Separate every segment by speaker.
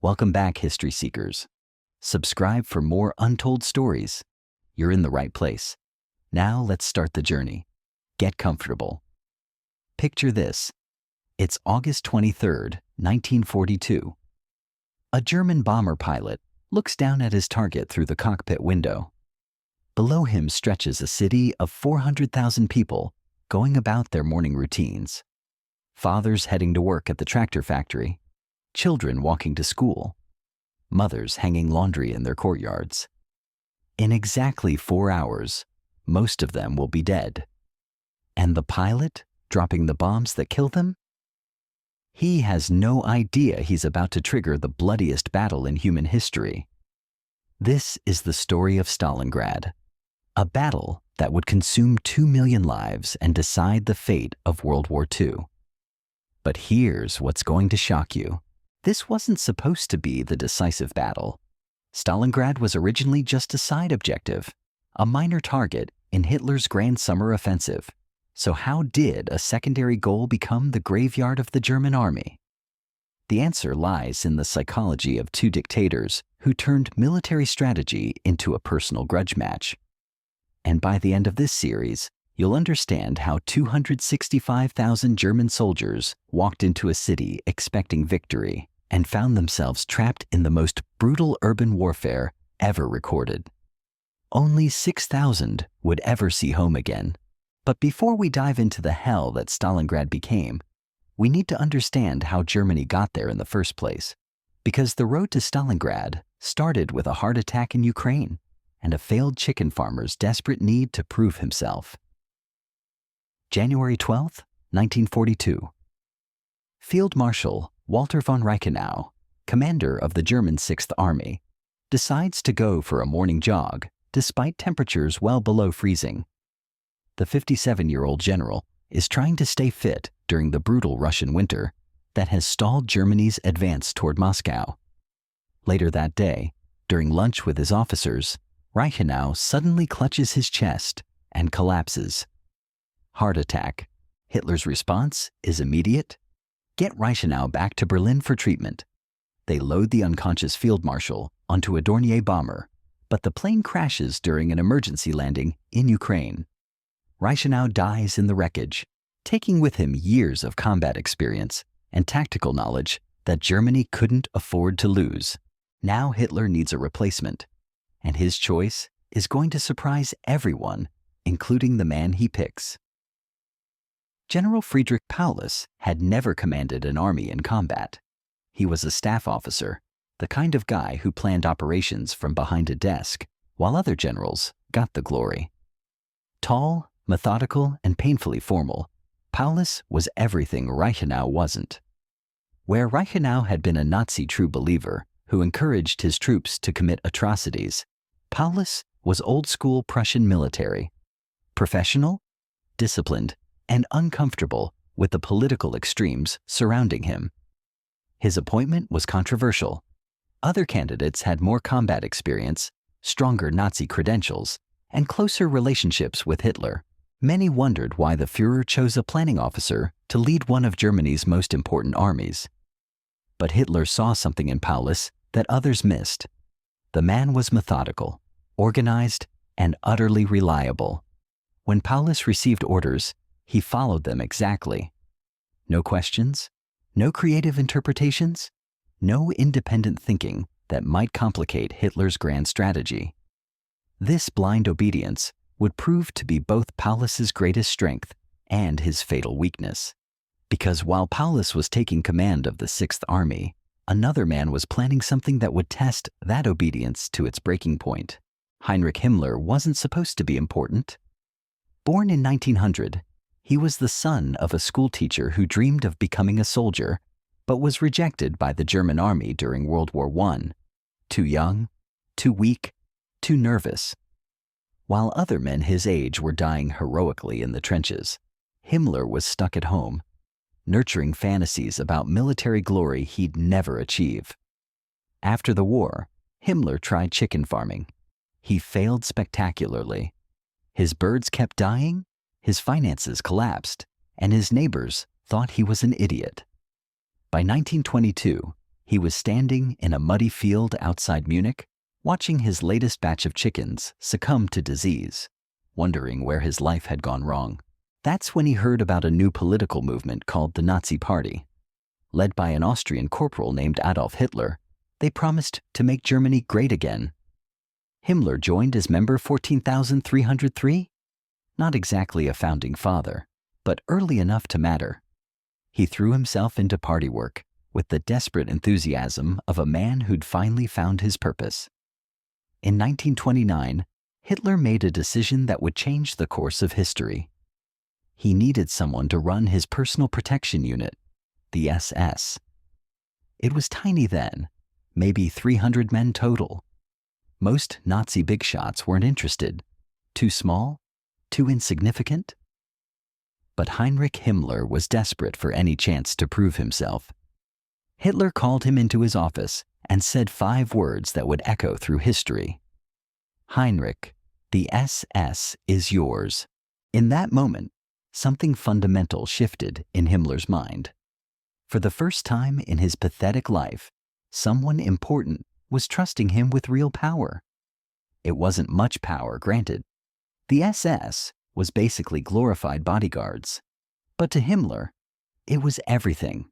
Speaker 1: Welcome back, history seekers. Subscribe for more untold stories. You're in the right place. Now let's start the journey. Get comfortable. Picture this. It's August 23rd, 1942. A German bomber pilot looks down at his target through the cockpit window. Below him stretches a city of 400,000 people going about their morning routines. Fathers heading to work at the tractor factory, children walking to school, mothers hanging laundry in their courtyards. In exactly 4 hours, most of them will be dead. And the pilot dropping the bombs that kill them? He has no idea he's about to trigger the bloodiest battle in human history. This is the story of Stalingrad, a battle that would consume 2 million lives and decide the fate of World War II. But here's what's going to shock you. This wasn't supposed to be the decisive battle. Stalingrad was originally just a side objective, a minor target in Hitler's Grand Summer Offensive. So how did a secondary goal become the graveyard of the German army? The answer lies in the psychology of two dictators who turned military strategy into a personal grudge match. And by the end of this series, you'll understand how 265,000 German soldiers walked into a city expecting victory and found themselves trapped in the most brutal urban warfare ever recorded. Only 6,000 would ever see home again. But before we dive into the hell that Stalingrad became, we need to understand how Germany got there in the first place. Because the road to Stalingrad started with a heart attack in Ukraine and a failed chicken farmer's desperate need to prove himself. January 12, 1942. Field Marshal Walter von Reichenau, commander of the German 6th Army, decides to go for a morning jog despite temperatures well below freezing. The 57-year-old general is trying to stay fit during the brutal Russian winter that has stalled Germany's advance toward Moscow. Later that day, during lunch with his officers, Reichenau suddenly clutches his chest and collapses. Heart attack. Hitler's response is immediate. Get Reichenau back to Berlin for treatment. They load the unconscious field marshal onto a Dornier bomber, but the plane crashes during an emergency landing in Ukraine. Reichenau dies in the wreckage, taking with him years of combat experience and tactical knowledge that Germany couldn't afford to lose. Now Hitler needs a replacement, and his choice is going to surprise everyone, including the man he picks. General Friedrich Paulus had never commanded an army in combat. He was a staff officer, the kind of guy who planned operations from behind a desk, while other generals got the glory. Tall, methodical, and painfully formal, Paulus was everything Reichenau wasn't. Where Reichenau had been a Nazi true believer who encouraged his troops to commit atrocities, Paulus was old-school Prussian military, professional, disciplined, and uncomfortable with the political extremes surrounding him. His appointment was controversial. Other candidates had more combat experience, stronger Nazi credentials, and closer relationships with Hitler. Many wondered why the Führer chose a planning officer to lead one of Germany's most important armies. But Hitler saw something in Paulus that others missed. The man was methodical, organized, and utterly reliable. When Paulus received orders, he followed them exactly. No questions, no creative interpretations, no independent thinking that might complicate Hitler's grand strategy. This blind obedience would prove to be both Paulus's greatest strength and his fatal weakness. Because while Paulus was taking command of the 6th Army, another man was planning something that would test that obedience to its breaking point. Heinrich Himmler wasn't supposed to be important. Born in 1900, he was the son of a schoolteacher who dreamed of becoming a soldier, but was rejected by the German army during World War I. Too young, too weak, too nervous. While other men his age were dying heroically in the trenches, Himmler was stuck at home, nurturing fantasies about military glory he'd never achieve. After the war, Himmler tried chicken farming. He failed spectacularly. His birds kept dying, his finances collapsed, and his neighbors thought he was an idiot. By 1922, He was standing in a muddy field outside Munich, watching his latest batch of chickens succumb to disease, wondering where his life had gone wrong. That's when he heard about a new political movement called the Nazi Party. Led by an Austrian corporal named Adolf Hitler, they promised to make Germany great again. Himmler joined as member 14,303? Not exactly a founding father, but early enough to matter. He threw himself into party work with the desperate enthusiasm of a man who'd finally found his purpose. In 1929, Hitler made a decision that would change the course of history. He needed someone to run his personal protection unit, the SS. It was tiny then, maybe 300 men total. Most Nazi big shots weren't interested. Too small? Too insignificant? But Heinrich Himmler was desperate for any chance to prove himself. Hitler called him into his office and said 5 words that would echo through history. Heinrich, the SS is yours. In that moment, something fundamental shifted in Himmler's mind. For the first time in his pathetic life, someone important was trusting him with real power. It wasn't much power, granted. The SS was basically glorified bodyguards. But to Himmler, it was everything.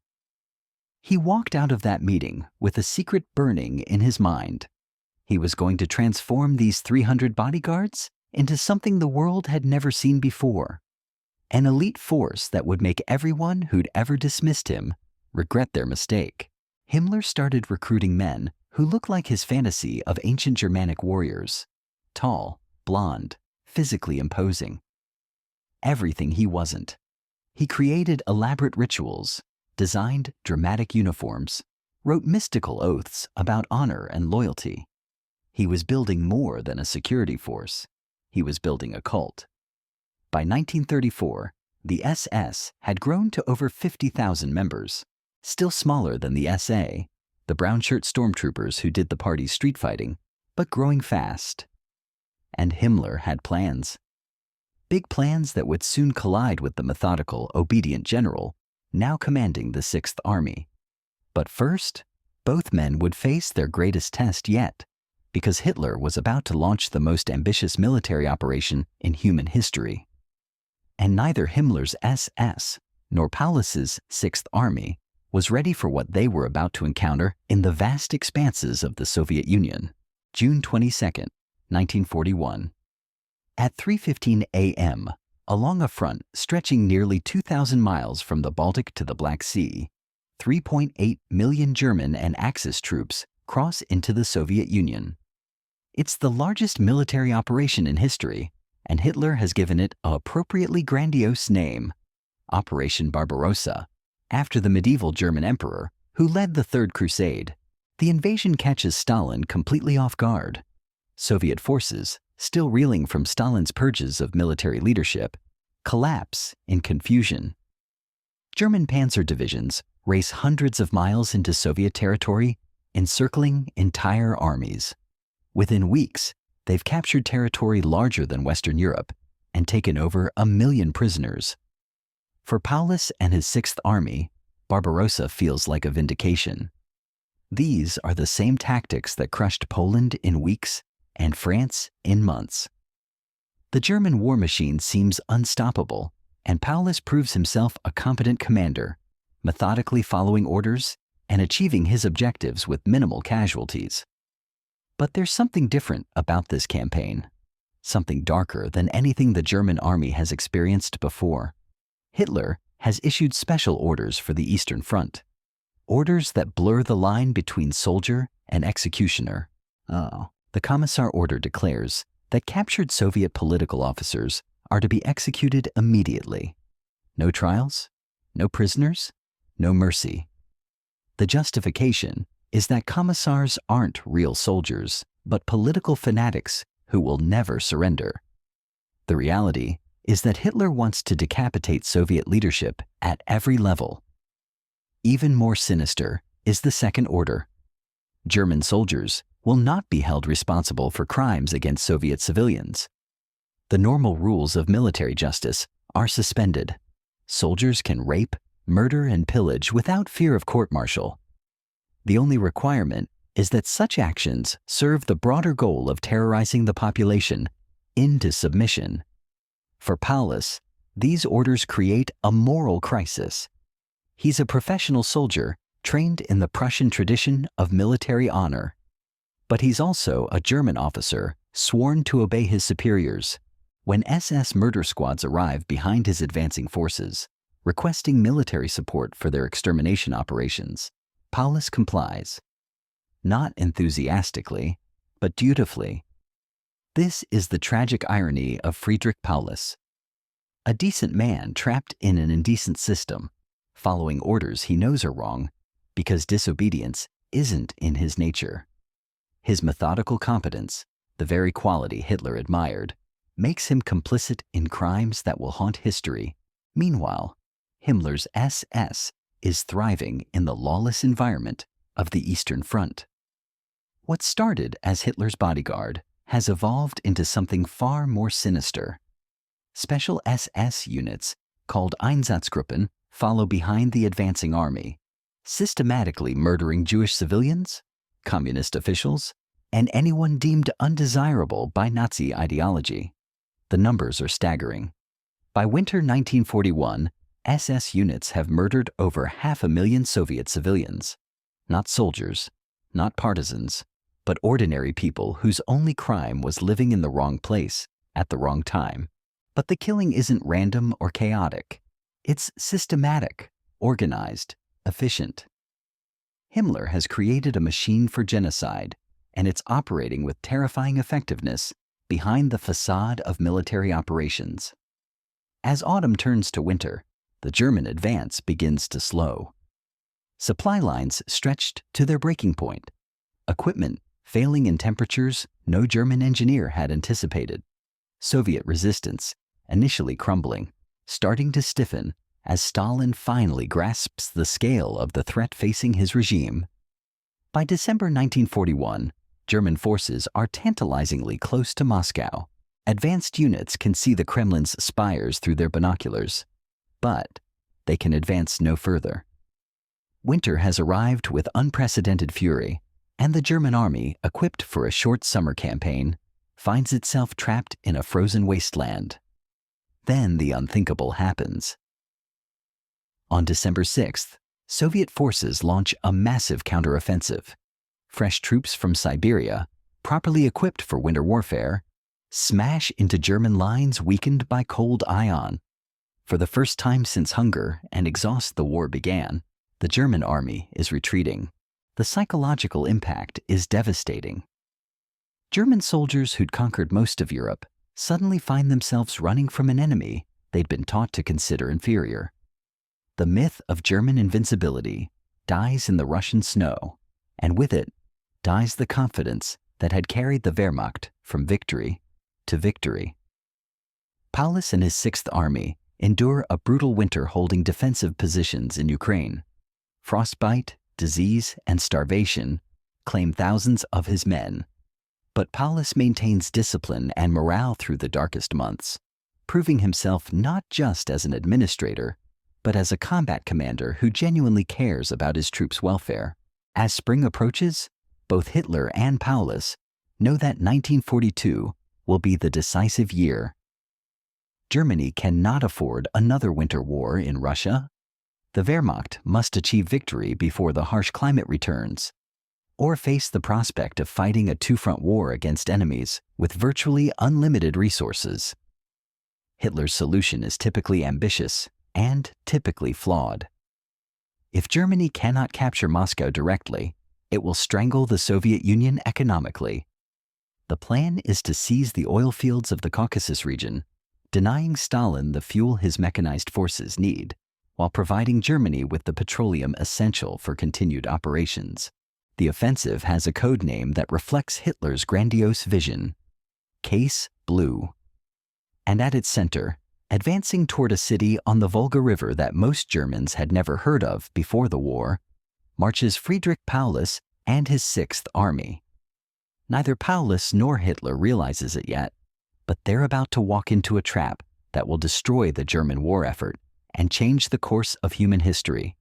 Speaker 1: He walked out of that meeting with a secret burning in his mind. He was going to transform these 300 bodyguards into something the world had never seen before. An elite force that would make everyone who'd ever dismissed him regret their mistake. Himmler started recruiting men who looked like his fantasy of ancient Germanic warriors. Tall, blonde, physically imposing. Everything he wasn't. He created elaborate rituals, designed dramatic uniforms, wrote mystical oaths about honor and loyalty. He was building more than a security force. He was building a cult. By 1934, the SS had grown to over 50,000 members, still smaller than the SA, the brown-shirt stormtroopers who did the party's street fighting, but growing fast. And Himmler had plans. Big plans that would soon collide with the methodical, obedient general, now commanding the 6th Army. But first, both men would face their greatest test yet, because Hitler was about to launch the most ambitious military operation in human history. And neither Himmler's SS nor Paulus's 6th Army was ready for what they were about to encounter in the vast expanses of the Soviet Union. June 22, 1941. At 3:15 a.m., along a front stretching nearly 2,000 miles from the Baltic to the Black Sea, 3.8 million German and Axis troops cross into the Soviet Union. It's the largest military operation in history, and Hitler has given it an appropriately grandiose name, Operation Barbarossa, after the medieval German emperor who led the Third Crusade. The invasion catches Stalin completely off guard. Soviet forces, still reeling from Stalin's purges of military leadership, collapse in confusion. German panzer divisions race hundreds of miles into Soviet territory, encircling entire armies. Within weeks, they've captured territory larger than Western Europe and taken over 1 million prisoners. For Paulus and his 6th Army, Barbarossa feels like a vindication. These are the same tactics that crushed Poland in weeks and France in months. The German war machine seems unstoppable, and Paulus proves himself a competent commander, methodically following orders and achieving his objectives with minimal casualties. But there's something different about this campaign, something darker than anything the German army has experienced before. Hitler has issued special orders for the Eastern Front, orders that blur the line between soldier and executioner. The Commissar order declares that captured Soviet political officers are to be executed immediately. No trials, no prisoners, no mercy. The justification is that commissars aren't real soldiers, but political fanatics who will never surrender. The reality is that Hitler wants to decapitate Soviet leadership at every level. Even more sinister is the second order. German soldiers will not be held responsible for crimes against Soviet civilians. The normal rules of military justice are suspended. Soldiers can rape, murder, and pillage without fear of court-martial. The only requirement is that such actions serve the broader goal of terrorizing the population into submission. For Paulus, these orders create a moral crisis. He's a professional soldier trained in the Prussian tradition of military honor. But he's also a German officer sworn to obey his superiors. When SS murder squads arrive behind his advancing forces, requesting military support for their extermination operations, Paulus complies. Not enthusiastically, but dutifully. This is the tragic irony of Friedrich Paulus. A decent man trapped in an indecent system, following orders he knows are wrong, because disobedience isn't in his nature. His methodical competence, the very quality Hitler admired, makes him complicit in crimes that will haunt history. Meanwhile, Himmler's SS is thriving in the lawless environment of the Eastern Front. What started as Hitler's bodyguard has evolved into something far more sinister. Special SS units, called Einsatzgruppen, follow behind the advancing army, systematically murdering Jewish civilians, communist officials, and anyone deemed undesirable by Nazi ideology. The numbers are staggering. By winter 1941, SS units have murdered over 500,000 Soviet civilians. Not soldiers, not partisans, but ordinary people whose only crime was living in the wrong place at the wrong time. But the killing isn't random or chaotic. It's systematic, organized, efficient. Himmler has created a machine for genocide, and it's operating with terrifying effectiveness behind the facade of military operations. As autumn turns to winter, the German advance begins to slow. Supply lines stretched to their breaking point. Equipment failing in temperatures no German engineer had anticipated. Soviet resistance, initially crumbling, starting to stiffen as Stalin finally grasps the scale of the threat facing his regime. By December 1941, German forces are tantalizingly close to Moscow. Advanced units can see the Kremlin's spires through their binoculars, but they can advance no further. Winter has arrived with unprecedented fury, and the German army, equipped for a short summer campaign, finds itself trapped in a frozen wasteland. Then the unthinkable happens. On December 6th, Soviet forces launch a massive counteroffensive. Fresh troops from Siberia, properly equipped for winter warfare, smash into German lines weakened by cold ion. For the first time since hunger and exhaust the war began, the German army is retreating. The psychological impact is devastating. German soldiers who'd conquered most of Europe suddenly find themselves running from an enemy they'd been taught to consider inferior. The myth of German invincibility dies in the Russian snow, and with it dies the confidence that had carried the Wehrmacht from victory to victory. Paulus and his 6th Army endure a brutal winter holding defensive positions in Ukraine. Frostbite, disease, and starvation claim thousands of his men. But Paulus maintains discipline and morale through the darkest months, proving himself not just as an administrator, but as a combat commander who genuinely cares about his troops' welfare. As spring approaches, both Hitler and Paulus know that 1942 will be the decisive year. Germany cannot afford another winter war in Russia. The Wehrmacht must achieve victory before the harsh climate returns, or face the prospect of fighting a two-front war against enemies with virtually unlimited resources. Hitler's solution is typically ambitious and typically flawed. If Germany cannot capture Moscow directly, it will strangle the Soviet Union economically. The plan is to seize the oil fields of the Caucasus region, denying Stalin the fuel his mechanized forces need, while providing Germany with the petroleum essential for continued operations. The offensive has a code name that reflects Hitler's grandiose vision: Case Blue. And at its center, advancing toward a city on the Volga River that most Germans had never heard of before the war, marches Friedrich Paulus and his 6th Army. Neither Paulus nor Hitler realizes it yet, but they're about to walk into a trap that will destroy the German war effort and change the course of human history.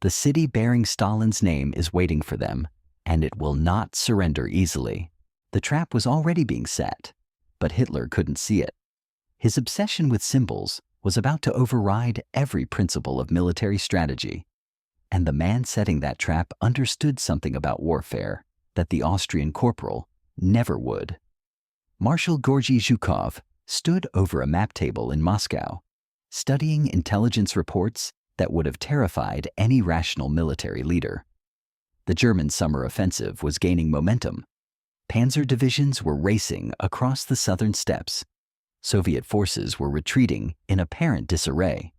Speaker 1: The city bearing Stalin's name is waiting for them, and it will not surrender easily. The trap was already being set, but Hitler couldn't see it. His obsession with symbols was about to override every principle of military strategy. And the man setting that trap understood something about warfare that the Austrian corporal never would. Marshal Georgy Zhukov stood over a map table in Moscow, studying intelligence reports that would have terrified any rational military leader. The German summer offensive was gaining momentum. Panzer divisions were racing across the southern steppes. Soviet forces were retreating in apparent disarray.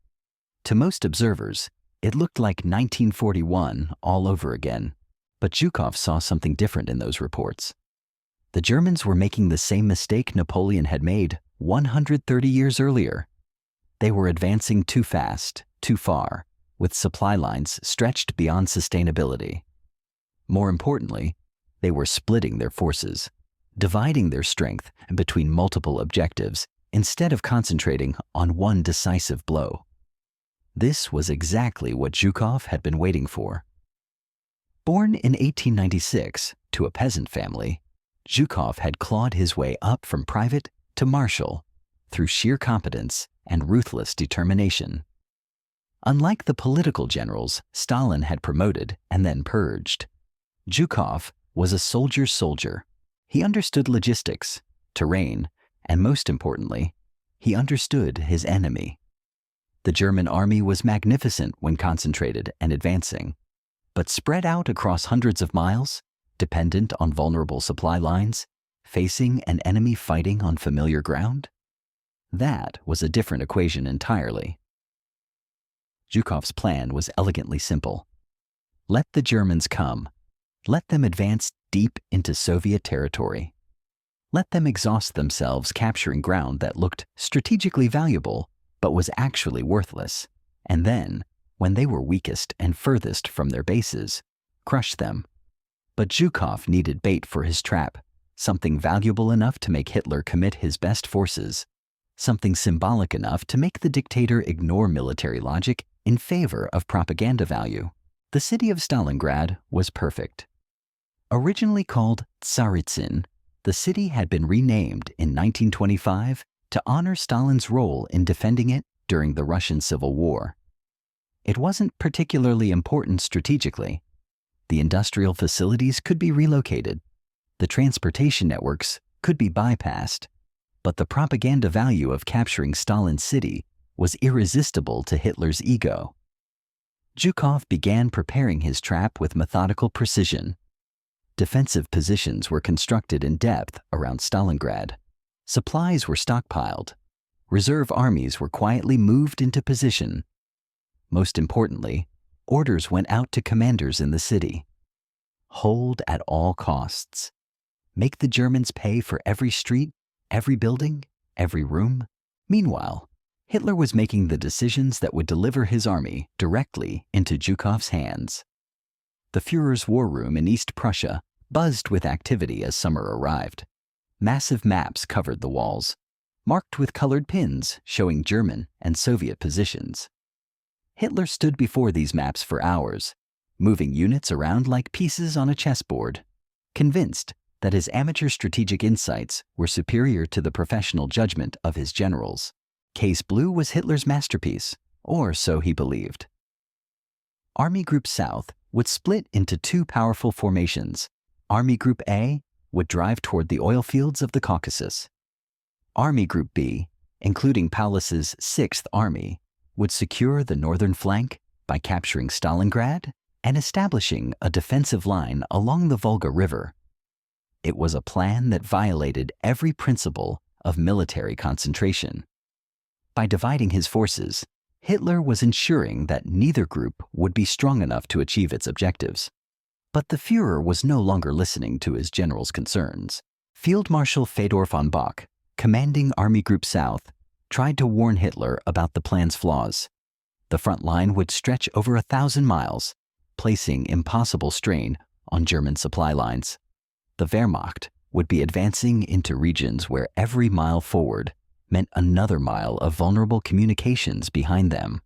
Speaker 1: To most observers, it looked like 1941 all over again, but Zhukov saw something different in those reports. The Germans were making the same mistake Napoleon had made 130 years earlier. They were advancing too fast, too far, with supply lines stretched beyond sustainability. More importantly, they were splitting their forces, dividing their strength between multiple objectives instead of concentrating on one decisive blow. This was exactly what Zhukov had been waiting for. Born in 1896 to a peasant family, Zhukov had clawed his way up from private to marshal through sheer competence and ruthless determination. Unlike the political generals Stalin had promoted and then purged, Zhukov was a soldier's soldier. He understood logistics, terrain, and most importantly, he understood his enemy. The German army was magnificent when concentrated and advancing, but spread out across hundreds of miles, dependent on vulnerable supply lines, facing an enemy fighting on familiar ground? That was a different equation entirely. Zhukov's plan was elegantly simple. Let the Germans come. Let them advance deep into Soviet territory. Let them exhaust themselves capturing ground that looked strategically valuable but was actually worthless, and then, when they were weakest and furthest from their bases, crush them. But Zhukov needed bait for his trap, something valuable enough to make Hitler commit his best forces, something symbolic enough to make the dictator ignore military logic in favor of propaganda value. The city of Stalingrad was perfect. Originally called Tsaritsyn, the city had been renamed in 1925 to honor Stalin's role in defending it during the Russian Civil War. It wasn't particularly important strategically. The industrial facilities could be relocated. The transportation networks could be bypassed. But the propaganda value of capturing Stalin's city was irresistible to Hitler's ego. Zhukov began preparing his trap with methodical precision. Defensive positions were constructed in depth around Stalingrad. Supplies were stockpiled. Reserve armies were quietly moved into position. Most importantly, orders went out to commanders in the city. Hold at all costs. Make the Germans pay for every street, every building, every room. Meanwhile, Hitler was making the decisions that would deliver his army directly into Zhukov's hands. The Führer's war room in East Prussia buzzed with activity as summer arrived. Massive maps covered the walls, marked with colored pins showing German and Soviet positions. Hitler stood before these maps for hours, moving units around like pieces on a chessboard, convinced that his amateur strategic insights were superior to the professional judgment of his generals. Case Blue was Hitler's masterpiece, or so he believed. Army Group South would split into two powerful formations. Army Group A would drive toward the oil fields of the Caucasus. Army Group B, including Paulus's 6th Army, would secure the northern flank by capturing Stalingrad and establishing a defensive line along the Volga River. It was a plan that violated every principle of military concentration. By dividing his forces, Hitler was ensuring that neither group would be strong enough to achieve its objectives. But the Führer was no longer listening to his general's concerns. Field Marshal Fedor von Bock, commanding Army Group South, tried to warn Hitler about the plan's flaws. The front line would stretch over 1,000 miles, placing impossible strain on German supply lines. The Wehrmacht would be advancing into regions where every mile forward meant another mile of vulnerable communications behind them.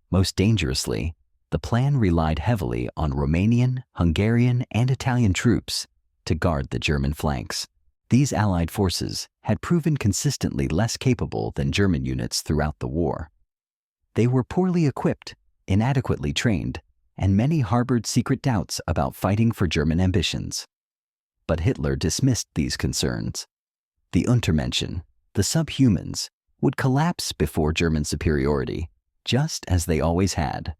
Speaker 1: Most dangerously, The plan relied heavily on Romanian, Hungarian, and Italian troops to guard the German flanks. These Allied forces had proven consistently less capable than German units throughout the war. They were poorly equipped, inadequately trained, and many harbored secret doubts about fighting for German ambitions. But Hitler dismissed these concerns. The Untermenschen, the subhumans, would collapse before German superiority, just as they always had.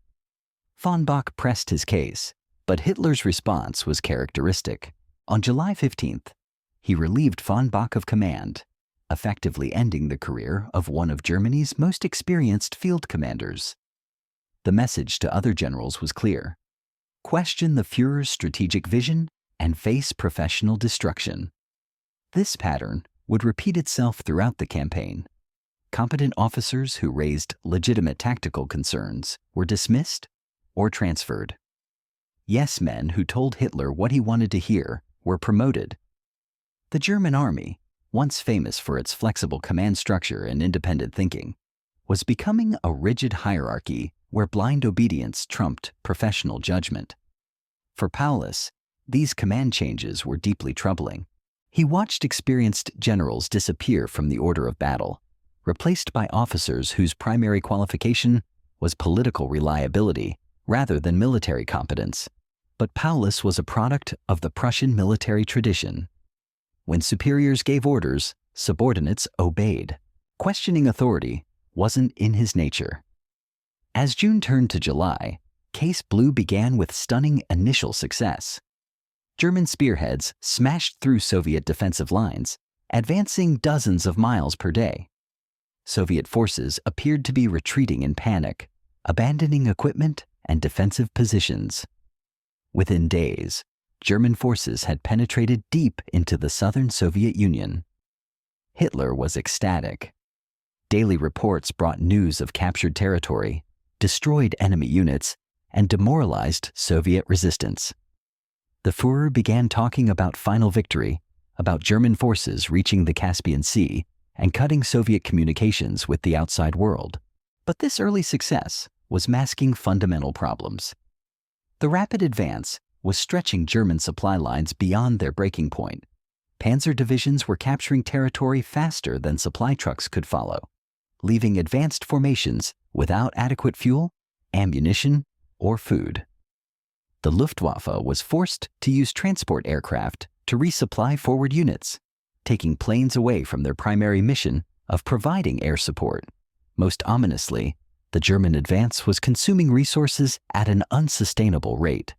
Speaker 1: Von Bock pressed his case, but Hitler's response was characteristic. On July 15th, he relieved von Bock of command, effectively ending the career of one of Germany's most experienced field commanders. The message to other generals was clear: question the Führer's strategic vision and face professional destruction. This pattern would repeat itself throughout the campaign. Competent officers who raised legitimate tactical concerns were dismissed or transferred. Yes men who told Hitler what he wanted to hear were promoted. The German army, once famous for its flexible command structure and independent thinking, was becoming a rigid hierarchy where blind obedience trumped professional judgment. For Paulus, these command changes were deeply troubling. He watched experienced generals disappear from the order of battle, replaced by officers whose primary qualification was political reliability rather than military competence. But Paulus was a product of the Prussian military tradition. When superiors gave orders, subordinates obeyed. Questioning authority wasn't in his nature. As June turned to July, Case Blue began with stunning initial success. German spearheads smashed through Soviet defensive lines, advancing dozens of miles per day. Soviet forces appeared to be retreating in panic, abandoning equipment and defensive positions. Within days, German forces had penetrated deep into the southern Soviet Union. Hitler was ecstatic. Daily reports brought news of captured territory, destroyed enemy units, and demoralized Soviet resistance. The Führer began talking about final victory, about German forces reaching the Caspian Sea and cutting Soviet communications with the outside world. But this early success was masking fundamental problems. The rapid advance was stretching German supply lines beyond their breaking point. Panzer divisions were capturing territory faster than supply trucks could follow, leaving advanced formations without adequate fuel, ammunition, or food. The Luftwaffe was forced to use transport aircraft to resupply forward units, taking planes away from their primary mission of providing air support. Most ominously, the German advance was consuming resources at an unsustainable rate.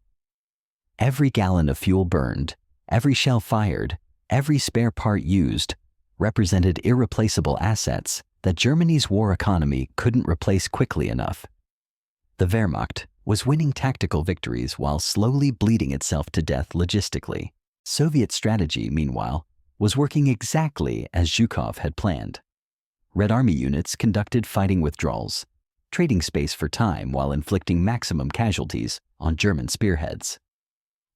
Speaker 1: Every gallon of fuel burned, every shell fired, every spare part used represented irreplaceable assets that Germany's war economy couldn't replace quickly enough. The Wehrmacht was winning tactical victories while slowly bleeding itself to death logistically. Soviet strategy, meanwhile, was working exactly as Zhukov had planned. Red Army units conducted fighting withdrawals, trading space for time while inflicting maximum casualties on German spearheads.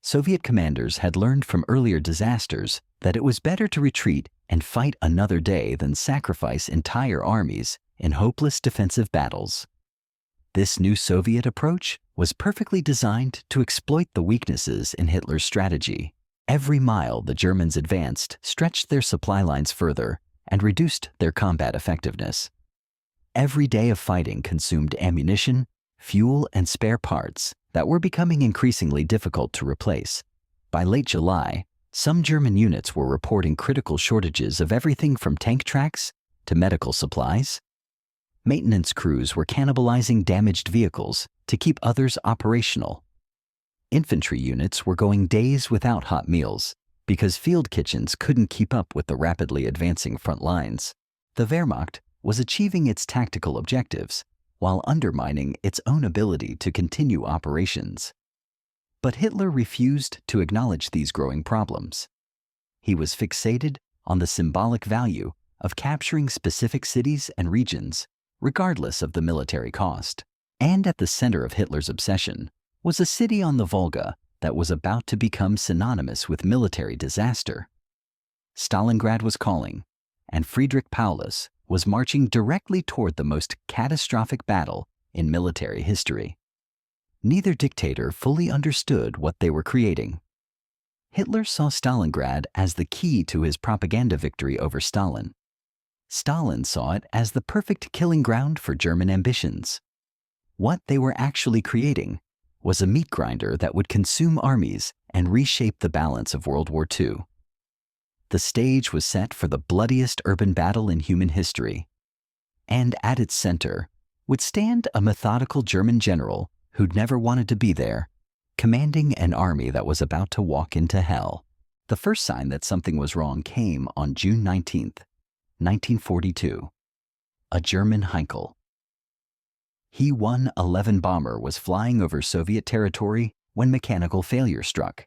Speaker 1: Soviet commanders had learned from earlier disasters that it was better to retreat and fight another day than sacrifice entire armies in hopeless defensive battles. This new Soviet approach was perfectly designed to exploit the weaknesses in Hitler's strategy. Every mile the Germans advanced stretched their supply lines further and reduced their combat effectiveness. Every day of fighting consumed ammunition, fuel, and spare parts that were becoming increasingly difficult to replace. By late July, some German units were reporting critical shortages of everything from tank tracks to medical supplies. Maintenance crews were cannibalizing damaged vehicles to keep others operational. Infantry units were going days without hot meals because field kitchens couldn't keep up with the rapidly advancing front lines. The Wehrmacht was achieving its tactical objectives while undermining its own ability to continue operations. But Hitler refused to acknowledge these growing problems. He was fixated on the symbolic value of capturing specific cities and regions, regardless of the military cost. And at the center of Hitler's obsession was a city on the Volga that was about to become synonymous with military disaster. Stalingrad was calling, and Friedrich Paulus was marching directly toward the most catastrophic battle in military history. neither dictator fully understood what they were creating. Hitler saw Stalingrad as the key to his propaganda victory over Stalin. Stalin saw it as the perfect killing ground for German ambitions. What they were actually creating was a meat grinder that would consume armies and reshape the balance of World War II. The stage was set for the bloodiest urban battle in human history. And at its center would stand a methodical German general who'd never wanted to be there, commanding an army that was about to walk into hell. The first sign that something was wrong came on June 19th, 1942. A German Heinkel. He-111 bomber was flying over Soviet territory when mechanical failure struck.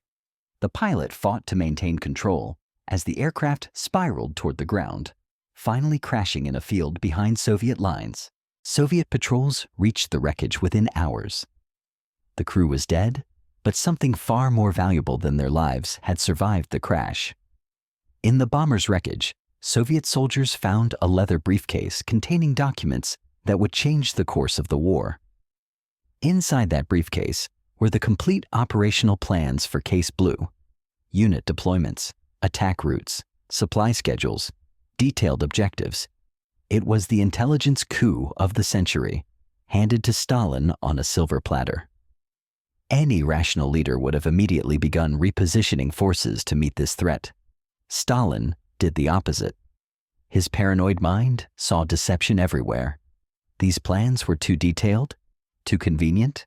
Speaker 1: The pilot fought to maintain control as the aircraft spiraled toward the ground, finally crashing in a field behind Soviet lines. Soviet patrols reached the wreckage within hours. The crew was dead, but something far more valuable than their lives had survived the crash. In the bomber's wreckage, Soviet soldiers found a leather briefcase containing documents that would change the course of the war. Inside that briefcase were the complete operational plans for Case Blue: unit deployments, attack routes, supply schedules, detailed objectives. It was the intelligence coup of the century, handed to Stalin on a silver platter. Any rational leader would have immediately begun repositioning forces to meet this threat. Stalin did the opposite. His paranoid mind saw deception everywhere. These plans were too detailed, too convenient,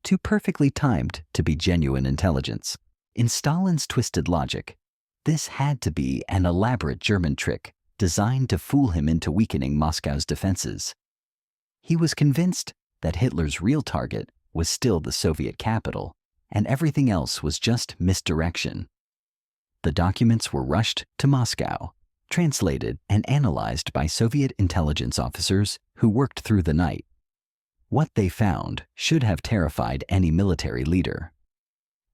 Speaker 1: too perfectly timed to be genuine intelligence. In Stalin's twisted logic, this had to be an elaborate German trick designed to fool him into weakening Moscow's defenses. He was convinced that Hitler's real target was still the Soviet capital, and everything else was just misdirection. The documents were rushed to Moscow, translated and analyzed by Soviet intelligence officers who worked through the night. What they found should have terrified any military leader.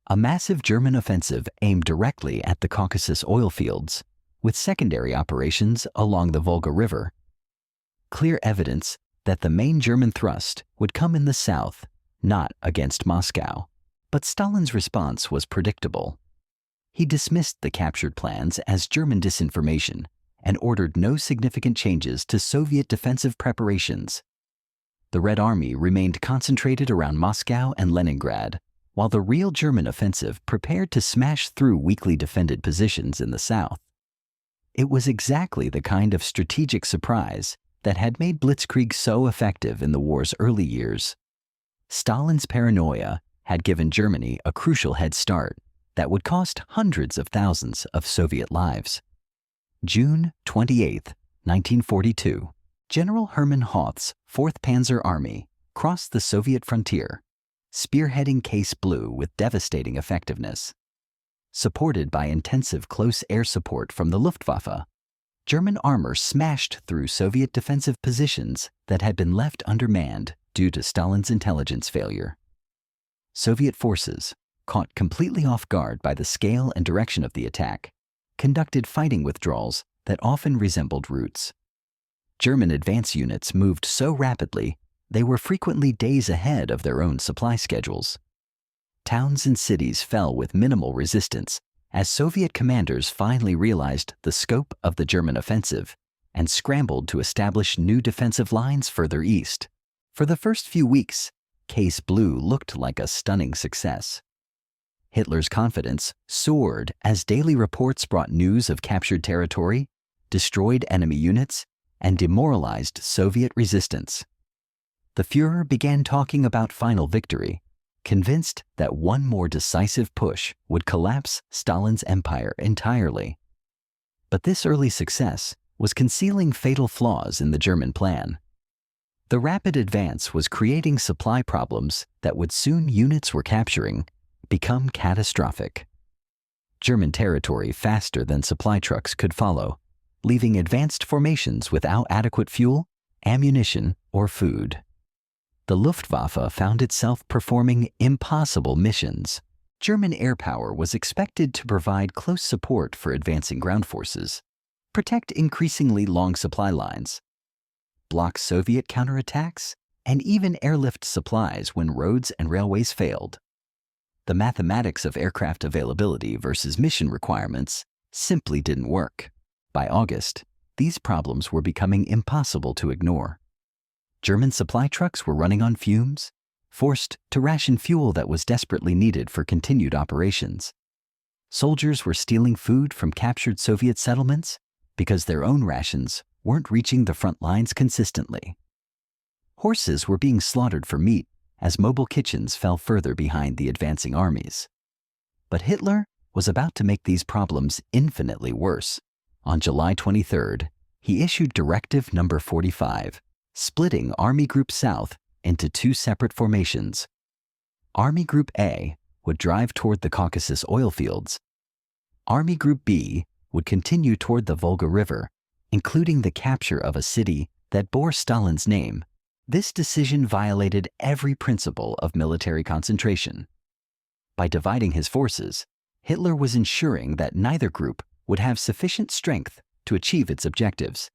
Speaker 1: A massive German offensive aimed directly at the Caucasus oil fields, with secondary operations along the Volga River. Clear evidence that the main German thrust would come in the south, not against Moscow. But Stalin's response was predictable. He dismissed the captured plans as German disinformation and ordered no significant changes to Soviet defensive preparations. The Red Army remained concentrated around Moscow and Leningrad, while the real German offensive prepared to smash through weakly defended positions in the south. It was exactly the kind of strategic surprise that had made Blitzkrieg so effective in the war's early years. Stalin's paranoia had given Germany a crucial head start that would cost hundreds of thousands of Soviet lives. June 28, 1942, General Hermann Hoth's 4th Panzer Army crossed the Soviet frontier, spearheading Case Blue with devastating effectiveness. Supported by intensive close air support from the Luftwaffe, German armor smashed through Soviet defensive positions that had been left undermanned due to Stalin's intelligence failure. Soviet forces, caught completely off guard by the scale and direction of the attack, conducted fighting withdrawals that often resembled routes. German advance units moved so rapidly they were frequently days ahead of their own supply schedules. Towns and cities fell with minimal resistance as Soviet commanders finally realized the scope of the German offensive and scrambled to establish new defensive lines further east. For the first few weeks, Case Blue looked like a stunning success. Hitler's confidence soared as daily reports brought news of captured territory, destroyed enemy units, and demoralized Soviet resistance. The Führer began talking about final victory, convinced that one more decisive push would collapse Stalin's empire entirely. But this early success was concealing fatal flaws in the German plan. The rapid advance was creating supply problems that would soon units were capturing become catastrophic. German territory faster than supply trucks could follow, leaving advanced formations without adequate fuel, ammunition, or food. The Luftwaffe found itself performing impossible missions. German air power was expected to provide close support for advancing ground forces, protect increasingly long supply lines, block Soviet counterattacks, and even airlift supplies when roads and railways failed. The mathematics of aircraft availability versus mission requirements simply didn't work. By August, these problems were becoming impossible to ignore. German supply trucks were running on fumes, forced to ration fuel that was desperately needed for continued operations. Soldiers were stealing food from captured Soviet settlements because their own rations weren't reaching the front lines consistently. Horses were being slaughtered for meat as mobile kitchens fell further behind the advancing armies. But Hitler was about to make these problems infinitely worse. On July 23rd, he issued Directive No. 45, splitting Army Group South into two separate formations. Army Group A would drive toward the Caucasus oil fields. Army Group B would continue toward the Volga River, including the capture of a city that bore Stalin's name. This decision violated every principle of military concentration. By dividing his forces, Hitler was ensuring that neither group would have sufficient strength to achieve its objectives.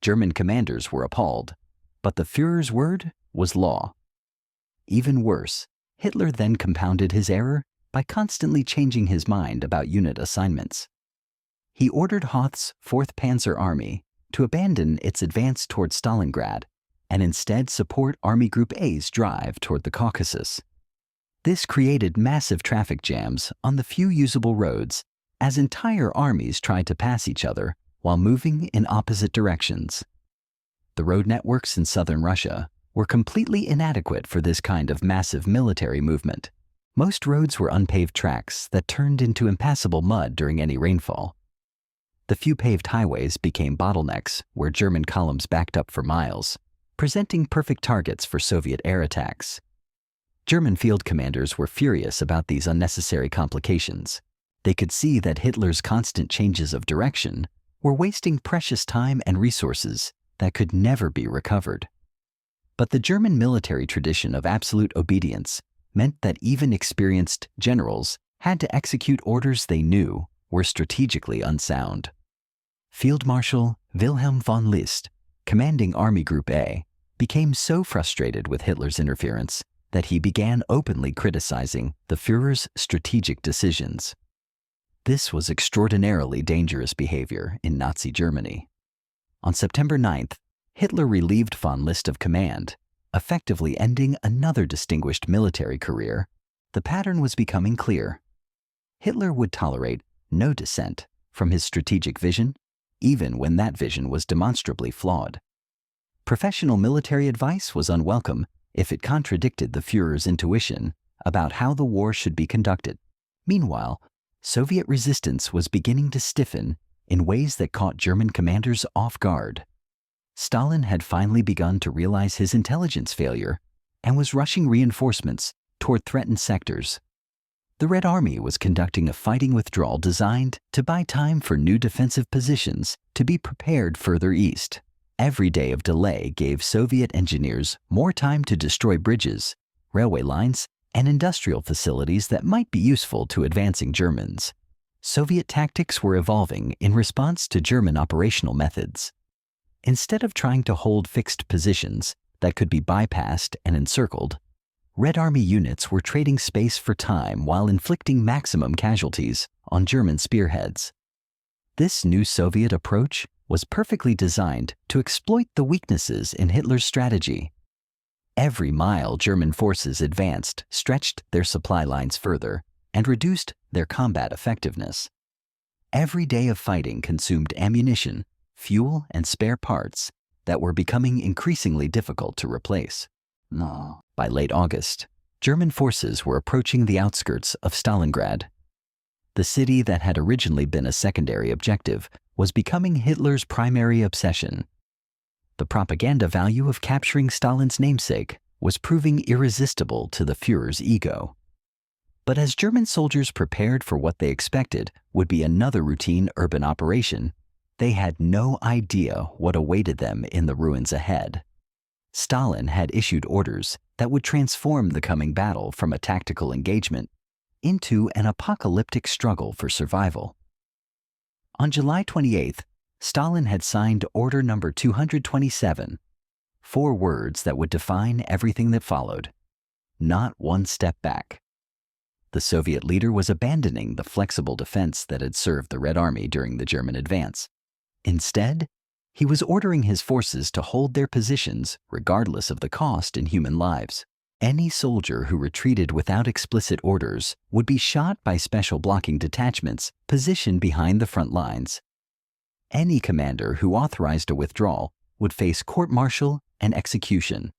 Speaker 1: German commanders were appalled, but the Führer's word was law. Even worse, Hitler then compounded his error by constantly changing his mind about unit assignments. He ordered Hoth's 4th Panzer Army to abandon its advance toward Stalingrad and instead support Army Group A's drive toward the Caucasus. This created massive traffic jams on the few usable roads as entire armies tried to pass each other while moving in opposite directions. The road networks in southern Russia were completely inadequate for this kind of massive military movement. Most roads were unpaved tracks that turned into impassable mud during any rainfall. The few paved highways became bottlenecks where German columns backed up for miles, presenting perfect targets for Soviet air attacks. German field commanders were furious about these unnecessary complications. They could see that Hitler's constant changes of direction were wasting precious time and resources that could never be recovered. But the German military tradition of absolute obedience meant that even experienced generals had to execute orders they knew were strategically unsound. Field Marshal Wilhelm von List, commanding Army Group A, became so frustrated with Hitler's interference that he began openly criticizing the Führer's strategic decisions. This was extraordinarily dangerous behavior in Nazi Germany. On September 9th, Hitler relieved von List of command, effectively ending another distinguished military career. The pattern was becoming clear. Hitler would tolerate no dissent from his strategic vision, even when that vision was demonstrably flawed. Professional military advice was unwelcome if it contradicted the Führer's intuition about how the war should be conducted. Meanwhile, Soviet resistance was beginning to stiffen in ways that caught German commanders off guard. Stalin had finally begun to realize his intelligence failure and was rushing reinforcements toward threatened sectors. The Red Army was conducting a fighting withdrawal designed to buy time for new defensive positions to be prepared further east. Every day of delay gave Soviet engineers more time to destroy bridges, railway lines, and industrial facilities that might be useful to advancing Germans. Soviet tactics were evolving in response to German operational methods. Instead of trying to hold fixed positions that could be bypassed and encircled, Red Army units were trading space for time while inflicting maximum casualties on German spearheads. This new Soviet approach was perfectly designed to exploit the weaknesses in Hitler's strategy. Every mile German forces advanced stretched their supply lines further and reduced their combat effectiveness. Every day of fighting consumed ammunition, fuel, and spare parts that were becoming increasingly difficult to replace. By late August, German forces were approaching the outskirts of Stalingrad. The city that had originally been a secondary objective was becoming Hitler's primary obsession. The propaganda value of capturing Stalin's namesake was proving irresistible to the Führer's ego. But as German soldiers prepared for what they expected would be another routine urban operation, they had no idea what awaited them in the ruins ahead. Stalin had issued orders that would transform the coming battle from a tactical engagement into an apocalyptic struggle for survival. On July 28th, Stalin had signed Order No. 227, 4 words that would define everything that followed. Not one step back. The Soviet leader was abandoning the flexible defense that had served the Red Army during the German advance. Instead, he was ordering his forces to hold their positions regardless of the cost in human lives. Any soldier who retreated without explicit orders would be shot by special blocking detachments positioned behind the front lines. Any commander who authorized a withdrawal would face court-martial and execution.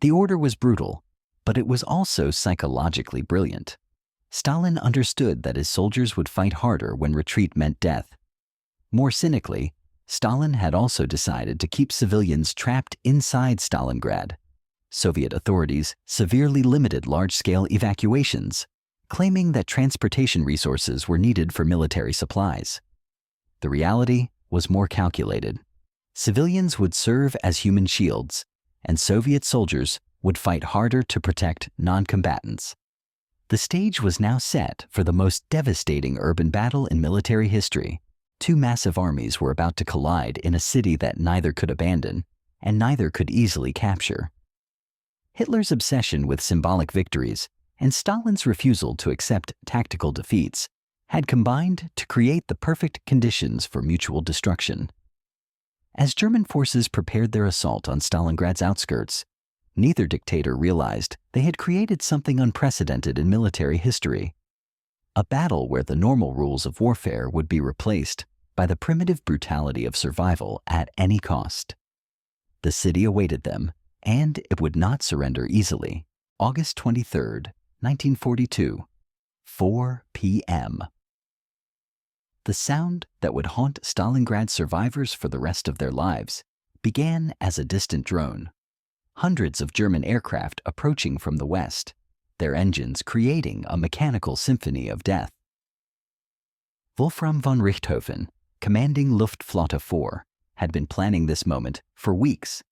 Speaker 1: The order was brutal, but it was also psychologically brilliant. Stalin understood that his soldiers would fight harder when retreat meant death. More cynically, Stalin had also decided to keep civilians trapped inside Stalingrad. Soviet authorities severely limited large-scale evacuations, claiming that transportation resources were needed for military supplies. The reality was more calculated. Civilians would serve as human shields, and Soviet soldiers would fight harder to protect non-combatants. The stage was now set for the most devastating urban battle in military history. 2 massive armies were about to collide in a city that neither could abandon and neither could easily capture. Hitler's obsession with symbolic victories and Stalin's refusal to accept tactical defeats had combined to create the perfect conditions for mutual destruction. As German forces prepared their assault on Stalingrad's outskirts, neither dictator realized they had created something unprecedented in military history. A battle where the normal rules of warfare would be replaced by the primitive brutality of survival at any cost. The city awaited them, and it would not surrender easily. August 23, 1942, 4 p.m. The sound that would haunt Stalingrad survivors for the rest of their lives began as a distant drone. Hundreds of German aircraft approaching from the west, their engines creating a mechanical symphony of death. Wolfram von Richthofen, commanding Luftflotte 4, had been planning this moment for weeks.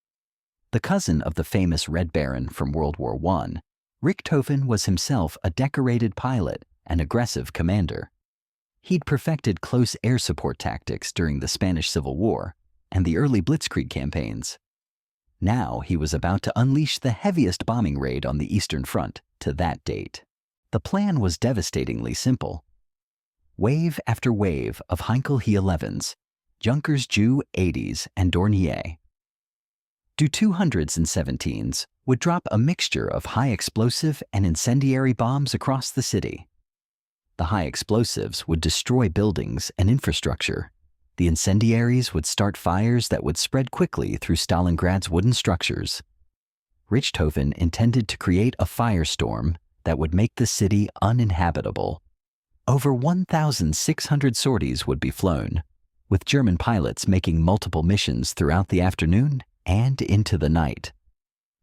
Speaker 1: The cousin of the famous Red Baron from World War I, Richthofen was himself a decorated pilot and aggressive commander. He'd perfected close air support tactics during the Spanish Civil War and the early Blitzkrieg campaigns. Now he was about to unleash the heaviest bombing raid on the Eastern Front to that date. The plan was devastatingly simple. Wave after wave of Heinkel He-11s, Junkers Ju-80s, and Dornier. Do-217s would drop a mixture of high explosive and incendiary bombs across the city. The high explosives would destroy buildings and infrastructure. The incendiaries would start fires that would spread quickly through Stalingrad's wooden structures. Richthofen intended to create a firestorm that would make the city uninhabitable. Over 1,600 sorties would be flown, with German pilots making multiple missions throughout the afternoon and into the night.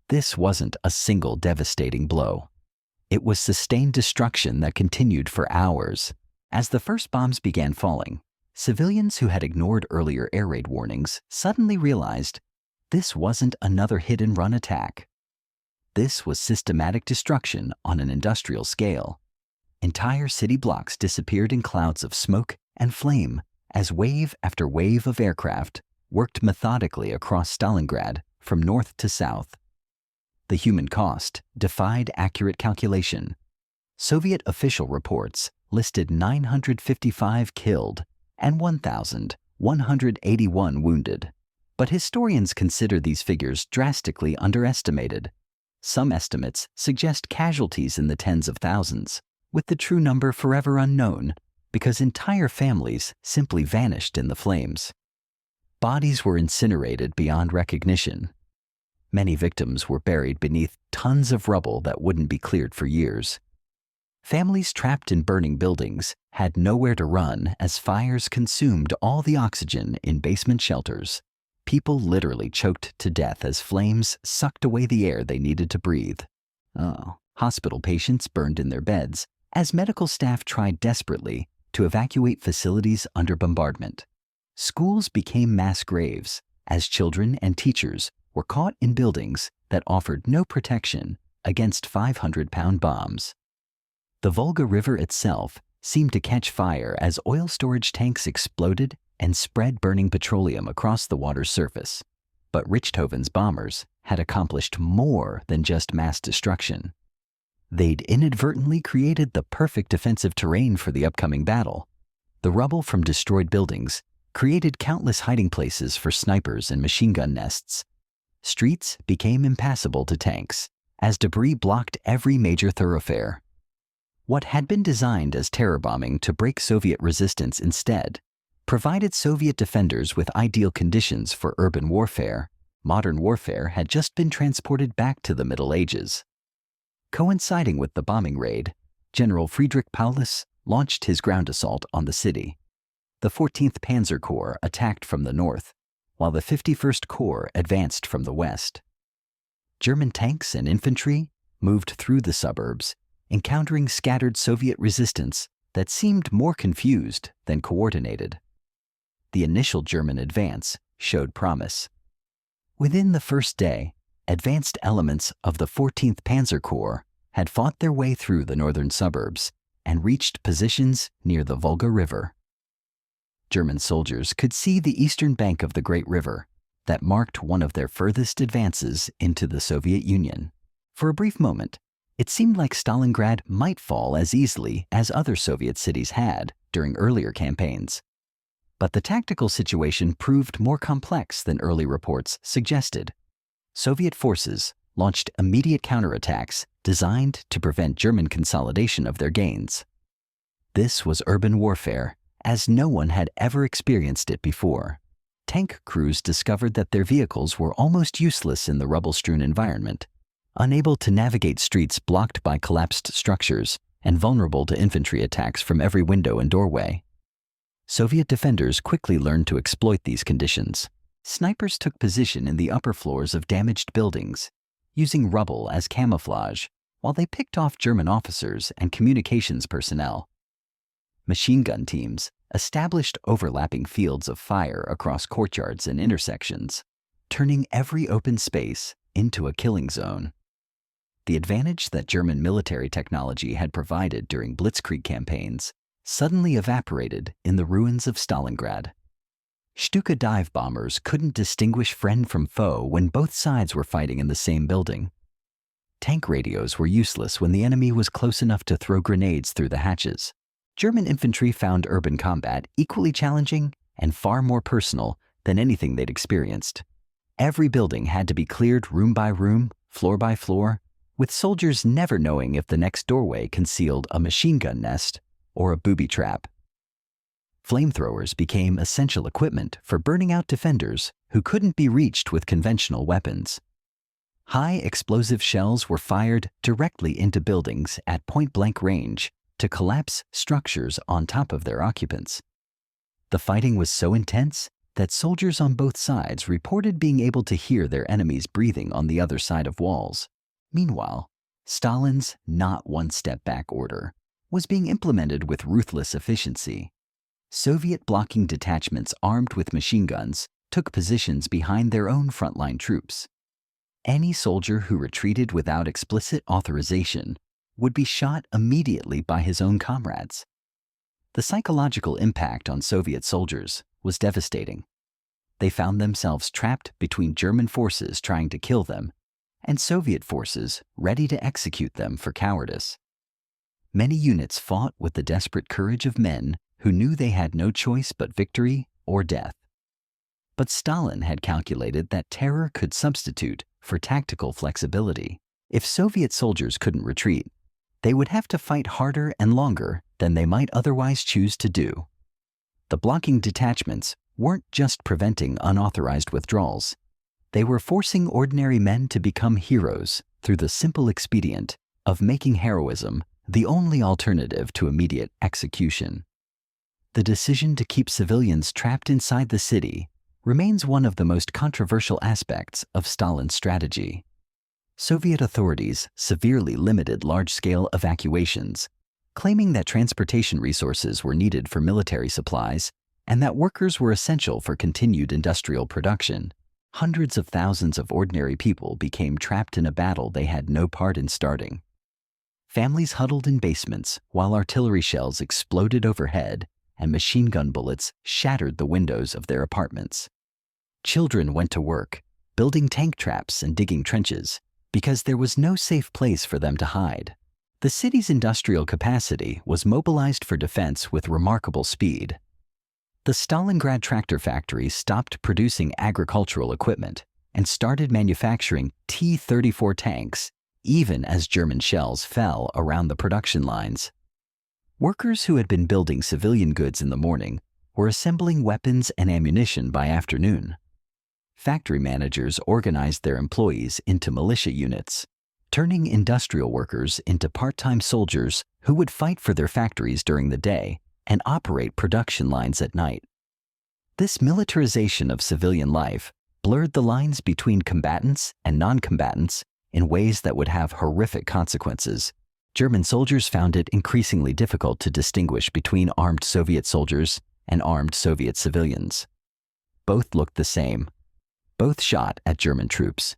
Speaker 1: This wasn't a single devastating blow. It was sustained destruction that continued for hours. As the first bombs began falling, civilians who had ignored earlier air raid warnings suddenly realized this wasn't another hit-and-run attack. This was systematic destruction on an industrial scale. Entire city blocks disappeared in clouds of smoke and flame as wave after wave of aircraft worked methodically across Stalingrad from north to south. The human cost defied accurate calculation. Soviet official reports listed 955 killed and 1,181 wounded. But historians consider these figures drastically underestimated. Some estimates suggest casualties in the tens of thousands, with the true number forever unknown because entire families simply vanished in the flames. Bodies were incinerated beyond recognition. Many victims were buried beneath tons of rubble that wouldn't be cleared for years. Families trapped in burning buildings had nowhere to run as fires consumed all the oxygen in basement shelters. People literally choked to death as flames sucked away the air they needed to breathe. Hospital patients burned in their beds as medical staff tried desperately to evacuate facilities under bombardment. Schools became mass graves as children and teachers were caught in buildings that offered no protection against 500-pound bombs. The Volga River itself seemed to catch fire as oil storage tanks exploded and spread burning petroleum across the water's surface. But Richthofen's bombers had accomplished more than just mass destruction. They'd inadvertently created the perfect defensive terrain for the upcoming battle. The rubble from destroyed buildings created countless hiding places for snipers and machine gun nests. Streets became impassable to tanks, as debris blocked every major thoroughfare. What had been designed as terror bombing to break Soviet resistance instead provided Soviet defenders with ideal conditions for urban warfare. Modern warfare had just been transported back to the Middle Ages. Coinciding with the bombing raid, General Friedrich Paulus launched his ground assault on the city. The 14th Panzer Corps attacked from the north, while the 51st Corps advanced from the west. German tanks and infantry moved through the suburbs, encountering scattered Soviet resistance that seemed more confused than coordinated. The initial German advance showed promise. Within the first day, advanced elements of the 14th Panzer Corps had fought their way through the northern suburbs and reached positions near the Volga River. German soldiers could see the eastern bank of the Great River that marked one of their furthest advances into the Soviet Union. For a brief moment, it seemed like Stalingrad might fall as easily as other Soviet cities had during earlier campaigns. But the tactical situation proved more complex than early reports suggested. Soviet forces launched immediate counterattacks designed to prevent German consolidation of their gains. This was urban warfare, as no one had ever experienced it before. Tank crews discovered that their vehicles were almost useless in the rubble-strewn environment, unable to navigate streets blocked by collapsed structures and vulnerable to infantry attacks from every window and doorway. Soviet defenders quickly learned to exploit these conditions. Snipers took position in the upper floors of damaged buildings, using rubble as camouflage, while they picked off German officers and communications personnel. Machine gun teams established overlapping fields of fire across courtyards and intersections, turning every open space into a killing zone. The advantage that German military technology had provided during blitzkrieg campaigns suddenly evaporated in the ruins of Stalingrad. Stuka dive bombers couldn't distinguish friend from foe when both sides were fighting in the same building. Tank radios were useless when the enemy was close enough to throw grenades through the hatches. German infantry found urban combat equally challenging and far more personal than anything they'd experienced. Every building had to be cleared room by room, floor by floor, with soldiers never knowing if the next doorway concealed a machine gun nest or a booby trap. Flamethrowers became essential equipment for burning out defenders who couldn't be reached with conventional weapons. High explosive shells were fired directly into buildings at point-blank range to collapse structures on top of their occupants. The fighting was so intense that soldiers on both sides reported being able to hear their enemies breathing on the other side of walls. Meanwhile, Stalin's not one-step back order was being implemented with ruthless efficiency. Soviet blocking detachments armed with machine guns took positions behind their own frontline troops. Any soldier who retreated without explicit authorization would be shot immediately by his own comrades. The psychological impact on Soviet soldiers was devastating. They found themselves trapped between German forces trying to kill them and Soviet forces ready to execute them for cowardice. Many units fought with the desperate courage of men who knew they had no choice but victory or death. But Stalin had calculated that terror could substitute for tactical flexibility. If Soviet soldiers couldn't retreat, they would have to fight harder and longer than they might otherwise choose to do. The blocking detachments weren't just preventing unauthorized withdrawals. They were forcing ordinary men to become heroes through the simple expedient of making heroism the only alternative to immediate execution. The decision to keep civilians trapped inside the city remains one of the most controversial aspects of Stalin's strategy. Soviet authorities severely limited large-scale evacuations, claiming that transportation resources were needed for military supplies and that workers were essential for continued industrial production. Hundreds of thousands of ordinary people became trapped in a battle they had no part in starting. Families huddled in basements while artillery shells exploded overhead and machine gun bullets shattered the windows of their apartments. Children went to work, building tank traps and digging trenches, because there was no safe place for them to hide. The city's industrial capacity was mobilized for defense with remarkable speed. The Stalingrad tractor factory stopped producing agricultural equipment and started manufacturing T-34 tanks, even as German shells fell around the production lines. Workers who had been building civilian goods in the morning were assembling weapons and ammunition by afternoon. Factory managers organized their employees into militia units, turning industrial workers into part-time soldiers who would fight for their factories during the day and operate production lines at night. This militarization of civilian life blurred the lines between combatants and non-combatants in ways that would have horrific consequences. German soldiers found it increasingly difficult to distinguish between armed Soviet soldiers and armed Soviet civilians. Both looked the same. Both shot at German troops.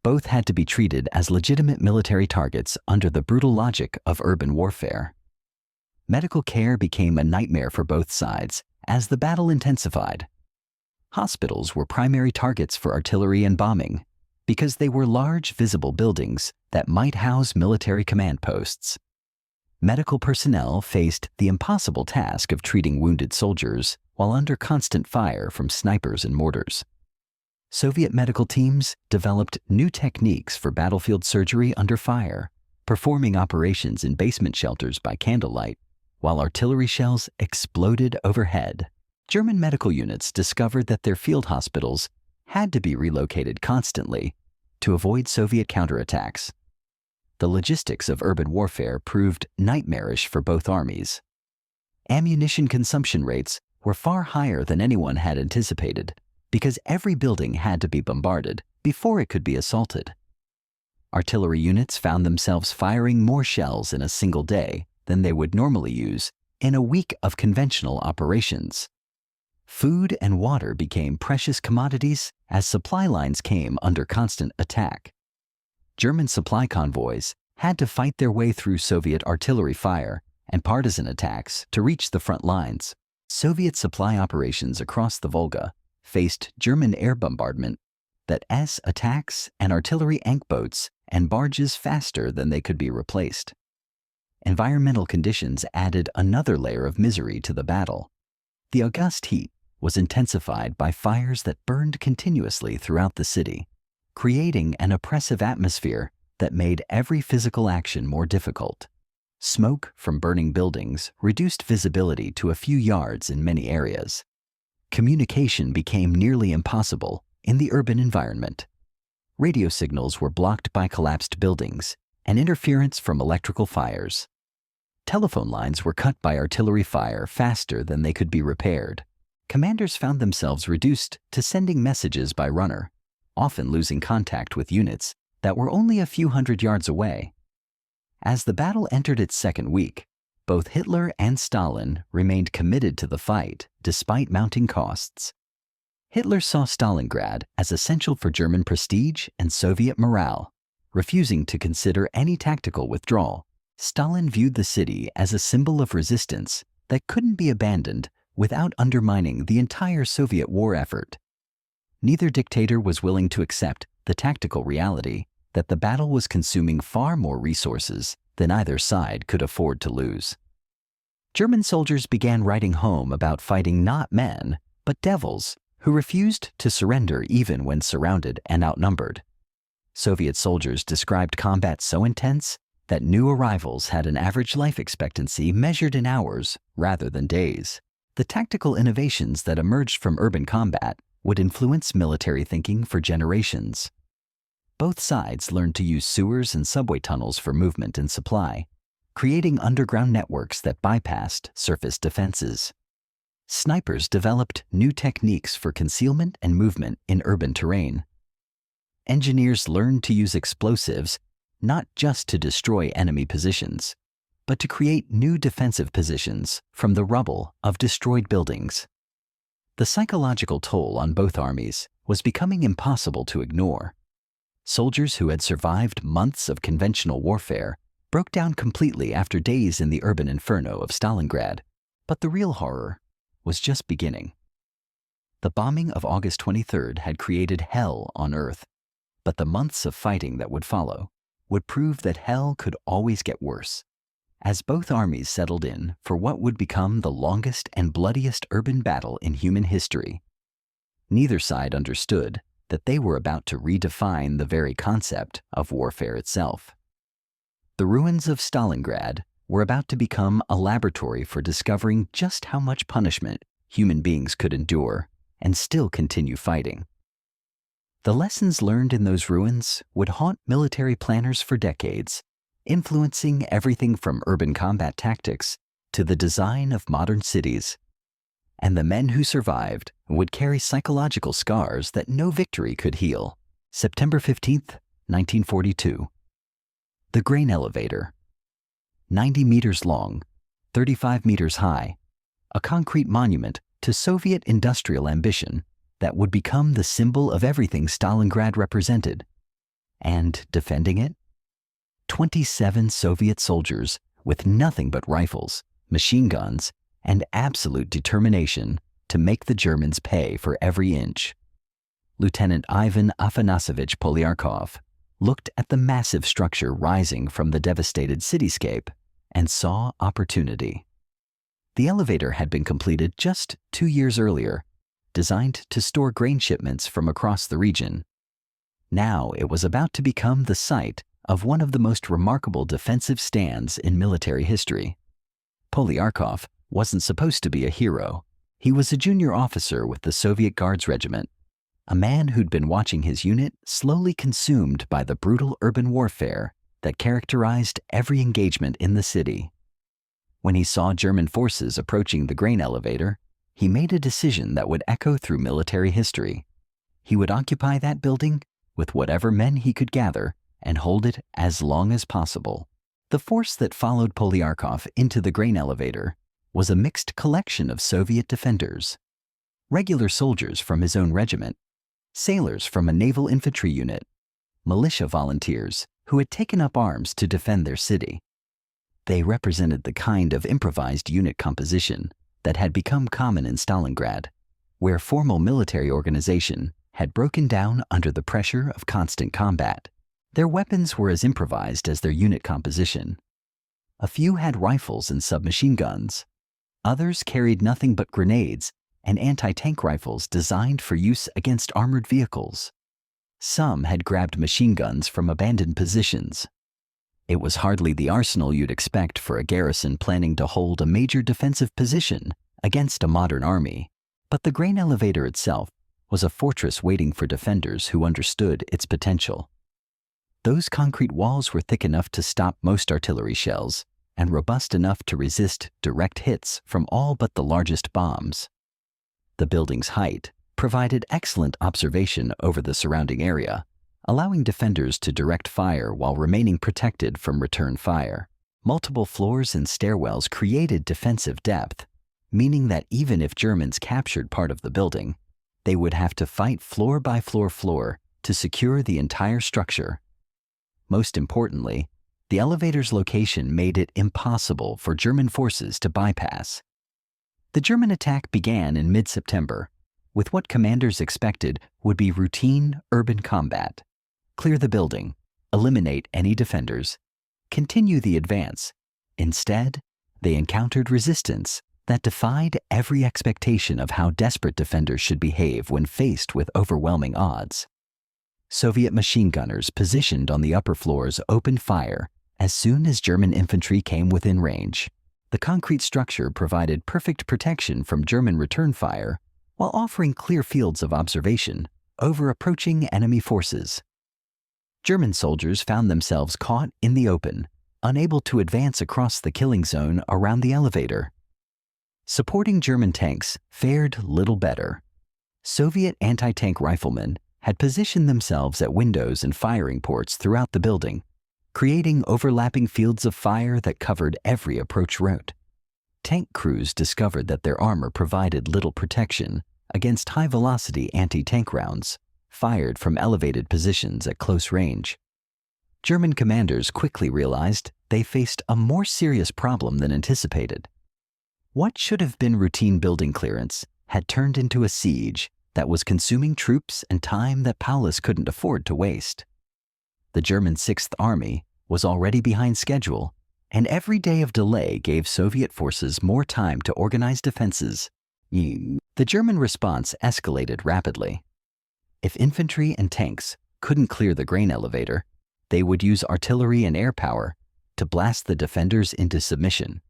Speaker 1: Both had to be treated as legitimate military targets under the brutal logic of urban warfare. Medical care became a nightmare for both sides as the battle intensified. Hospitals were primary targets for artillery and bombing because they were large, visible buildings that might house military command posts. Medical personnel faced the impossible task of treating wounded soldiers while under constant fire from snipers and mortars. Soviet medical teams developed new techniques for battlefield surgery under fire, performing operations in basement shelters by candlelight, while artillery shells exploded overhead. German medical units discovered that their field hospitals had to be relocated constantly to avoid Soviet counterattacks. The logistics of urban warfare proved nightmarish for both armies. Ammunition consumption rates were far higher than anyone had anticipated because every building had to be bombarded before it could be assaulted. Artillery units found themselves firing more shells in a single day than they would normally use in a week of conventional operations. Food and water became precious commodities as supply lines came under constant attack. German supply convoys had to fight their way through Soviet artillery fire and partisan attacks to reach the front lines. Soviet supply operations across the Volga faced German air bombardment that attacks and artillery boats and barges faster than they could be replaced. Environmental conditions added another layer of misery to the battle. The august heat was intensified by fires that burned continuously throughout the city, creating an oppressive atmosphere that made every physical action more difficult. Smoke from burning buildings reduced visibility to a few yards in many areas. Communication became nearly impossible in the urban environment. Radio signals were blocked by collapsed buildings and interference from electrical fires. Telephone lines were cut by artillery fire faster than they could be repaired. Commanders found themselves reduced to sending messages by runner, often losing contact with units that were only a few hundred yards away. As the battle entered its second week, both Hitler and Stalin remained committed to the fight despite mounting costs. Hitler saw Stalingrad as essential for German prestige and Soviet morale, refusing to consider any tactical withdrawal. Stalin viewed the city as a symbol of resistance that couldn't be abandoned without undermining the entire Soviet war effort. Neither dictator was willing to accept the tactical reality that the battle was consuming far more resources than either side could afford to lose. German soldiers began writing home about fighting not men, but devils who refused to surrender even when surrounded and outnumbered. Soviet soldiers described combat so intense that new arrivals had an average life expectancy measured in hours rather than days. The tactical innovations that emerged from urban combat would influence military thinking for generations. Both sides learned to use sewers and subway tunnels for movement and supply, creating underground networks that bypassed surface defenses. Snipers developed new techniques for concealment and movement in urban terrain. Engineers learned to use explosives not just to destroy enemy positions, but to create new defensive positions from the rubble of destroyed buildings. The psychological toll on both armies was becoming impossible to ignore. Soldiers who had survived months of conventional warfare broke down completely after days in the urban inferno of Stalingrad, but the real horror was just beginning. The bombing of August 23rd had created hell on Earth, but the months of fighting that would follow would prove that hell could always get worse. As both armies settled in for what would become the longest and bloodiest urban battle in human history, neither side understood that they were about to redefine the very concept of warfare itself. The ruins of Stalingrad were about to become a laboratory for discovering just how much punishment human beings could endure and still continue fighting. The lessons learned in those ruins would haunt military planners for decades, influencing everything from urban combat tactics to the design of modern cities. And the men who survived would carry psychological scars that no victory could heal. September 15th, 1942. The grain elevator. 90 meters long, 35 meters high, a concrete monument to Soviet industrial ambition that would become the symbol of everything Stalingrad represented. And defending it? 27 Soviet soldiers with nothing but rifles, machine guns, and absolute determination to make the Germans pay for every inch. Lieutenant Ivan Afanasovich Polyarkov looked at the massive structure rising from the devastated cityscape and saw opportunity. The elevator had been completed just 2 years earlier, designed to store grain shipments from across the region. Now it was about to become the site of one of the most remarkable defensive stands in military history. Polyarkov wasn't supposed to be a hero. He was a junior officer with the Soviet Guards Regiment, a man who'd been watching his unit slowly consumed by the brutal urban warfare that characterized every engagement in the city. When he saw German forces approaching the grain elevator, he made a decision that would echo through military history. He would occupy that building with whatever men he could gather and hold it as long as possible. The force that followed Polyarkov into the grain elevator was a mixed collection of Soviet defenders. Regular soldiers from his own regiment, sailors from a naval infantry unit, militia volunteers who had taken up arms to defend their city. They represented the kind of improvised unit composition that had become common in Stalingrad, where formal military organization had broken down under the pressure of constant combat. Their weapons were as improvised as their unit composition. A few had rifles and submachine guns. Others carried nothing but grenades and anti-tank rifles designed for use against armored vehicles. Some had grabbed machine guns from abandoned positions. It was hardly the arsenal you'd expect for a garrison planning to hold a major defensive position against a modern army, but the grain elevator itself was a fortress waiting for defenders who understood its potential. Those concrete walls were thick enough to stop most artillery shells and robust enough to resist direct hits from all but the largest bombs. The building's height provided excellent observation over the surrounding area, allowing defenders to direct fire while remaining protected from return fire. Multiple floors and stairwells created defensive depth, meaning that even if Germans captured part of the building, they would have to fight floor by floor to secure the entire structure. Most importantly, the elevator's location made it impossible for German forces to bypass. The German attack began in mid-September, with what commanders expected would be routine urban combat. Clear the building, eliminate any defenders, continue the advance. Instead, they encountered resistance that defied every expectation of how desperate defenders should behave when faced with overwhelming odds. Soviet machine gunners positioned on the upper floors opened fire as soon as German infantry came within range. The concrete structure provided perfect protection from German return fire while offering clear fields of observation over approaching enemy forces. German soldiers found themselves caught in the open, unable to advance across the killing zone around the elevator. Supporting German tanks fared little better. Soviet anti-tank riflemen had positioned themselves at windows and firing ports throughout the building, creating overlapping fields of fire that covered every approach route. Tank crews discovered that their armor provided little protection against high-velocity anti-tank rounds fired from elevated positions at close range. German commanders quickly realized they faced a more serious problem than anticipated. What should have been routine building clearance had turned into a siege that was consuming troops and time that Paulus couldn't afford to waste. The German Sixth Army was already behind schedule, and every day of delay gave Soviet forces more time to organize defenses. The German response escalated rapidly. If infantry and tanks couldn't clear the grain elevator, they would use artillery and air power to blast the defenders into submission.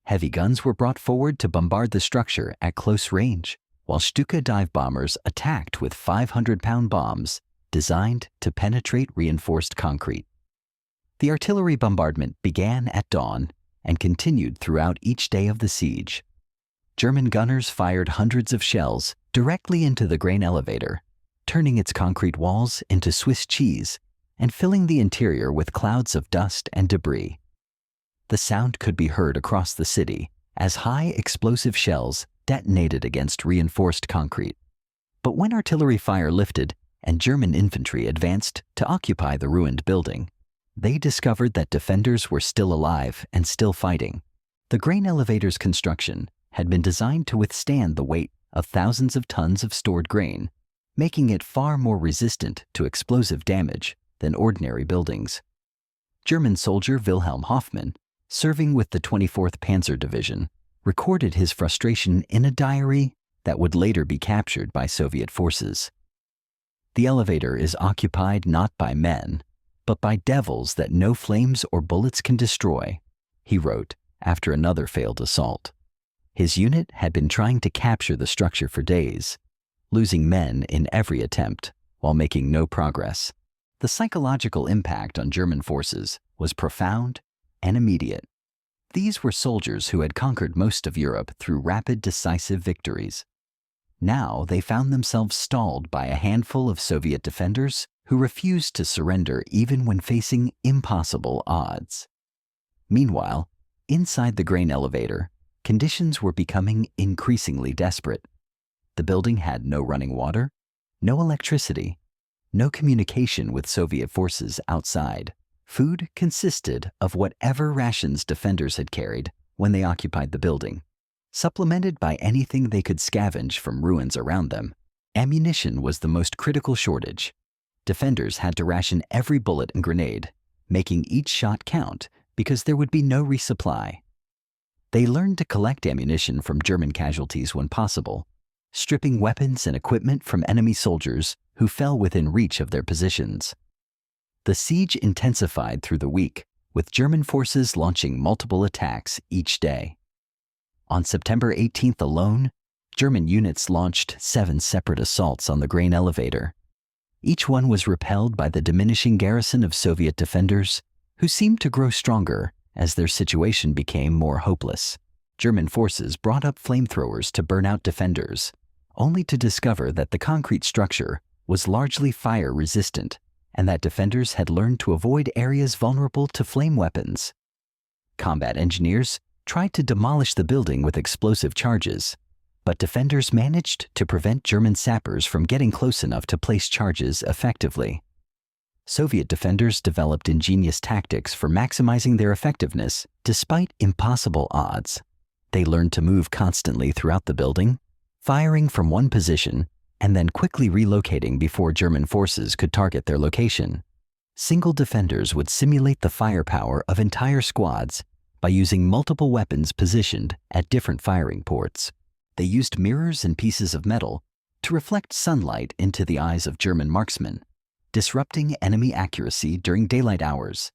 Speaker 1: Heavy guns were brought forward to bombard the structure at close range, while Stuka dive bombers attacked with 500-pound bombs designed to penetrate reinforced concrete. The artillery bombardment began at dawn and continued throughout each day of the siege. German gunners fired hundreds of shells directly into the grain elevator, turning its concrete walls into Swiss cheese and filling the interior with clouds of dust and debris. The sound could be heard across the city as high explosive shells detonated against reinforced concrete. But when artillery fire lifted and German infantry advanced to occupy the ruined building, they discovered that defenders were still alive and still fighting. The grain elevator's construction had been designed to withstand the weight of thousands of tons of stored grain, making it far more resistant to explosive damage than ordinary buildings. German soldier Wilhelm Hoffmann, serving with the 24th Panzer Division, recorded his frustration in a diary that would later be captured by Soviet forces. "The elevator is occupied not by men, but by devils that no flames or bullets can destroy," he wrote after another failed assault. His unit had been trying to capture the structure for days, losing men in every attempt while making no progress. The psychological impact on German forces was profound and immediate. These were soldiers who had conquered most of Europe through rapid, decisive victories. Now they found themselves stalled by a handful of Soviet defenders who refused to surrender even when facing impossible odds. Meanwhile, inside the grain elevator, conditions were becoming increasingly desperate. The building had no running water, no electricity, no communication with Soviet forces outside. Food consisted of whatever rations defenders had carried when they occupied the building, supplemented by anything they could scavenge from ruins around them. Ammunition was the most critical shortage. Defenders had to ration every bullet and grenade, making each shot count because there would be no resupply. They learned to collect ammunition from German casualties when possible, stripping weapons and equipment from enemy soldiers who fell within reach of their positions. The siege intensified through the week, with German forces launching multiple attacks each day. On September 18th alone, German units launched 7 separate assaults on the grain elevator. Each one was repelled by the diminishing garrison of Soviet defenders, who seemed to grow stronger as their situation became more hopeless. German forces brought up flamethrowers to burn out defenders, only to discover that the concrete structure was largely fire-resistant and that defenders had learned to avoid areas vulnerable to flame weapons. Combat engineers tried to demolish the building with explosive charges, but defenders managed to prevent German sappers from getting close enough to place charges effectively. Soviet defenders developed ingenious tactics for maximizing their effectiveness despite impossible odds. They learned to move constantly throughout the building, firing from one position and then quickly relocating before German forces could target their location. Single defenders would simulate the firepower of entire squads by using multiple weapons positioned at different firing ports. They used mirrors and pieces of metal to reflect sunlight into the eyes of German marksmen, disrupting enemy accuracy during daylight hours.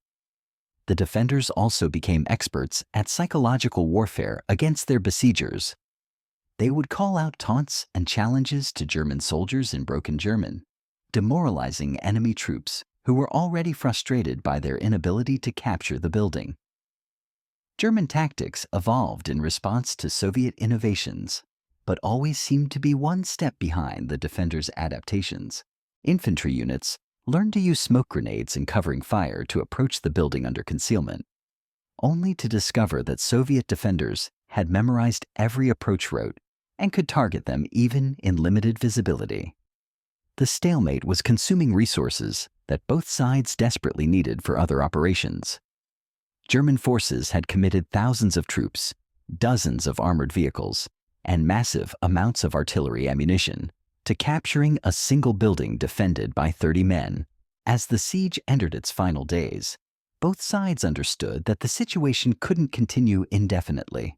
Speaker 1: The defenders also became experts at psychological warfare against their besiegers. They would call out taunts and challenges to German soldiers in broken German, demoralizing enemy troops who were already frustrated by their inability to capture the building. German tactics evolved in response to Soviet innovations, but always seemed to be one step behind the defenders' adaptations. Infantry units learned to use smoke grenades and covering fire to approach the building under concealment, only to discover that Soviet defenders had memorized every approach route and could target them even in limited visibility. The stalemate was consuming resources that both sides desperately needed for other operations. German forces had committed thousands of troops, dozens of armored vehicles, and massive amounts of artillery ammunition to capturing a single building defended by 30 men. As the siege entered its final days, both sides understood that the situation couldn't continue indefinitely.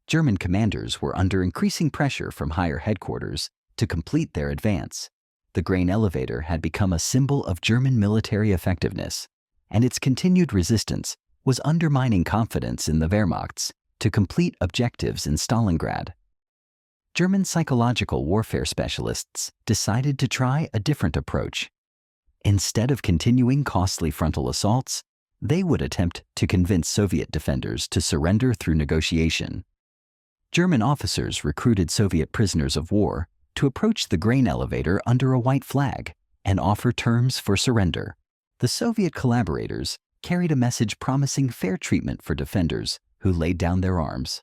Speaker 1: German commanders were under increasing pressure from higher headquarters to complete their advance. The grain elevator had become a symbol of German military effectiveness, and its continued resistance was undermining confidence in the Wehrmachts to complete objectives in Stalingrad. German psychological warfare specialists decided to try a different approach. Instead of continuing costly frontal assaults, they would attempt to convince Soviet defenders to surrender through negotiation. German officers recruited Soviet prisoners of war to approach the grain elevator under a white flag and offer terms for surrender. The Soviet collaborators carried a message promising fair treatment for defenders who laid down their arms.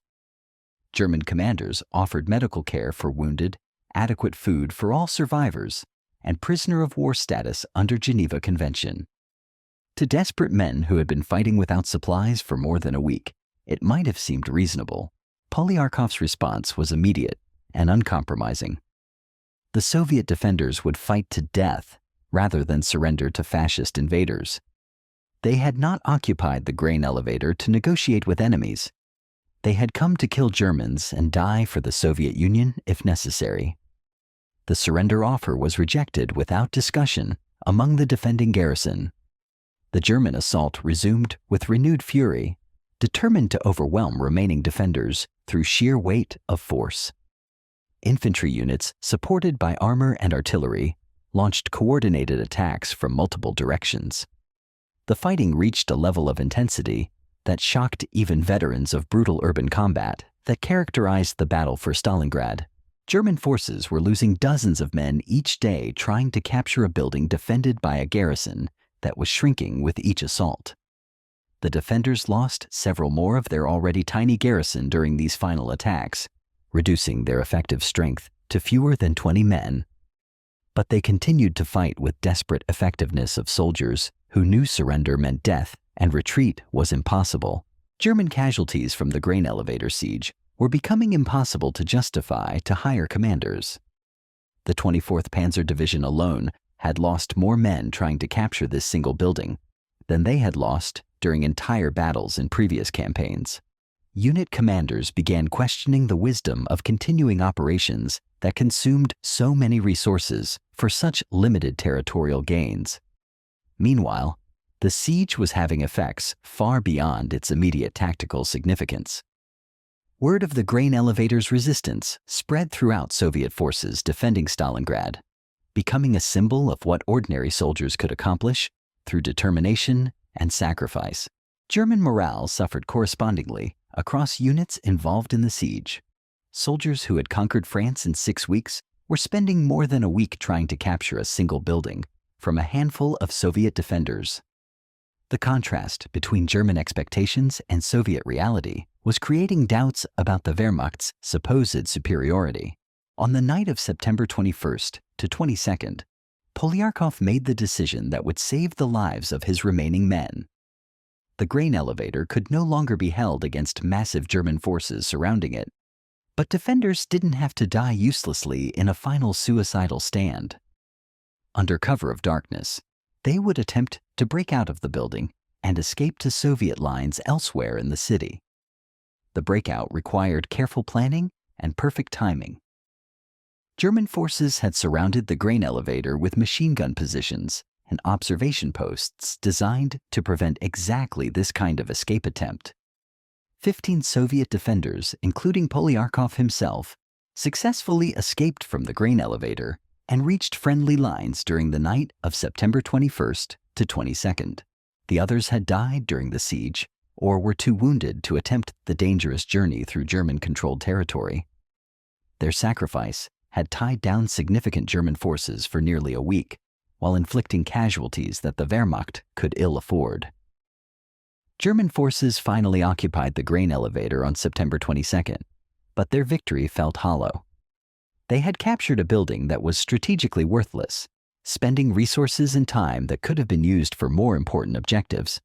Speaker 1: German commanders offered medical care for wounded, adequate food for all survivors, and prisoner of war status under Geneva Convention. To desperate men who had been fighting without supplies for more than a week, it might have seemed reasonable. Polyarkov's response was immediate and uncompromising. The Soviet defenders would fight to death rather than surrender to fascist invaders. They had not occupied the grain elevator to negotiate with enemies. They had come to kill Germans and die for the Soviet Union if necessary. The surrender offer was rejected without discussion among the defending garrison. The German assault resumed with renewed fury, determined to overwhelm remaining defenders through sheer weight of force. Infantry units, supported by armor and artillery, launched coordinated attacks from multiple directions. The fighting reached a level of intensity that shocked even veterans of brutal urban combat that characterized the battle for Stalingrad. German forces were losing dozens of men each day trying to capture a building defended by a garrison that was shrinking with each assault. The defenders lost several more of their already tiny garrison during these final attacks, reducing their effective strength to fewer than 20 men. But they continued to fight with desperate effectiveness of soldiers who knew surrender meant death and retreat was impossible. German casualties from the grain elevator siege were becoming impossible to justify to higher commanders. The 24th Panzer Division alone had lost more men trying to capture this single building than they had lost during entire battles in previous campaigns. Unit commanders began questioning the wisdom of continuing operations that consumed so many resources for such limited territorial gains. Meanwhile, the siege was having effects far beyond its immediate tactical significance. Word of the grain elevator's resistance spread throughout Soviet forces defending Stalingrad, becoming a symbol of what ordinary soldiers could accomplish through determination and sacrifice. German morale suffered correspondingly across units involved in the siege. Soldiers who had conquered France in 6 weeks were spending more than a week trying to capture a single building from a handful of Soviet defenders. The contrast between German expectations and Soviet reality was creating doubts about the Wehrmacht's supposed superiority. On the night of September 21st to 22nd, Polyarkov made the decision that would save the lives of his remaining men. The grain elevator could no longer be held against massive German forces surrounding it, but defenders didn't have to die uselessly in a final suicidal stand. Under cover of darkness, they would attempt to break out of the building and escape to Soviet lines elsewhere in the city. The breakout required careful planning and perfect timing. German forces had surrounded the grain elevator with machine gun positions and observation posts designed to prevent exactly this kind of escape attempt. 15 Soviet defenders, including Polyarkov himself, successfully escaped from the grain elevator and reached friendly lines during the night of September 21st to 22nd. The others had died during the siege or were too wounded to attempt the dangerous journey through German-controlled territory. Their sacrifice had tied down significant German forces for nearly a week, while inflicting casualties that the Wehrmacht could ill afford. German forces finally occupied the grain elevator on September 22nd, but their victory felt hollow. They had captured a building that was strategically worthless, spending resources and time that could have been used for more important objectives.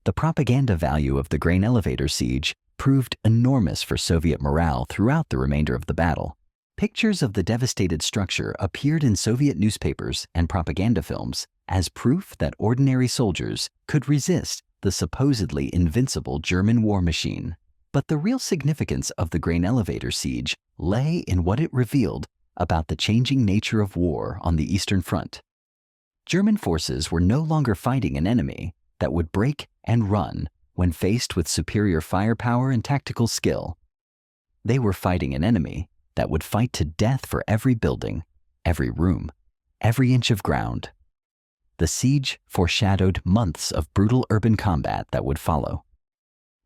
Speaker 1: The propaganda value of the grain elevator siege proved enormous for Soviet morale throughout the remainder of the battle. Pictures of the devastated structure appeared in Soviet newspapers and propaganda films as proof that ordinary soldiers could resist the supposedly invincible German war machine. But the real significance of the grain elevator siege lay in what it revealed about the changing nature of war on the Eastern Front. German forces were no longer fighting an enemy that would break and run when faced with superior firepower and tactical skill. They were fighting an enemy that would fight to death for every building, every room, every inch of ground. The siege foreshadowed months of brutal urban combat that would follow.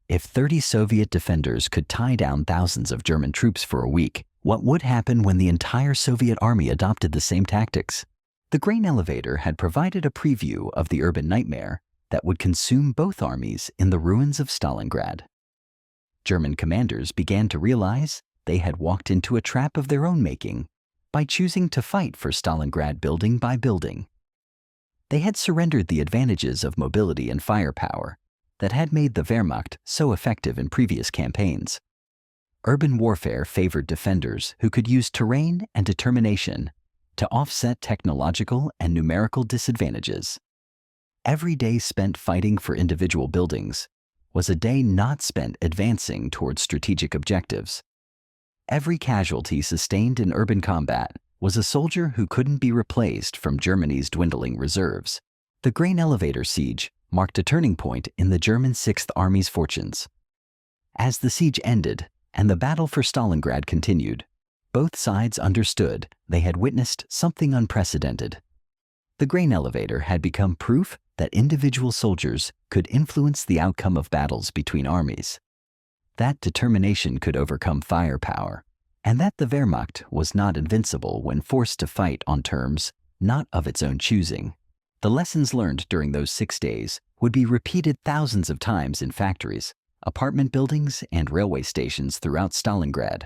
Speaker 1: If 30 Soviet defenders could tie down thousands of German troops for a week, what would happen when the entire Soviet army adopted the same tactics? The grain elevator had provided a preview of the urban nightmare that would consume both armies in the ruins of Stalingrad. German commanders began to realize they had walked into a trap of their own making by choosing to fight for Stalingrad building by building. They had surrendered the advantages of mobility and firepower that had made the Wehrmacht so effective in previous campaigns. Urban warfare favored defenders who could use terrain and determination to offset technological and numerical disadvantages. Every day spent fighting for individual buildings was a day not spent advancing towards strategic objectives. Every casualty sustained in urban combat was a soldier who couldn't be replaced from Germany's dwindling reserves. The grain elevator siege marked a turning point in the German Sixth Army's fortunes. As the siege ended and the battle for Stalingrad continued, both sides understood they had witnessed something unprecedented. The grain elevator had become proof that individual soldiers could influence the outcome of battles between armies, that determination could overcome firepower, and that the Wehrmacht was not invincible when forced to fight on terms not of its own choosing. The lessons learned during those 6 days would be repeated thousands of times in factories, apartment buildings, and railway stations throughout Stalingrad.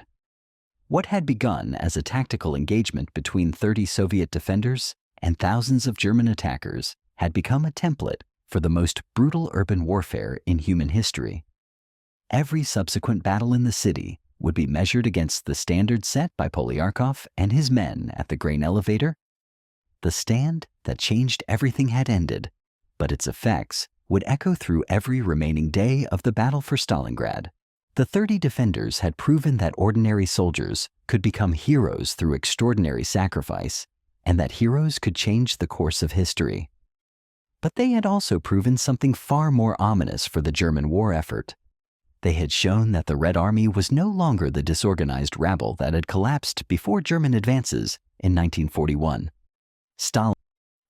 Speaker 1: What had begun as a tactical engagement between 30 Soviet defenders and thousands of German attackers had become a template for the most brutal urban warfare in human history. Every subsequent battle in the city would be measured against the standard set by Poliakov and his men at the grain elevator. The stand that changed everything had ended, but its effects would echo through every remaining day of the battle for Stalingrad. The 30 defenders had proven that ordinary soldiers could become heroes through extraordinary sacrifice, and that heroes could change the course of history. But they had also proven something far more ominous for the German war effort. They had shown that the Red Army was no longer the disorganized rabble that had collapsed before German advances in 1941.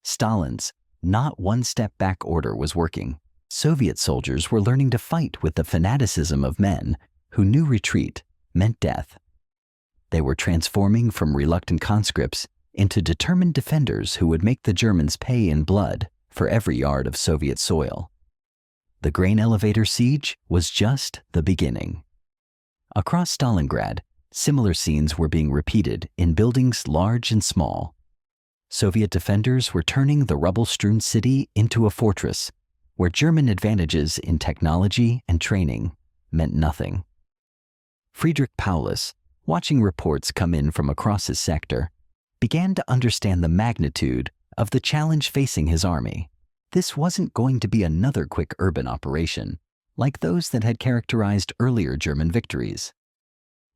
Speaker 1: Stalin's not one step back order was working. Soviet soldiers were learning to fight with the fanaticism of men who knew retreat meant death. They were transforming from reluctant conscripts into determined defenders who would make the Germans pay in blood for every yard of Soviet soil. The grain elevator siege was just the beginning. Across Stalingrad, similar scenes were being repeated in buildings large and small. Soviet defenders were turning the rubble-strewn city into a fortress where German advantages in technology and training meant nothing. Friedrich Paulus, watching reports come in from across his sector, began to understand the magnitude of the challenge facing his army. This wasn't going to be another quick urban operation, like those that had characterized earlier German victories.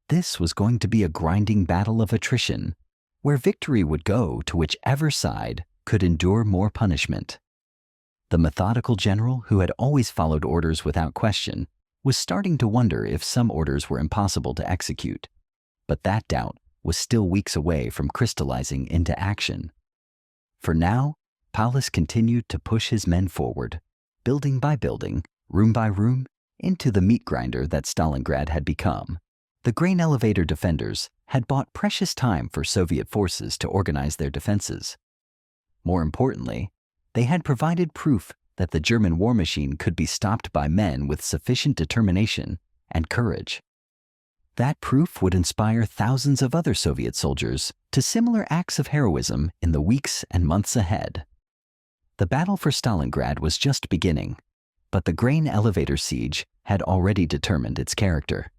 Speaker 1: This was going to be a grinding battle of attrition, where victory would go to whichever side could endure more punishment. The methodical general who had always followed orders without question was starting to wonder if some orders were impossible to execute, but that doubt was still weeks away from crystallizing into action. For now, Paulus continued to push his men forward, building by building, room by room, into the meat grinder that Stalingrad had become. The grain elevator defenders had bought precious time for Soviet forces to organize their defenses. More importantly, they had provided proof that the German war machine could be stopped by men with sufficient determination and courage. That proof would inspire thousands of other Soviet soldiers to similar acts of heroism in the weeks and months ahead. The battle for Stalingrad was just beginning, but the grain elevator siege had already determined its character.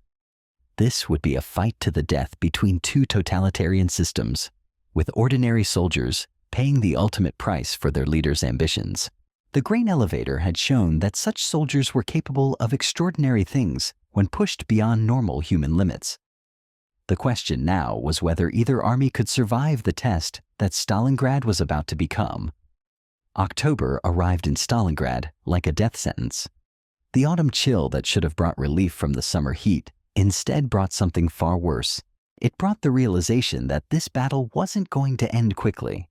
Speaker 1: This would be a fight to the death between two totalitarian systems, with ordinary soldiers paying the ultimate price for their leaders' ambitions. The grain elevator had shown that such soldiers were capable of extraordinary things when pushed beyond normal human limits. The question now was whether either army could survive the test that Stalingrad was about to become. October arrived in Stalingrad like a death sentence. The autumn chill that should have brought relief from the summer heat instead brought something far worse. It brought the realization that this battle wasn't going to end quickly,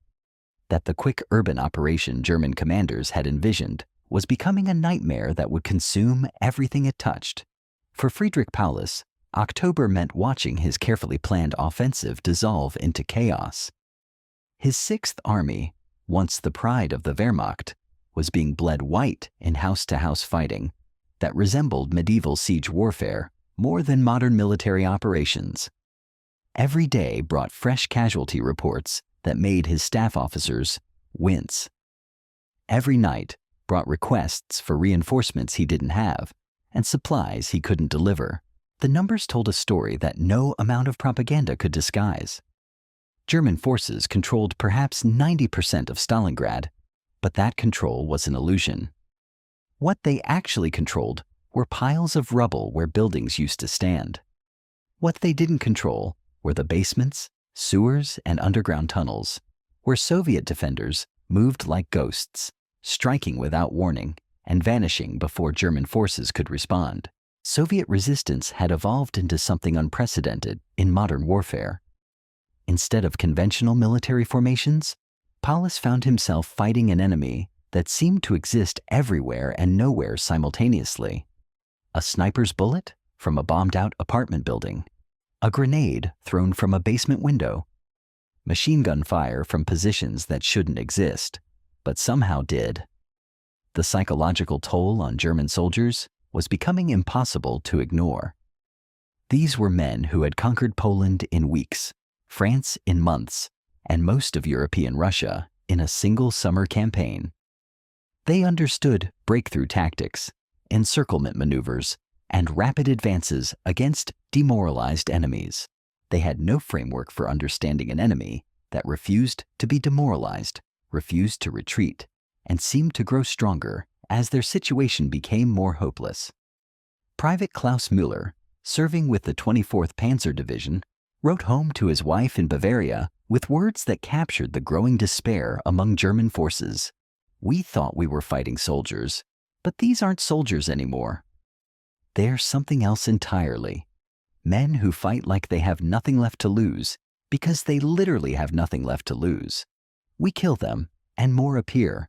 Speaker 1: that the quick urban operation German commanders had envisioned was becoming a nightmare that would consume everything it touched. For Friedrich Paulus, October meant watching his carefully planned offensive dissolve into chaos. His Sixth Army, once the pride of the Wehrmacht, was being bled white in house-to-house fighting that resembled medieval siege warfare more than modern military operations. Every day brought fresh casualty reports that made his staff officers wince. Every night brought requests for reinforcements he didn't have and supplies he couldn't deliver. The numbers told a story that no amount of propaganda could disguise. German forces controlled perhaps 90% of Stalingrad, but that control was an illusion. What they actually controlled were piles of rubble where buildings used to stand. What they didn't control were the basements, sewers, and underground tunnels, where Soviet defenders moved like ghosts, striking without warning and vanishing before German forces could respond. Soviet resistance had evolved into something unprecedented in modern warfare. Instead of conventional military formations, Paulus found himself fighting an enemy that seemed to exist everywhere and nowhere simultaneously. A sniper's bullet from a bombed-out apartment building, a grenade thrown from a basement window, machine gun fire from positions that shouldn't exist, but somehow did. The psychological toll on German soldiers was becoming impossible to ignore. These were men who had conquered Poland in weeks, France in months, and most of European Russia in a single summer campaign. They understood breakthrough tactics, encirclement maneuvers, and rapid advances against demoralized enemies. They had no framework for understanding an enemy that refused to be demoralized, refused to retreat, and seemed to grow stronger as their situation became more hopeless. Private Klaus Müller, serving with the 24th Panzer Division, wrote home to his wife in Bavaria with words that captured the growing despair among German forces. "We thought we were fighting soldiers, but these aren't soldiers anymore. They're something else entirely. Men who fight like they have nothing left to lose, because they literally have nothing left to lose. We kill them, and more appear.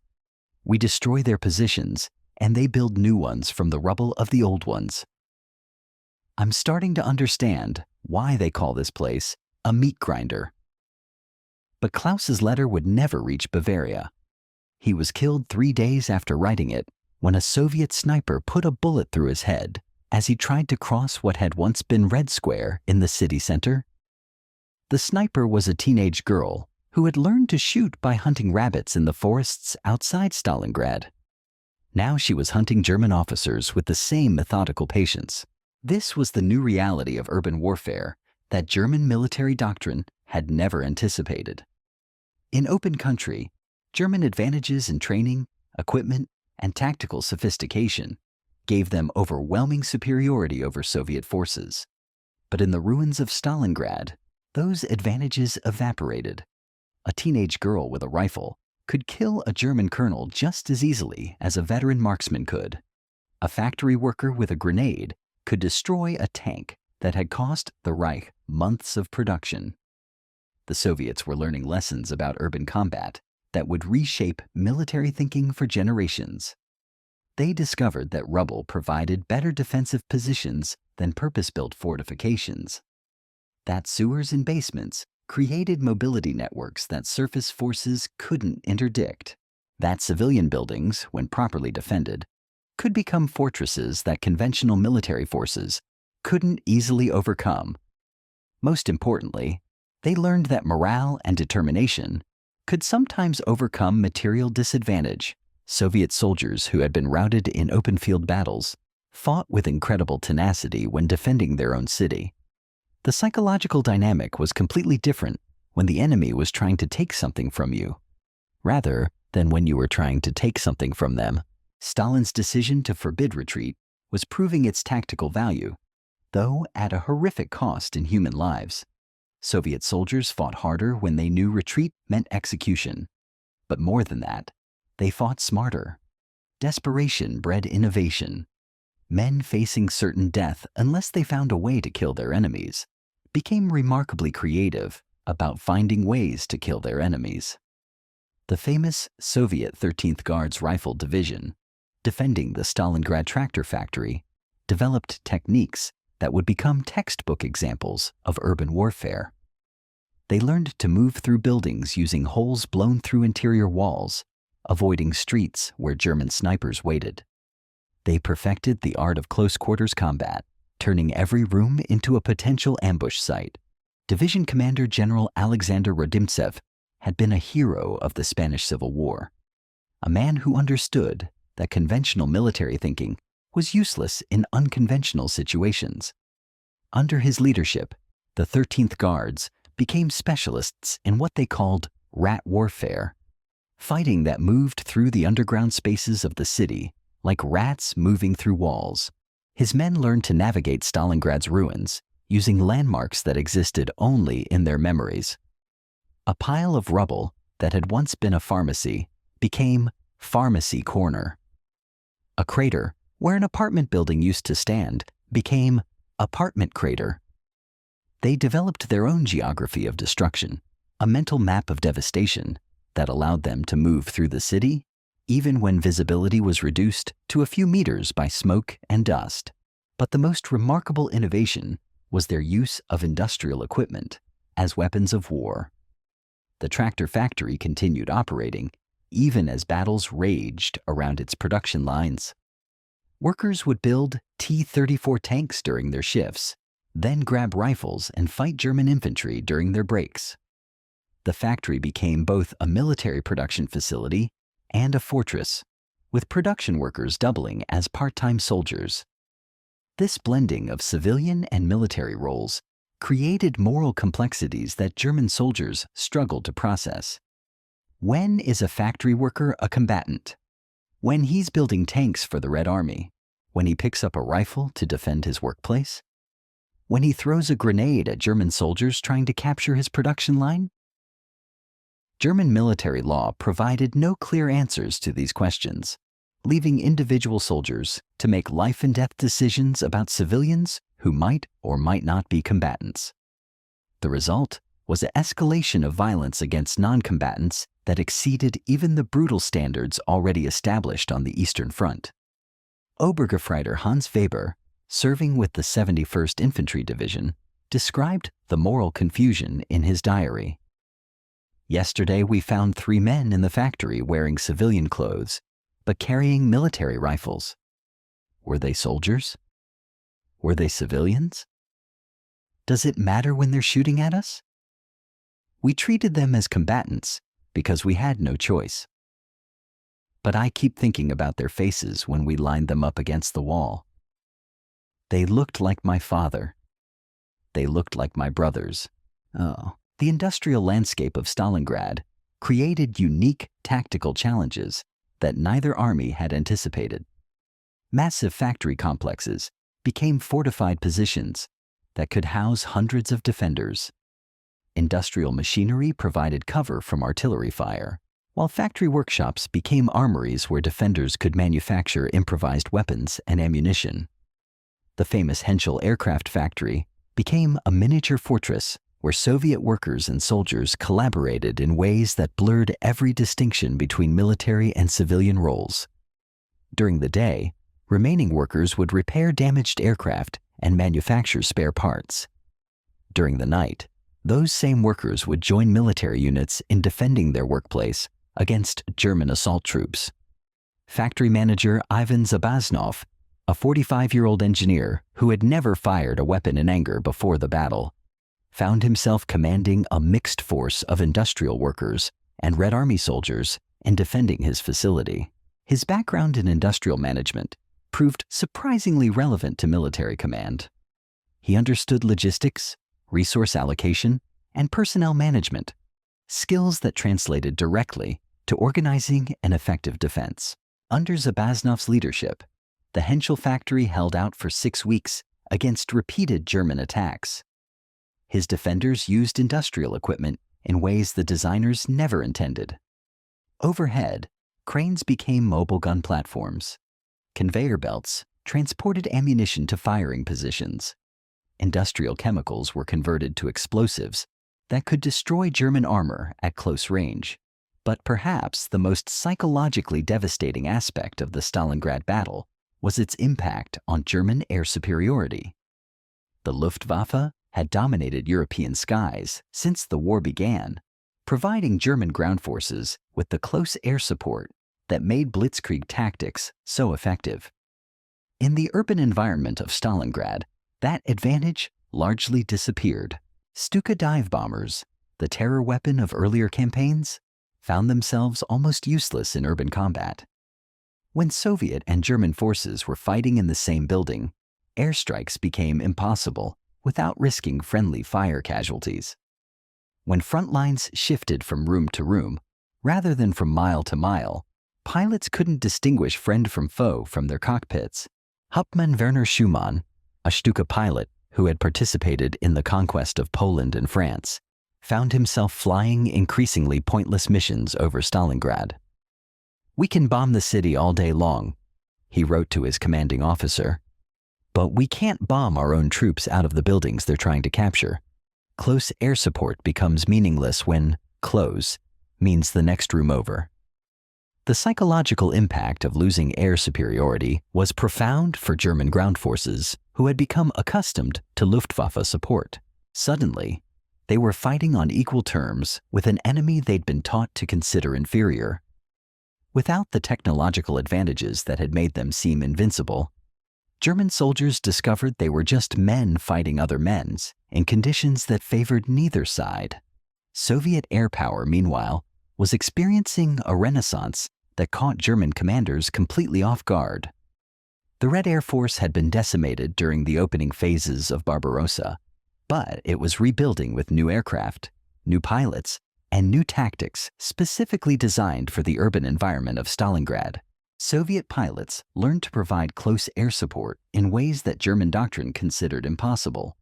Speaker 1: We destroy their positions, and they build new ones from the rubble of the old ones. I'm starting to understand why they call this place a meat grinder." But Klaus's letter would never reach Bavaria. He was killed 3 days after writing it when a Soviet sniper put a bullet through his head as he tried to cross what had once been Red Square in the city center. The sniper was a teenage girl who had learned to shoot by hunting rabbits in the forests outside Stalingrad. Now she was hunting German officers with the same methodical patience. This was the new reality of urban warfare that German military doctrine had never anticipated. In open country, German advantages in training, equipment, and tactical sophistication gave them overwhelming superiority over Soviet forces. But in the ruins of Stalingrad, those advantages evaporated. A teenage girl with a rifle could kill a German colonel just as easily as a veteran marksman could. A factory worker with a grenade could destroy a tank that had cost the Reich months of production. The Soviets were learning lessons about urban combat that would reshape military thinking for generations. They discovered that rubble provided better defensive positions than purpose-built fortifications. That sewers and basements created mobility networks that surface forces couldn't interdict. That civilian buildings, when properly defended, could become fortresses that conventional military forces couldn't easily overcome. Most importantly, they learned that morale and determination could sometimes overcome material disadvantage. Soviet soldiers who had been routed in open field battles fought with incredible tenacity when defending their own city. The psychological dynamic was completely different when the enemy was trying to take something from you, rather than when you were trying to take something from them. Stalin's decision to forbid retreat was proving its tactical value, though at a horrific cost in human lives. Soviet soldiers fought harder when they knew retreat meant execution. But more than that, they fought smarter. Desperation bred innovation. Men facing certain death unless they found a way to kill their enemies became remarkably creative about finding ways to kill their enemies. The famous Soviet 13th Guards Rifle Division, defending the Stalingrad tractor factory, developed techniques that would become textbook examples of urban warfare. They learned to move through buildings using holes blown through interior walls, avoiding streets where German snipers waited. They perfected the art of close-quarters combat, turning every room into a potential ambush site. Division Commander General Alexander Rodimtsev had been a hero of the Spanish Civil War, a man who understood that conventional military thinking was useless in unconventional situations. Under his leadership, the 13th Guards became specialists in what they called rat warfare, fighting that moved through the underground spaces of the city like rats moving through walls. His men learned to navigate Stalingrad's ruins using landmarks that existed only in their memories. A pile of rubble that had once been a pharmacy became Pharmacy Corner. A crater where an apartment building used to stand became Apartment Crater. They developed their own geography of destruction, a mental map of devastation that allowed them to move through the city even when visibility was reduced to a few meters by smoke and dust. But the most remarkable innovation was their use of industrial equipment as weapons of war. The tractor factory continued operating even as battles raged around its production lines. Workers would build T-34 tanks during their shifts, then grab rifles and fight German infantry during their breaks. The factory became both a military production facility and a fortress, with production workers doubling as part-time soldiers. This blending of civilian and military roles created moral complexities that German soldiers struggled to process. When is a factory worker a combatant? When he's building tanks for the Red Army? When he picks up a rifle to defend his workplace? When he throws a grenade at German soldiers trying to capture his production line? German military law provided no clear answers to these questions, leaving individual soldiers to make life and death decisions about civilians who might or might not be combatants. The result was an escalation of violence against non-combatants that exceeded even the brutal standards already established on the Eastern Front. Obergefreiter Hans Weber, serving with the 71st Infantry Division, described the moral confusion in his diary. Yesterday we found 3 men in the factory wearing civilian clothes, but carrying military rifles. Were they soldiers? Were they civilians? Does it matter when they're shooting at us? We treated them as combatants because we had no choice. But I keep thinking about their faces when we lined them up against the wall. They looked like my father. They looked like my brothers. Oh. The industrial landscape of Stalingrad created unique tactical challenges that neither army had anticipated. Massive factory complexes became fortified positions that could house hundreds of defenders. Industrial machinery provided cover from artillery fire, while factory workshops became armories where defenders could manufacture improvised weapons and ammunition. The famous Henschel aircraft factory became a miniature fortress where Soviet workers and soldiers collaborated in ways that blurred every distinction between military and civilian roles. During the day, remaining workers would repair damaged aircraft and manufacture spare parts. During the night, those same workers would join military units in defending their workplace against German assault troops. Factory manager Ivan Zabaznov, a 45-year-old engineer who had never fired a weapon in anger before the battle, found himself commanding a mixed force of industrial workers and Red Army soldiers in defending his facility. His background in industrial management proved surprisingly relevant to military command. He understood logistics, resource allocation, and personnel management, skills that translated directly to organizing an effective defense. Under Zabaznov's leadership, the Henschel factory held out for 6 weeks against repeated German attacks. His defenders used industrial equipment in ways the designers never intended. Overhead, cranes became mobile gun platforms. Conveyor belts transported ammunition to firing positions. Industrial chemicals were converted to explosives that could destroy German armor at close range. But perhaps the most psychologically devastating aspect of the Stalingrad battle was its impact on German air superiority. The Luftwaffe had dominated European skies since the war began, providing German ground forces with the close air support that made blitzkrieg tactics so effective. In the urban environment of Stalingrad, that advantage largely disappeared. Stuka dive bombers, the terror weapon of earlier campaigns, found themselves almost useless in urban combat. When Soviet and German forces were fighting in the same building, airstrikes became impossible without risking friendly fire casualties. When front lines shifted from room to room, rather than from mile to mile, pilots couldn't distinguish friend from foe from their cockpits. Hauptmann Werner Schumann, a Stuka pilot who had participated in the conquest of Poland and France, found himself flying increasingly pointless missions over Stalingrad. "We can bomb the city all day long," he wrote to his commanding officer, "but we can't bomb our own troops out of the buildings they're trying to capture. Close air support becomes meaningless when close means the next room over." The psychological impact of losing air superiority was profound for German ground forces who had become accustomed to Luftwaffe support. Suddenly, they were fighting on equal terms with an enemy they'd been taught to consider inferior. Without the technological advantages that had made them seem invincible, German soldiers discovered they were just men fighting other men's in conditions that favored neither side. Soviet air power, meanwhile, was experiencing a renaissance that caught German commanders completely off guard. The Red Air Force had been decimated during the opening phases of Barbarossa, but it was rebuilding with new aircraft, new pilots, and new tactics specifically designed for the urban environment of Stalingrad. Soviet pilots learned to provide close air support in ways that German doctrine considered impossible.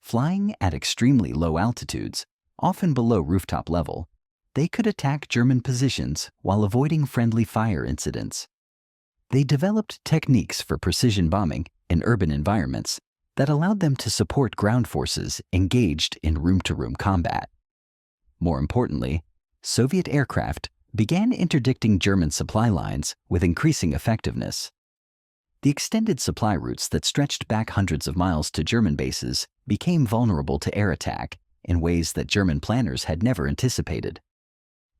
Speaker 1: Flying at extremely low altitudes, often below rooftop level, they could attack German positions while avoiding friendly fire incidents. They developed techniques for precision bombing in urban environments that allowed them to support ground forces engaged in room-to-room combat. More importantly, Soviet aircraft began interdicting German supply lines with increasing effectiveness. The extended supply routes that stretched back hundreds of miles to German bases became vulnerable to air attack in ways that German planners had never anticipated.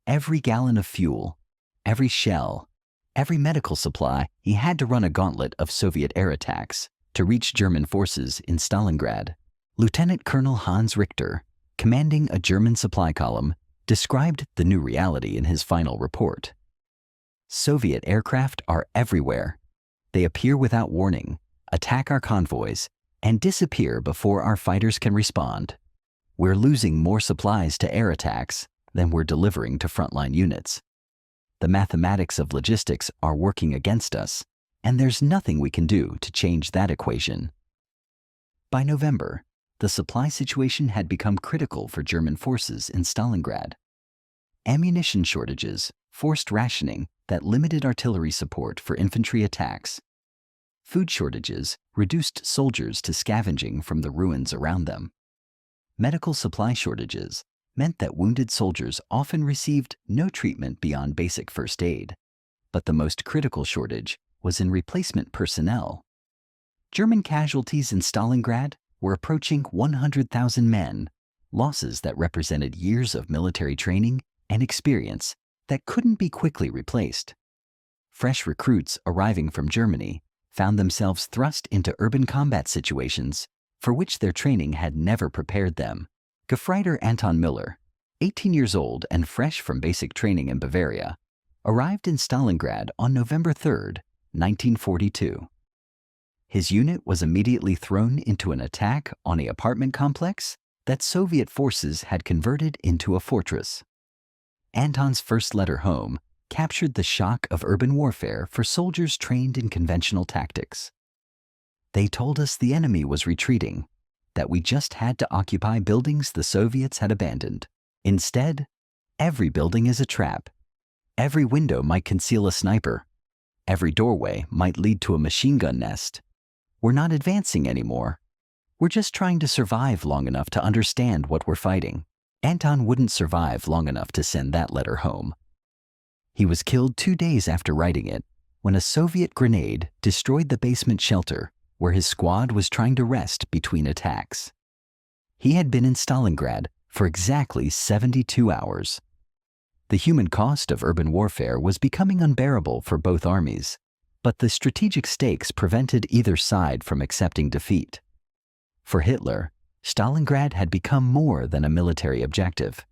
Speaker 1: Every gallon of fuel, every shell, every medical supply, he had to run a gauntlet of Soviet air attacks to reach German forces in Stalingrad. Lieutenant Colonel Hans Richter, commanding a German supply column, described the new reality in his final report. "Soviet aircraft are everywhere. They appear without warning, attack our convoys, and disappear before our fighters can respond. We're losing more supplies to air attacks than we're delivering to frontline units. The mathematics of logistics are working against us, and there's nothing we can do to change that equation." By November, the supply situation had become critical for German forces in Stalingrad. Ammunition shortages forced rationing that limited artillery support for infantry attacks. Food shortages reduced soldiers to scavenging from the ruins around them. Medical supply shortages meant that wounded soldiers often received no treatment beyond basic first aid, but the most critical shortage was in replacement personnel. German casualties in Stalingrad were approaching 100,000 men, losses that represented years of military training and experience that couldn't be quickly replaced. Fresh recruits arriving from Germany found themselves thrust into urban combat situations for which their training had never prepared them. Gefreiter Anton Miller, 18 years old and fresh from basic training in Bavaria, arrived in Stalingrad on November 3, 1942. His unit was immediately thrown into an attack on an apartment complex that Soviet forces had converted into a fortress. Anton's first letter home captured the shock of urban warfare for soldiers trained in conventional tactics. They told us the enemy was retreating, that we just had to occupy buildings the Soviets had abandoned. Instead, every building is a trap. Every window might conceal a sniper. Every doorway might lead to a machine gun nest. We're not advancing anymore. We're just trying to survive long enough to understand what we're fighting. Anton wouldn't survive long enough to send that letter home. He was killed 2 days after writing it, when a Soviet grenade destroyed the basement shelter where his squad was trying to rest between attacks. He had been in Stalingrad for exactly 72 hours. The human cost of urban warfare was becoming unbearable for both armies, but the strategic stakes prevented either side from accepting defeat. For Hitler, Stalingrad had become more than a military objective.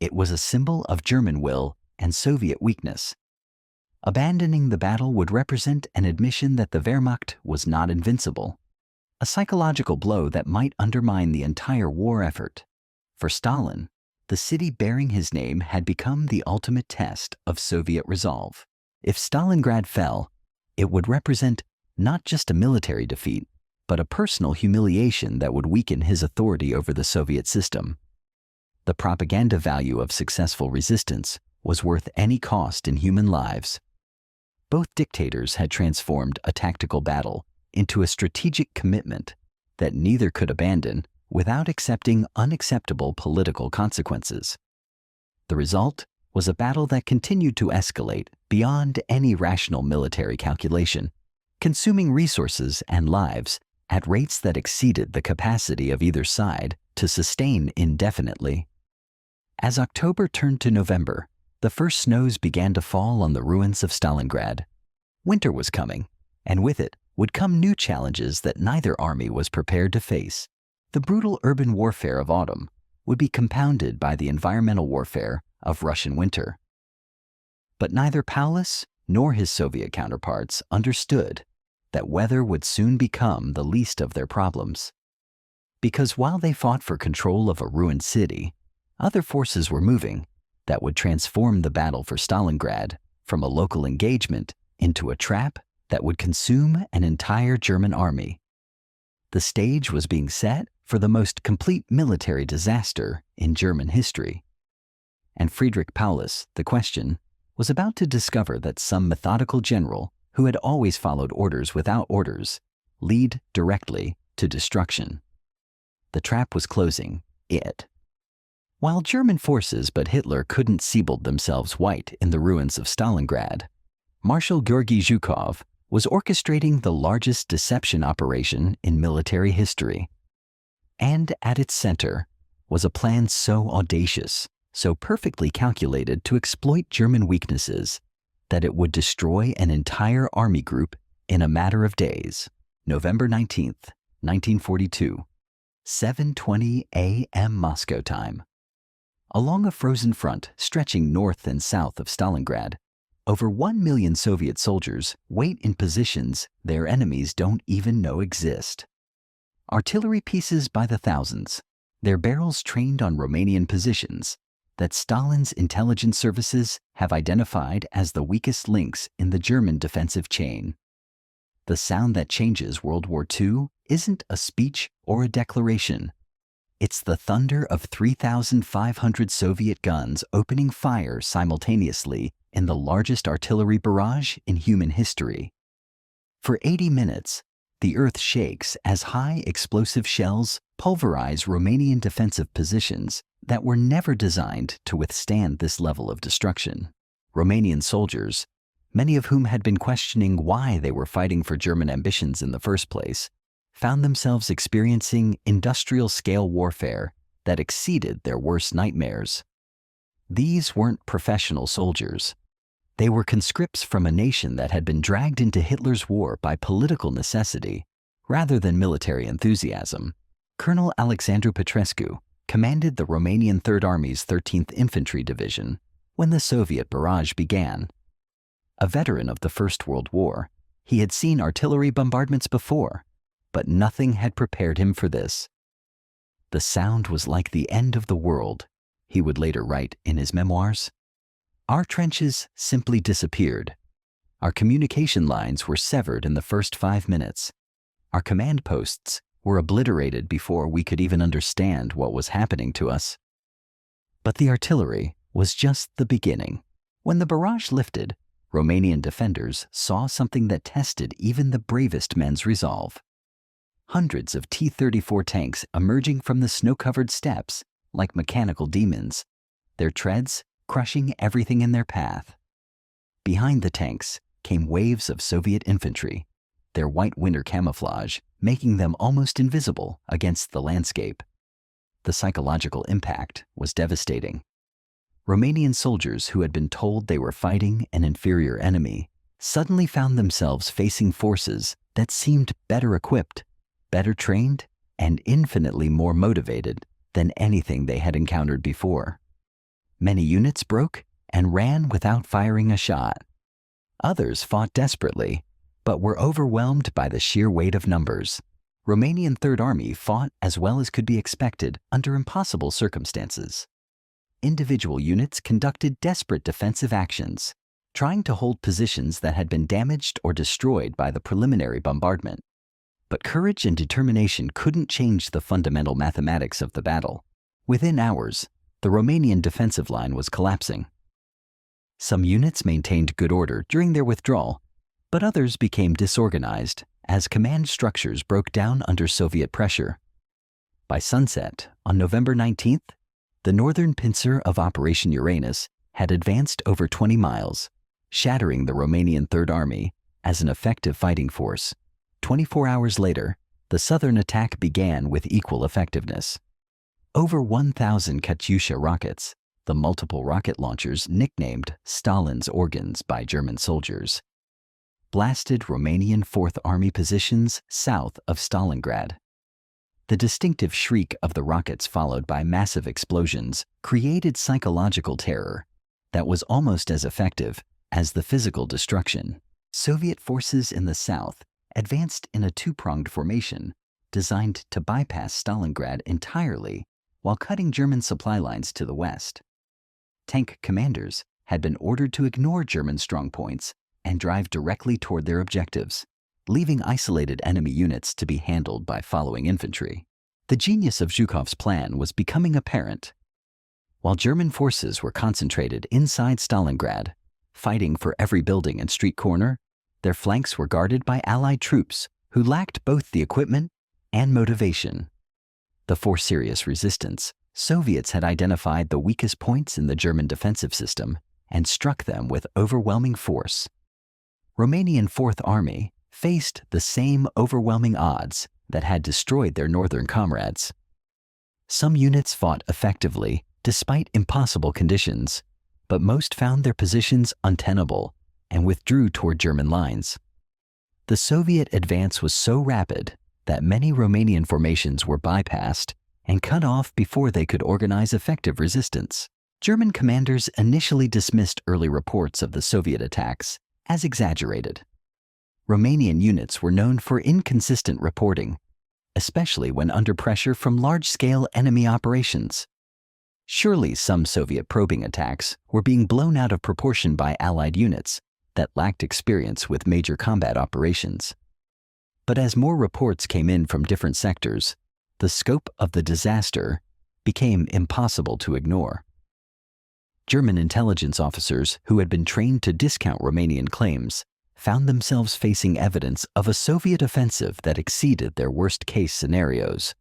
Speaker 1: It was a symbol of German will and Soviet weakness. Abandoning the battle would represent an admission that the Wehrmacht was not invincible, a psychological blow that might undermine the entire war effort. For Stalin, the city bearing his name had become the ultimate test of Soviet resolve. If Stalingrad fell, it would represent not just a military defeat, but a personal humiliation that would weaken his authority over the Soviet system. The propaganda value of successful resistance was worth any cost in human lives. Both dictators had transformed a tactical battle into a strategic commitment that neither could abandon without accepting unacceptable political consequences. The result was a battle that continued to escalate beyond any rational military calculation, consuming resources and lives at rates that exceeded the capacity of either side to sustain indefinitely. As October turned to November, the first snows began to fall on the ruins of Stalingrad. Winter was coming, and with it would come new challenges that neither army was prepared to face. The brutal urban warfare of autumn would be compounded by the environmental warfare of Russian winter. But neither Paulus nor his Soviet counterparts understood that weather would soon become the least of their problems. Because while they fought for control of a ruined city, other forces were moving that would transform the battle for Stalingrad from a local engagement into a trap that would consume an entire German army. The stage was being set for the most complete military disaster in German history. And Friedrich Paulus, the question, was about to discover that some methodical general who had always followed orders without orders lead directly to destruction. The trap was closing. While German forces but Hitler couldn't Siebold themselves white in the ruins of Stalingrad, Marshal Georgy Zhukov was orchestrating the largest deception operation in military history. And at its center was a plan so audacious, so perfectly calculated to exploit German weaknesses, that it would destroy an entire army group in a matter of days. November 19th, 1942, 7:20 a.m. Moscow time. Along a frozen front stretching north and south of Stalingrad, over 1 million Soviet soldiers wait in positions their enemies don't even know exist. Artillery pieces by the thousands, their barrels trained on Romanian positions that Stalin's intelligence services have identified as the weakest links in the German defensive chain. The sound that changes World War II isn't a speech or a declaration. It's the thunder of 3,500 Soviet guns opening fire simultaneously in the largest artillery barrage in human history. For 80 minutes, the earth shakes as high explosive shells pulverize Romanian defensive positions that were never designed to withstand this level of destruction. Romanian soldiers, many of whom had been questioning why they were fighting for German ambitions in the first place, found themselves experiencing industrial-scale warfare that exceeded their worst nightmares. These weren't professional soldiers. They were conscripts from a nation that had been dragged into Hitler's war by political necessity rather than military enthusiasm. Colonel Alexandru Petrescu commanded the Romanian Third Army's 13th Infantry Division when the Soviet barrage began. A veteran of the First World War, he had seen artillery bombardments before, but nothing had prepared him for this. The sound was like the end of the world, he would later write in his memoirs. Our trenches simply disappeared. Our communication lines were severed in the first 5 minutes. Our command posts were obliterated before we could even understand what was happening to us. But the artillery was just the beginning. When the barrage lifted, Romanian defenders saw something that tested even the bravest men's resolve. Hundreds of T-34 tanks emerging from the snow-covered steppes like mechanical demons, their treads crushing everything in their path. Behind the tanks came waves of Soviet infantry, their white winter camouflage making them almost invisible against the landscape. The psychological impact was devastating. Romanian soldiers who had been told they were fighting an inferior enemy suddenly found themselves facing forces that seemed better equipped, better trained, and infinitely more motivated than anything they had encountered before. Many units broke and ran without firing a shot. Others fought desperately, but were overwhelmed by the sheer weight of numbers. Romanian Third Army fought as well as could be expected under impossible circumstances. Individual units conducted desperate defensive actions, trying to hold positions that had been damaged or destroyed by the preliminary bombardment. But courage and determination couldn't change the fundamental mathematics of the battle. Within hours, the Romanian defensive line was collapsing. Some units maintained good order during their withdrawal, but others became disorganized as command structures broke down under Soviet pressure. By sunset, on November 19th, the northern pincer of Operation Uranus had advanced over 20 miles, shattering the Romanian Third Army as an effective fighting force. 24 hours later, the southern attack began with equal effectiveness. Over 1,000 Katyusha rockets, the multiple rocket launchers nicknamed Stalin's organs by German soldiers, blasted Romanian Fourth Army positions south of Stalingrad. The distinctive shriek of the rockets followed by massive explosions created psychological terror that was almost as effective as the physical destruction. Soviet forces in the south advanced in a two-pronged formation designed to bypass Stalingrad entirely while cutting German supply lines to the west. Tank commanders had been ordered to ignore German strongpoints and drive directly toward their objectives, leaving isolated enemy units to be handled by following infantry. The genius of Zhukov's plan was becoming apparent. While German forces were concentrated inside Stalingrad, fighting for every building and street corner, their flanks were guarded by Allied troops who lacked both the equipment and motivation. For serious resistance, Soviets had identified the weakest points in the German defensive system and struck them with overwhelming force. Romanian Fourth Army faced the same overwhelming odds that had destroyed their northern comrades. Some units fought effectively despite impossible conditions, but most found their positions untenable and withdrew toward German lines. The Soviet advance was so rapid that many Romanian formations were bypassed and cut off before they could organize effective resistance. German commanders initially dismissed early reports of the Soviet attacks as exaggerated. Romanian units were known for inconsistent reporting, especially when under pressure from large-scale enemy operations. Surely some Soviet probing attacks were being blown out of proportion by Allied units that lacked experience with major combat operations. But as more reports came in from different sectors, the scope of the disaster became impossible to ignore. German intelligence officers who had been trained to discount Romanian claims found themselves facing evidence of a Soviet offensive that exceeded their worst-case scenarios.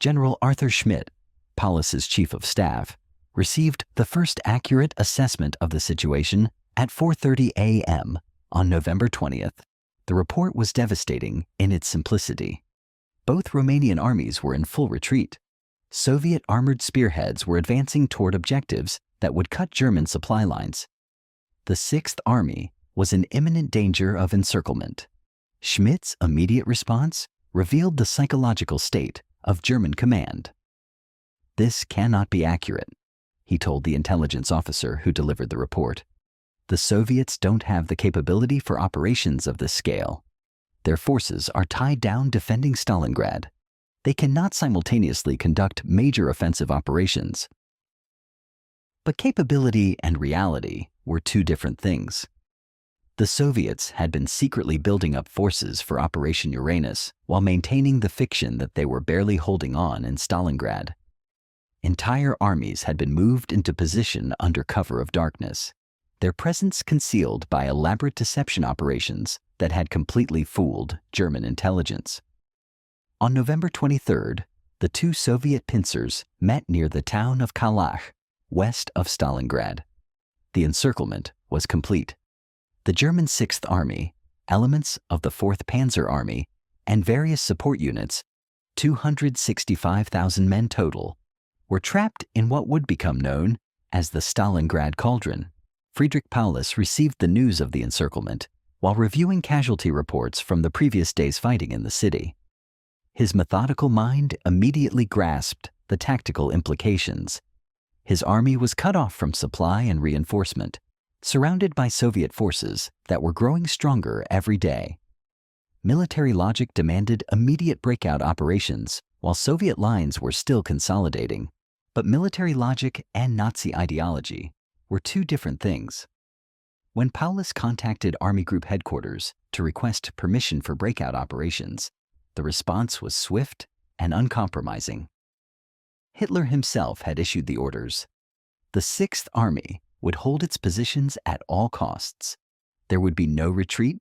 Speaker 1: General Arthur Schmidt, Paulus's chief of staff, received the first accurate assessment of the situation at 4:30 a.m. on November 20th. The report was devastating in its simplicity. Both Romanian armies were in full retreat. Soviet armored spearheads were advancing toward objectives that would cut German supply lines. The Sixth Army was in imminent danger of encirclement. Schmidt's immediate response revealed the psychological state of German command. "This cannot be accurate," he told the intelligence officer who delivered the report. "The Soviets don't have the capability for operations of this scale. Their forces are tied down defending Stalingrad. they cannot simultaneously conduct major offensive operations. But capability and reality were two different things. The Soviets had been secretly building up forces for Operation Uranus while maintaining the fiction that they were barely holding on in Stalingrad. Entire armies had been moved into position under cover of darkness, their presence concealed by elaborate deception operations that had completely fooled German intelligence. On November 23rd, the two Soviet pincers met near the town of Kalach, west of Stalingrad. The encirclement was complete. The German 6th Army, elements of the 4th Panzer Army, and various support units, 265,000 men total, were trapped in what would become known as the Stalingrad Cauldron. Friedrich Paulus received the news of the encirclement while reviewing casualty reports from the previous day's fighting in the city. His methodical mind immediately grasped the tactical implications. His army was cut off from supply and reinforcement, surrounded by Soviet forces that were growing stronger every day. Military logic demanded immediate breakout operations while Soviet lines were still consolidating. But military logic and Nazi ideology were two different things. When Paulus contacted Army Group headquarters to request permission for breakout operations, the response was swift and uncompromising. Hitler himself had issued the orders. The 6th Army would hold its positions at all costs. There would be no retreat,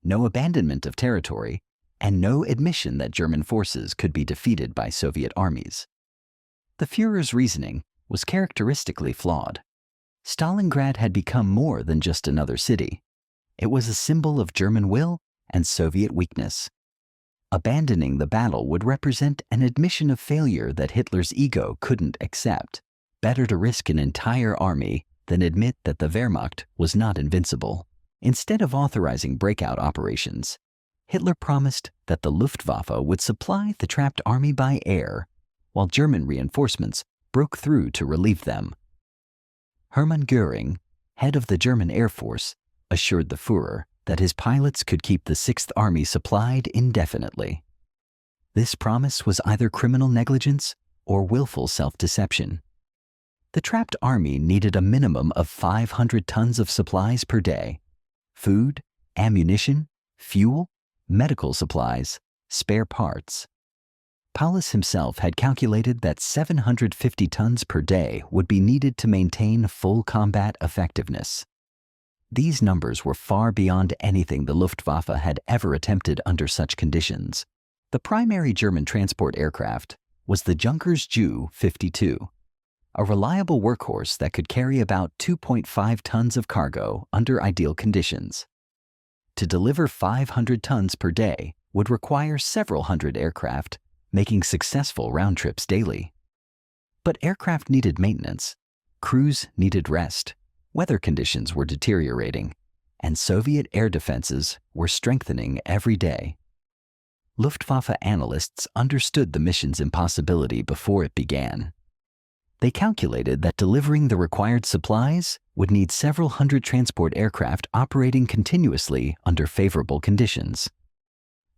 Speaker 1: no abandonment of territory, and no admission that German forces could be defeated by Soviet armies. The Führer's reasoning was characteristically flawed. Stalingrad had become more than just another city. It was a symbol of German will and Soviet weakness. Abandoning the battle would represent an admission of failure that Hitler's ego couldn't accept. Better to risk an entire army than admit that the Wehrmacht was not invincible. Instead of authorizing breakout operations, Hitler promised that the Luftwaffe would supply the trapped army by air, while German reinforcements broke through to relieve them. Hermann Göring, head of the German Air Force, assured the Führer that his pilots could keep the 6th Army supplied indefinitely. This promise was either criminal negligence or willful self-deception. The trapped army needed a minimum of 500 tons of supplies per day: food, ammunition, fuel, medical supplies, spare parts. Paulus himself had calculated that 750 tons per day would be needed to maintain full combat effectiveness. These numbers were far beyond anything the Luftwaffe had ever attempted under such conditions. The primary German transport aircraft was the Junkers Ju-52, a reliable workhorse that could carry about 2.5 tons of cargo under ideal conditions. To deliver 500 tons per day would require several hundred aircraft, making successful round trips daily. But aircraft needed maintenance, crews needed rest, weather conditions were deteriorating, and Soviet air defenses were strengthening every day. Luftwaffe analysts understood the mission's impossibility before it began. They calculated that delivering the required supplies would need several hundred transport aircraft operating continuously under favorable conditions.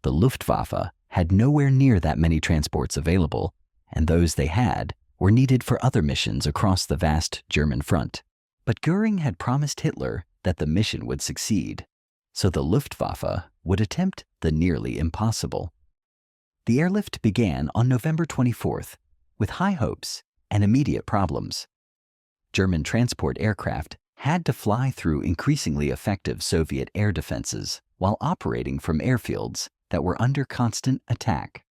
Speaker 1: The Luftwaffe had nowhere near that many transports available, and those they had were needed for other missions across the vast German front. But Göring had promised Hitler that the mission would succeed, so the Luftwaffe would attempt the nearly impossible. The airlift began on November 24th, with high hopes and immediate problems. German transport aircraft had to fly through increasingly effective Soviet air defenses while operating from airfields that were under constant attack.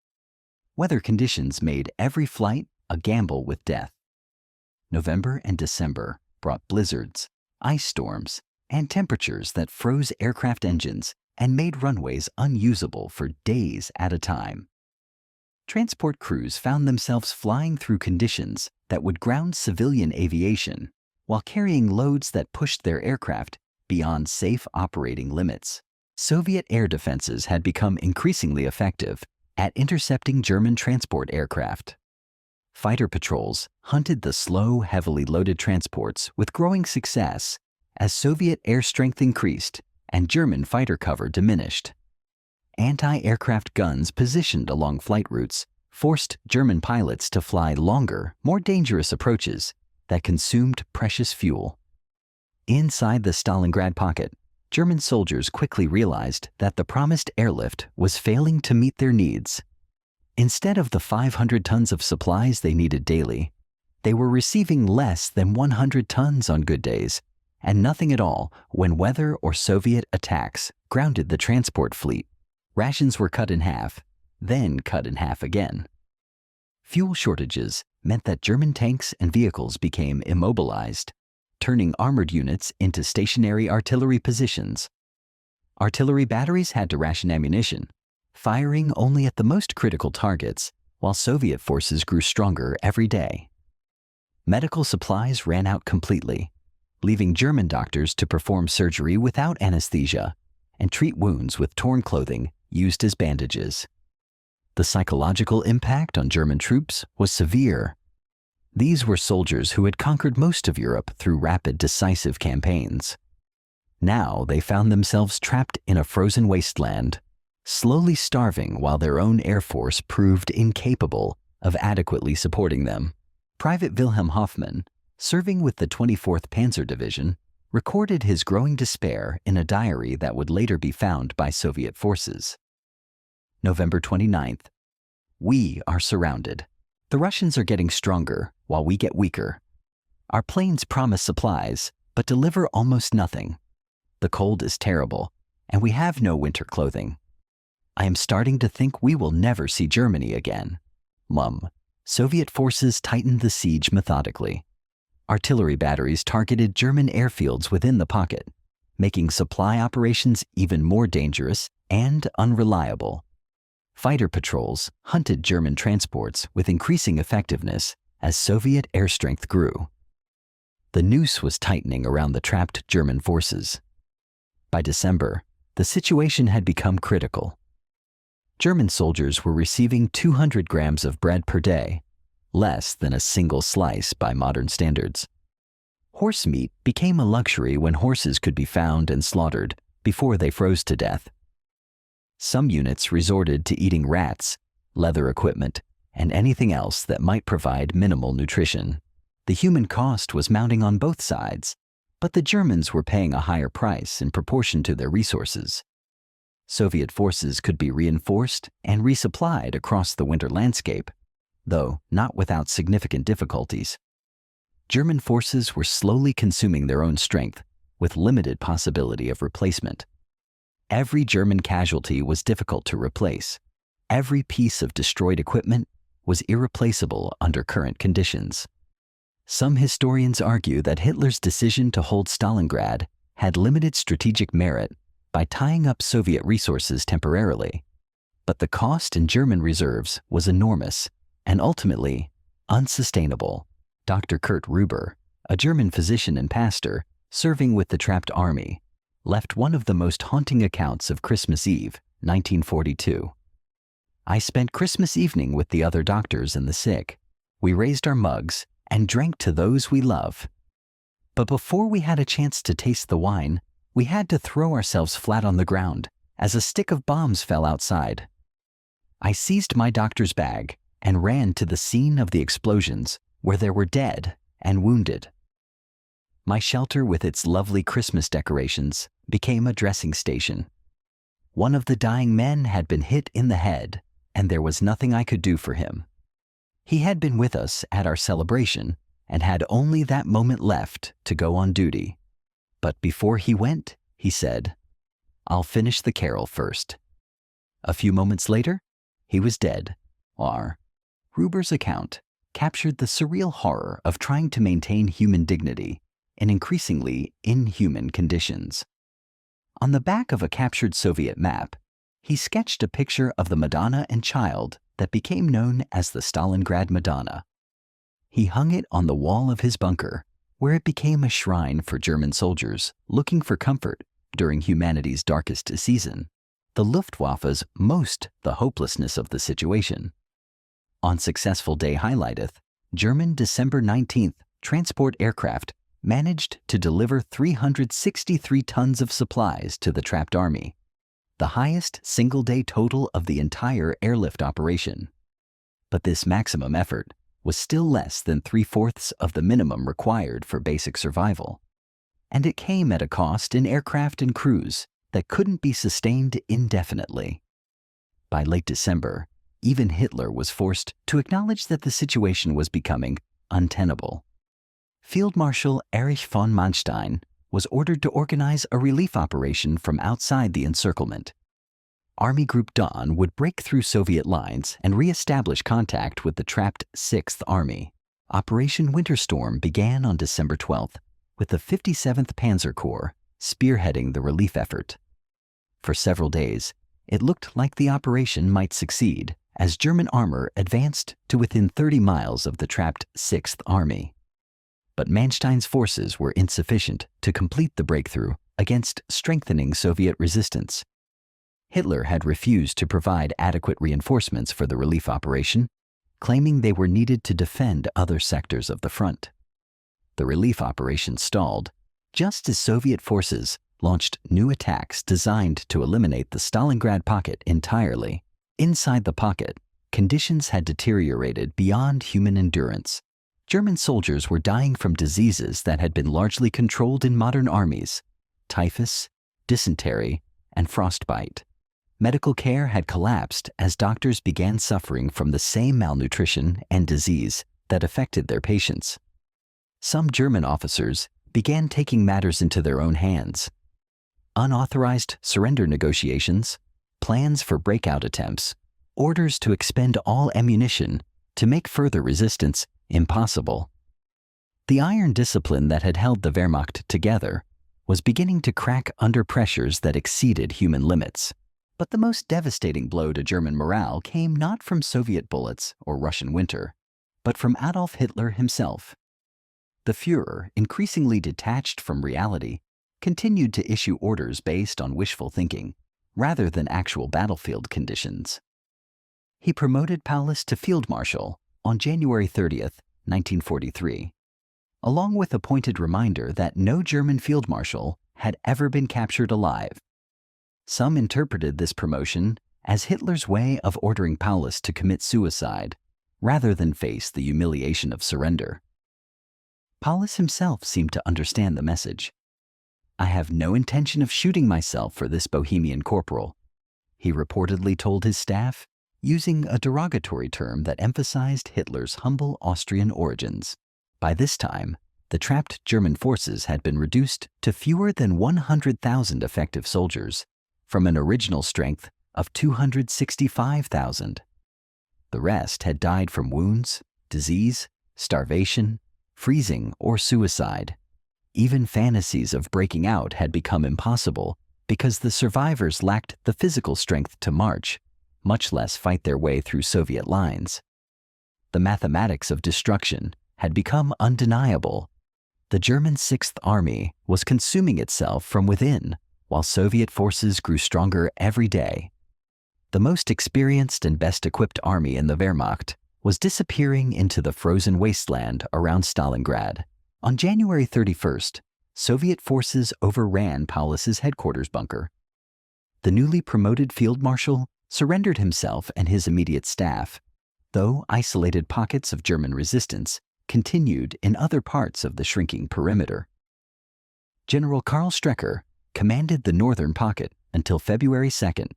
Speaker 1: Weather conditions made every flight a gamble with death. November and December brought blizzards, ice storms, and temperatures that froze aircraft engines and made runways unusable for days at a time. Transport crews found themselves flying through conditions that would ground civilian aviation while carrying loads that pushed their aircraft beyond safe operating limits. Soviet air defenses had become increasingly effective at intercepting German transport aircraft. Fighter patrols hunted the slow, heavily loaded transports with growing success as Soviet air strength increased and German fighter cover diminished. Anti-aircraft guns positioned along flight routes forced German pilots to fly longer, more dangerous approaches that consumed precious fuel. Inside the Stalingrad pocket, German soldiers quickly realized that the promised airlift was failing to meet their needs. Instead of the 500 tons of supplies they needed daily, they were receiving less than 100 tons on good days, and nothing at all when weather or Soviet attacks grounded the transport fleet. Rations were cut in half, then cut in half again. Fuel shortages meant that German tanks and vehicles became immobilized, turning armored units into stationary artillery positions. Artillery batteries had to ration ammunition, firing only at the most critical targets, while Soviet forces grew stronger every day. Medical supplies ran out completely, leaving German doctors to perform surgery without anesthesia and treat wounds with torn clothing used as bandages. The psychological impact on German troops was severe. These were soldiers who had conquered most of Europe through rapid, decisive campaigns. Now they found themselves trapped in a frozen wasteland, slowly starving while their own air force proved incapable of adequately supporting them. Private Wilhelm Hoffmann, serving with the 24th Panzer Division, recorded his growing despair in a diary that would later be found by Soviet forces. November 29th. We are surrounded. The Russians are getting stronger while we get weaker. Our planes promise supplies, but deliver almost nothing. The cold is terrible, and we have no winter clothing. I am starting to think we will never see Germany again. Soviet forces tightened the siege methodically. Artillery batteries targeted German airfields within the pocket, making supply operations even more dangerous and unreliable. Fighter patrols hunted German transports with increasing effectiveness as Soviet air strength grew. The noose was tightening around the trapped German forces. By December, the situation had become critical. German soldiers were receiving 200 grams of bread per day, less than a single slice by modern standards. Horse meat became a luxury when horses could be found and slaughtered before they froze to death. Some units resorted to eating rats, leather equipment, and anything else that might provide minimal nutrition. The human cost was mounting on both sides, but the Germans were paying a higher price in proportion to their resources. Soviet forces could be reinforced and resupplied across the winter landscape, though not without significant difficulties. German forces were slowly consuming their own strength, with limited possibility of replacement. Every German casualty was difficult to replace. Every piece of destroyed equipment was irreplaceable under current conditions. Some historians argue that Hitler's decision to hold Stalingrad had limited strategic merit by tying up Soviet resources temporarily, but the cost in German reserves was enormous and ultimately unsustainable. Dr. Kurt Ruber, a German physician and pastor serving with the trapped army, left one of the most haunting accounts of Christmas Eve, 1942. I spent Christmas evening with the other doctors and the sick. We raised our mugs and drank to those we love. But before we had a chance to taste the wine, we had to throw ourselves flat on the ground as a stick of bombs fell outside. I seized my doctor's bag and ran to the scene of the explosions where there were dead and wounded. My shelter with its lovely Christmas decorations became a dressing station. One of the dying men had been hit in the head, and there was nothing I could do for him. He had been with us at our celebration and had only that moment left to go on duty. But before he went, he said, "I'll finish the carol first." A few moments later, he was dead. Ruber's account captured the surreal horror of trying to maintain human dignity in increasingly inhuman conditions. On the back of a captured Soviet map, he sketched a picture of the Madonna and Child that became known as the Stalingrad Madonna. He hung it on the wall of his bunker, where it became a shrine for German soldiers looking for comfort during humanity's darkest season, the Luftwaffe's most the hopelessness of the situation. On Successful Day Highlighteth, German December 19th transport aircraft managed to deliver 363 tons of supplies to the trapped army, the highest single-day total of the entire airlift operation. But this maximum effort was still less than 3/4 of the minimum required for basic survival. And it came at a cost in aircraft and crews that couldn't be sustained indefinitely. By late December, even Hitler was forced to acknowledge that the situation was becoming untenable. Field Marshal Erich von Manstein was ordered to organize a relief operation from outside the encirclement. Army Group Dawn would break through Soviet lines and re-establish contact with the trapped 6th Army. Operation Winter Storm began on December 12th, with the 57th Panzer Corps spearheading the relief effort. For several days, it looked like the operation might succeed as German armor advanced to within 30 miles of the trapped 6th Army. But Manstein's forces were insufficient to complete the breakthrough against strengthening Soviet resistance. Hitler had refused to provide adequate reinforcements for the relief operation, claiming they were needed to defend other sectors of the front. The relief operation stalled just as Soviet forces launched new attacks designed to eliminate the Stalingrad pocket entirely. Inside the pocket, conditions had deteriorated beyond human endurance. German soldiers were dying from diseases that had been largely controlled in modern armies: typhus, dysentery, and frostbite. Medical care had collapsed as doctors began suffering from the same malnutrition and disease that affected their patients. Some German officers began taking matters into their own hands. Unauthorized surrender negotiations, plans for breakout attempts, orders to expend all ammunition to make further resistance impossible. The iron discipline that had held the Wehrmacht together was beginning to crack under pressures that exceeded human limits. But the most devastating blow to German morale came not from Soviet bullets or Russian winter, but from Adolf Hitler himself. The Führer, increasingly detached from reality, continued to issue orders based on wishful thinking, rather than actual battlefield conditions. He promoted Paulus to Field Marshal on January 30th, 1943, along with a pointed reminder that no German field marshal had ever been captured alive. Some interpreted this promotion as Hitler's way of ordering Paulus to commit suicide, rather than face the humiliation of surrender. Paulus himself seemed to understand the message. "I have no intention of shooting myself for this Bohemian corporal," he reportedly told his staff, using a derogatory term that emphasized Hitler's humble Austrian origins. By this time, the trapped German forces had been reduced to fewer than 100,000 effective soldiers, from an original strength of 265,000. The rest had died from wounds, disease, starvation, freezing, or suicide. Even fantasies of breaking out had become impossible because the survivors lacked the physical strength to march, much less fight their way through Soviet lines. The mathematics of destruction had become undeniable. The German 6th Army was consuming itself from within, while Soviet forces grew stronger every day. The most experienced and best equipped army in the Wehrmacht was disappearing into the frozen wasteland around Stalingrad. On January 31st, Soviet forces overran Paulus's headquarters bunker. The newly promoted field marshal surrendered himself and his immediate staff, though isolated pockets of German resistance continued in other parts of the shrinking perimeter. General Karl Strecker commanded the northern pocket until February 2nd,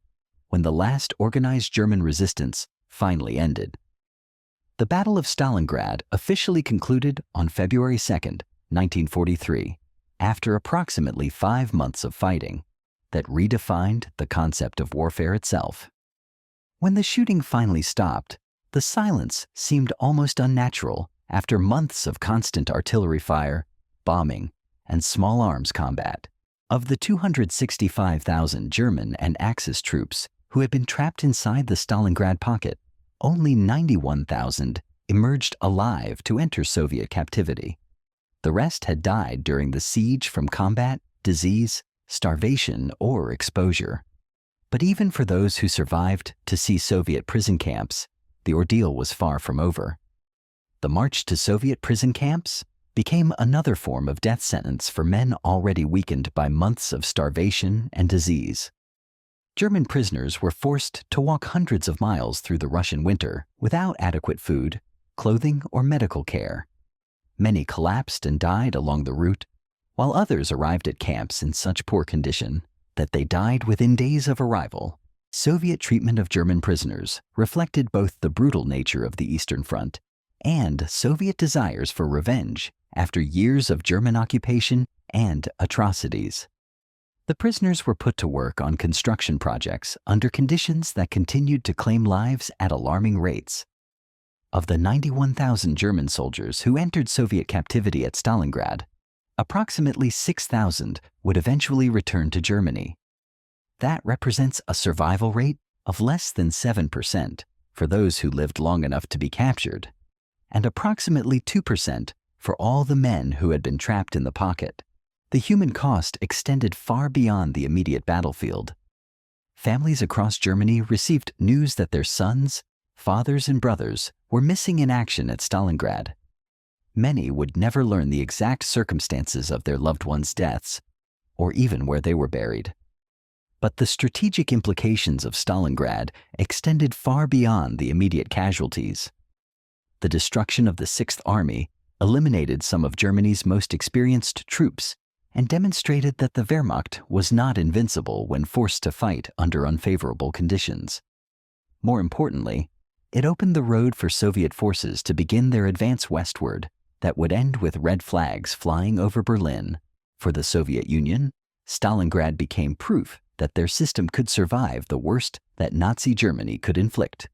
Speaker 1: when the last organized German resistance finally ended. The Battle of Stalingrad officially concluded on February 2nd, 1943, after approximately 5 months of fighting that redefined the concept of warfare itself. When the shooting finally stopped, the silence seemed almost unnatural after months of constant artillery fire, bombing, and small arms combat. Of the 265,000 German and Axis troops who had been trapped inside the Stalingrad pocket, only 91,000 emerged alive to enter Soviet captivity. The rest had died during the siege from combat, disease, starvation, or exposure. But even for those who survived to see Soviet prison camps, the ordeal was far from over. The march to Soviet prison camps became another form of death sentence for men already weakened by months of starvation and disease. German prisoners were forced to walk hundreds of miles through the Russian winter without adequate food, clothing, or medical care. Many collapsed and died along the route, while others arrived at camps in such poor condition that they died within days of arrival. Soviet treatment of German prisoners reflected both the brutal nature of the Eastern Front and Soviet desires for revenge after years of German occupation and atrocities. The prisoners were put to work on construction projects under conditions that continued to claim lives at alarming rates. Of the 91,000 German soldiers who entered Soviet captivity at Stalingrad, approximately 6,000 would eventually return to Germany. That represents a survival rate of less than 7% for those who lived long enough to be captured, and approximately 2% for all the men who had been trapped in the pocket. The human cost extended far beyond the immediate battlefield. Families across Germany received news that their sons, fathers, and brothers were missing in action at Stalingrad. Many would never learn the exact circumstances of their loved ones' deaths, or even where they were buried. But the strategic implications of Stalingrad extended far beyond the immediate casualties. The destruction of the Sixth Army eliminated some of Germany's most experienced troops and demonstrated that the Wehrmacht was not invincible when forced to fight under unfavorable conditions. More importantly, it opened the road for Soviet forces to begin their advance westward that would end with red flags flying over Berlin. For the Soviet Union, Stalingrad became proof that their system could survive the worst that Nazi Germany could inflict.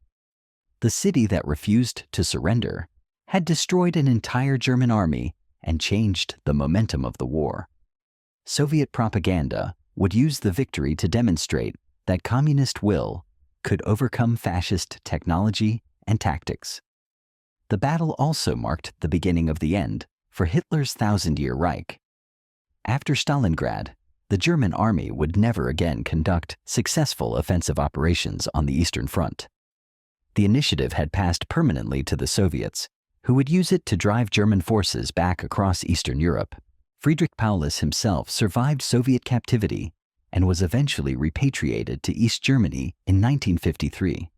Speaker 1: The city that refused to surrender had destroyed an entire German army and changed the momentum of the war. Soviet propaganda would use the victory to demonstrate that communist will could overcome fascist technology and tactics. The battle also marked the beginning of the end for Hitler's thousand-year Reich. After Stalingrad, the German army would never again conduct successful offensive operations on the Eastern Front. The initiative had passed permanently to the Soviets, who would use it to drive German forces back across Eastern Europe. Friedrich Paulus himself survived Soviet captivity and was eventually repatriated to East Germany in 1953.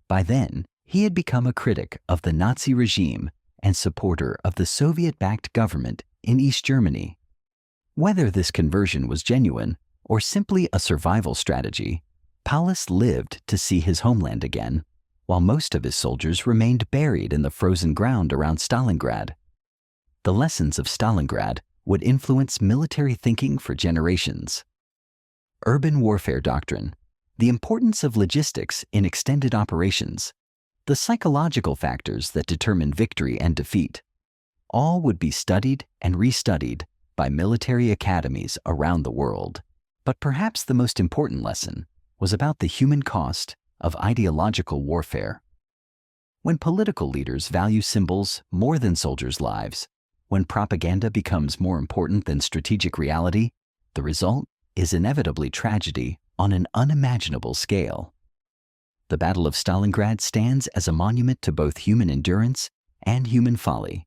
Speaker 1: By then, he had become a critic of the Nazi regime and supporter of the Soviet-backed government in East Germany. Whether this conversion was genuine or simply a survival strategy, Paulus lived to see his homeland again, while most of his soldiers remained buried in the frozen ground around Stalingrad. The lessons of Stalingrad would influence military thinking for generations. Urban warfare doctrine, the importance of logistics in extended operations, the psychological factors that determine victory and defeat, all would be studied and restudied by military academies around the world. But perhaps the most important lesson was about the human cost of ideological warfare. When political leaders value symbols more than soldiers' lives, when propaganda becomes more important than strategic reality, the result is inevitably tragedy on an unimaginable scale. The Battle of Stalingrad stands as a monument to both human endurance and human folly.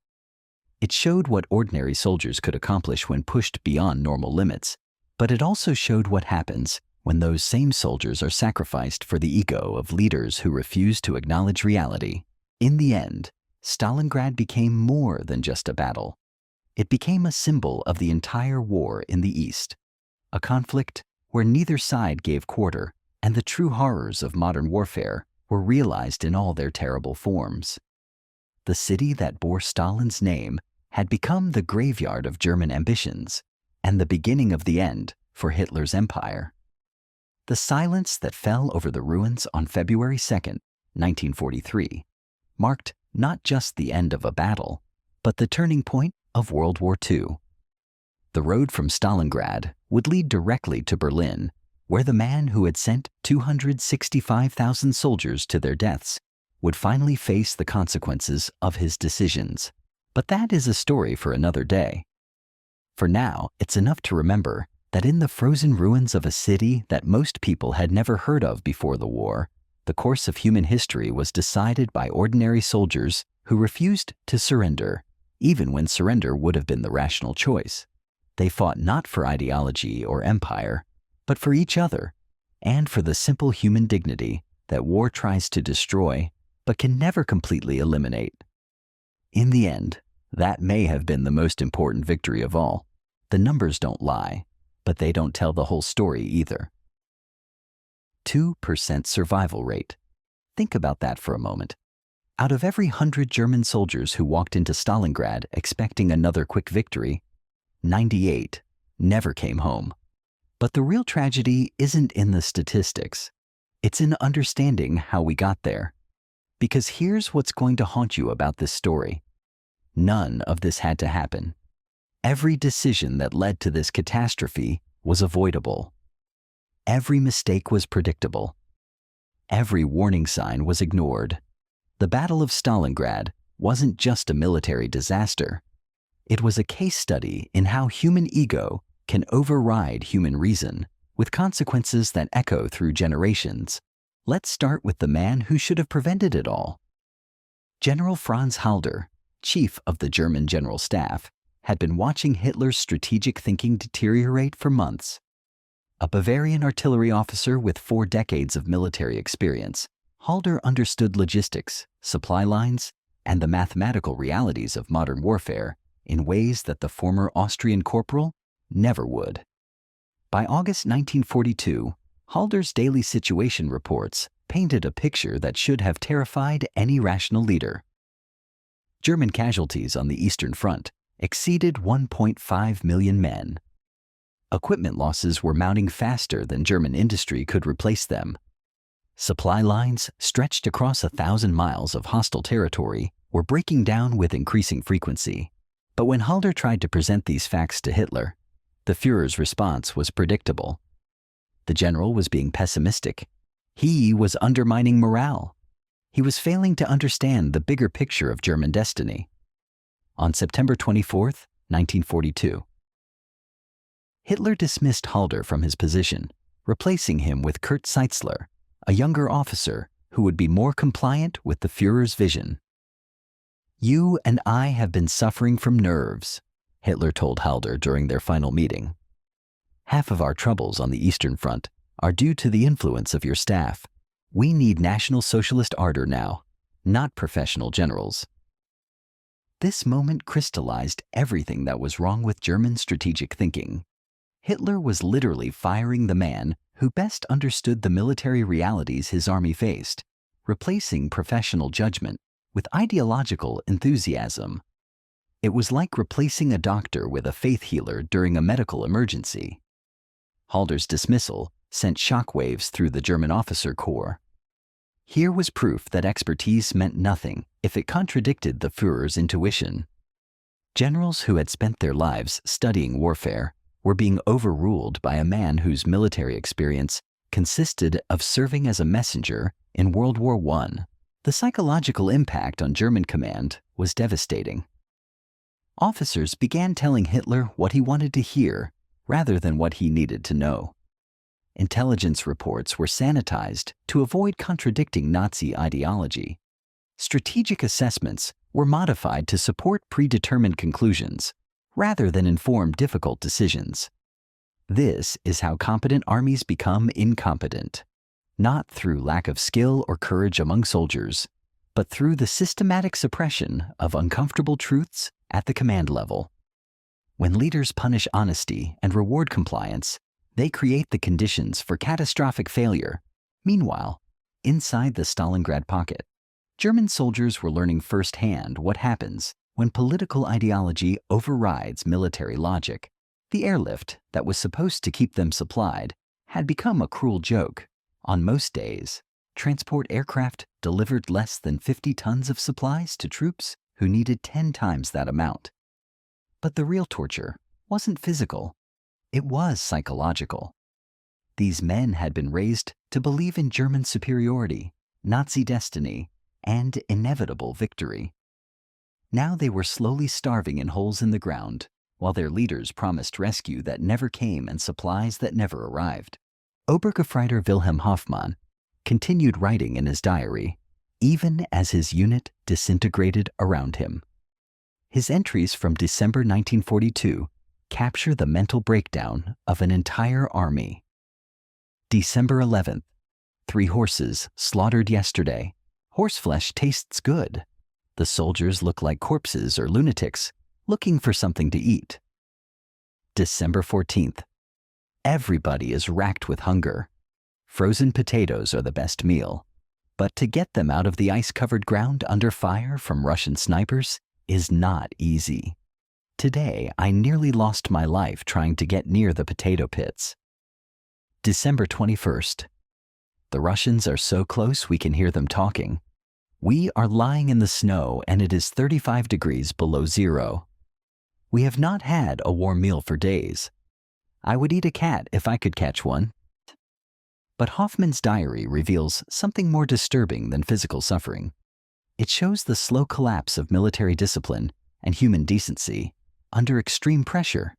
Speaker 1: It showed what ordinary soldiers could accomplish when pushed beyond normal limits, but it also showed what happens when those same soldiers are sacrificed for the ego of leaders who refuse to acknowledge reality. In the end, Stalingrad became more than just a battle. It became a symbol of the entire war in the East, a conflict where neither side gave quarter, and the true horrors of modern warfare were realized in all their terrible forms. The city that bore Stalin's name had become the graveyard of German ambitions and the beginning of the end for Hitler's empire. The silence that fell over the ruins on February 2nd, 1943, marked not just the end of a battle, but the turning point of World War II. The road from Stalingrad would lead directly to Berlin, where the man who had sent 265,000 soldiers to their deaths would finally face the consequences of his decisions. But that is a story for another day. For now, it's enough to remember that in the frozen ruins of a city that most people had never heard of before the war, the course of human history was decided by ordinary soldiers who refused to surrender, even when surrender would have been the rational choice. They fought not for ideology or empire, but for each other, and for the simple human dignity that war tries to destroy but can never completely eliminate. In the end, that may have been the most important victory of all. The numbers don't lie, but they don't tell the whole story either. 2% survival rate. Think about that for a moment. Out of every 100 German soldiers who walked into Stalingrad expecting another quick victory, 98 never came home. But the real tragedy isn't in the statistics. It's in understanding how we got there. Because here's what's going to haunt you about this story. None of this had to happen. Every decision that led to this catastrophe was avoidable. Every mistake was predictable. Every warning sign was ignored. The Battle of Stalingrad wasn't just a military disaster. It was a case study in how human ego can override human reason, with consequences that echo through generations. Let's start with the man who should have prevented it all. General Franz Halder, chief of the German General Staff, had been watching Hitler's strategic thinking deteriorate for months. A Bavarian artillery officer with 4 decades of military experience, Halder understood logistics, supply lines, and the mathematical realities of modern warfare in ways that the former Austrian corporal never would. By August 1942, Halder's daily situation reports painted a picture that should have terrified any rational leader. German casualties on the Eastern Front exceeded 1.5 million men. Equipment losses were mounting faster than German industry could replace them. Supply lines stretched across 1,000 miles of hostile territory were breaking down with increasing frequency. But when Halder tried to present these facts to Hitler, the Führer's response was predictable. The general was being pessimistic. He was undermining morale. He was failing to understand the bigger picture of German destiny. On September 24, 1942, Hitler dismissed Halder from his position, replacing him with Kurt Seitzler, a younger officer who would be more compliant with the Führer's vision. "You and I have been suffering from nerves," Hitler told Halder during their final meeting. "Half of our troubles on the Eastern Front are due to the influence of your staff. We need National Socialist ardor now, not professional generals." This moment crystallized everything that was wrong with German strategic thinking. Hitler was literally firing the man who best understood the military realities his army faced, replacing professional judgment with ideological enthusiasm. It was like replacing a doctor with a faith healer during a medical emergency. Halder's dismissal sent shockwaves through the German officer corps. Here was proof that expertise meant nothing if it contradicted the Führer's intuition. Generals who had spent their lives studying warfare were being overruled by a man whose military experience consisted of serving as a messenger in World War I. The psychological impact on German command was devastating. Officers began telling Hitler what he wanted to hear rather than what he needed to know. Intelligence reports were sanitized to avoid contradicting Nazi ideology. Strategic assessments were modified to support predetermined conclusions rather than inform difficult decisions. This is how competent armies become incompetent, not through lack of skill or courage among soldiers, but through the systematic suppression of uncomfortable truths at the command level. When leaders punish honesty and reward compliance, they create the conditions for catastrophic failure. Meanwhile, inside the Stalingrad pocket, German soldiers were learning firsthand what happens when political ideology overrides military logic. The airlift that was supposed to keep them supplied had become a cruel joke. On most days, transport aircraft delivered less than 50 tons of supplies to troops who needed 10 times that amount. But the real torture wasn't physical. It was psychological. These men had been raised to believe in German superiority, Nazi destiny, and inevitable victory. Now they were slowly starving in holes in the ground, while their leaders promised rescue that never came and supplies that never arrived. Obergefreiter Wilhelm Hoffmann continued writing in his diary, even as his unit disintegrated around him. His entries from December 1942 capture the mental breakdown of an entire army. December 11th. 3 horses slaughtered yesterday. Horseflesh tastes good. The soldiers look like corpses or lunatics, looking for something to eat. December 14th. Everybody is racked with hunger. Frozen potatoes are the best meal. But to get them out of the ice-covered ground under fire from Russian snipers is not easy. Today, I nearly lost my life trying to get near the potato pits. December 21st. The Russians are so close we can hear them talking. We are lying in the snow and it is 35 degrees below zero. We have not had a warm meal for days. I would eat a cat if I could catch one. But Hoffman's diary reveals something more disturbing than physical suffering. It shows the slow collapse of military discipline and human decency under extreme pressure.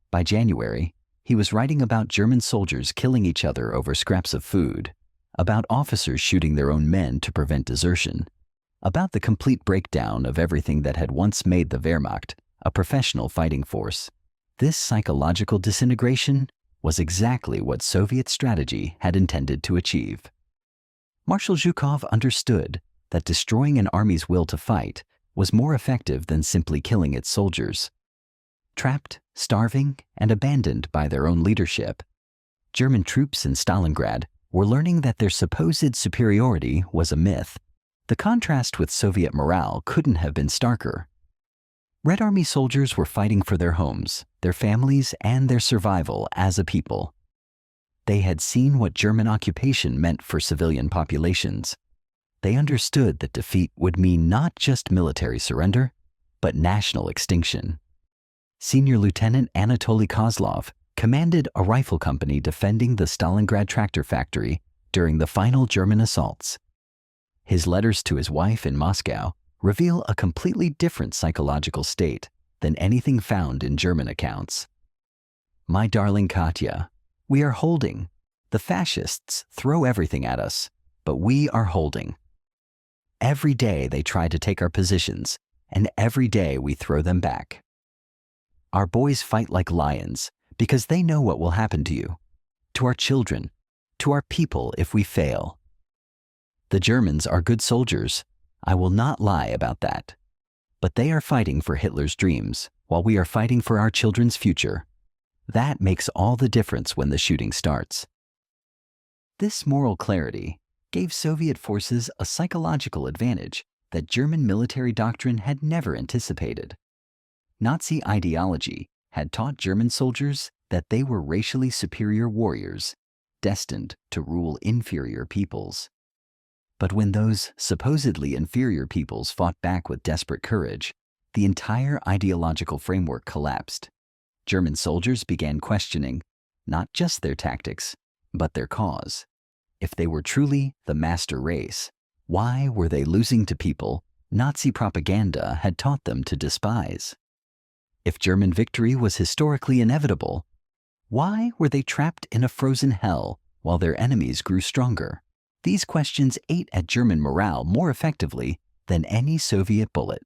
Speaker 1: By January, he was writing about German soldiers killing each other over scraps of food, about officers shooting their own men to prevent desertion, about the complete breakdown of everything that had once made the Wehrmacht a professional fighting force. This psychological disintegration was exactly what Soviet strategy had intended to achieve. Marshal Zhukov understood that destroying an army's will to fight was more effective than simply killing its soldiers. Trapped, starving, and abandoned by their own leadership, German troops in Stalingrad were learning that their supposed superiority was a myth. The contrast with Soviet morale couldn't have been starker. Red Army soldiers were fighting for their homes, their families, and their survival as a people. They had seen what German occupation meant for civilian populations. They understood that defeat would mean not just military surrender, but national extinction. Senior Lieutenant Anatoly Kozlov commanded a rifle company defending the Stalingrad tractor factory during the final German assaults. His letters to his wife in Moscow reveal a completely different psychological state than anything found in German accounts. My darling Katya, we are holding. The fascists throw everything at us, but we are holding. Every day they try to take our positions, and every day we throw them back. Our boys fight like lions because they know what will happen to you, to our children, to our people if we fail. The Germans are good soldiers. I will not lie about that. But they are fighting for Hitler's dreams, while we are fighting for our children's future. That makes all the difference when the shooting starts. This moral clarity gave Soviet forces a psychological advantage that German military doctrine had never anticipated. Nazi ideology had taught German soldiers that they were racially superior warriors, destined to rule inferior peoples. But when those supposedly inferior peoples fought back with desperate courage, the entire ideological framework collapsed. German soldiers began questioning not just their tactics, but their cause. If they were truly the master race, why were they losing to people Nazi propaganda had taught them to despise? If German victory was historically inevitable, why were they trapped in a frozen hell while their enemies grew stronger? These questions ate at German morale more effectively than any Soviet bullet.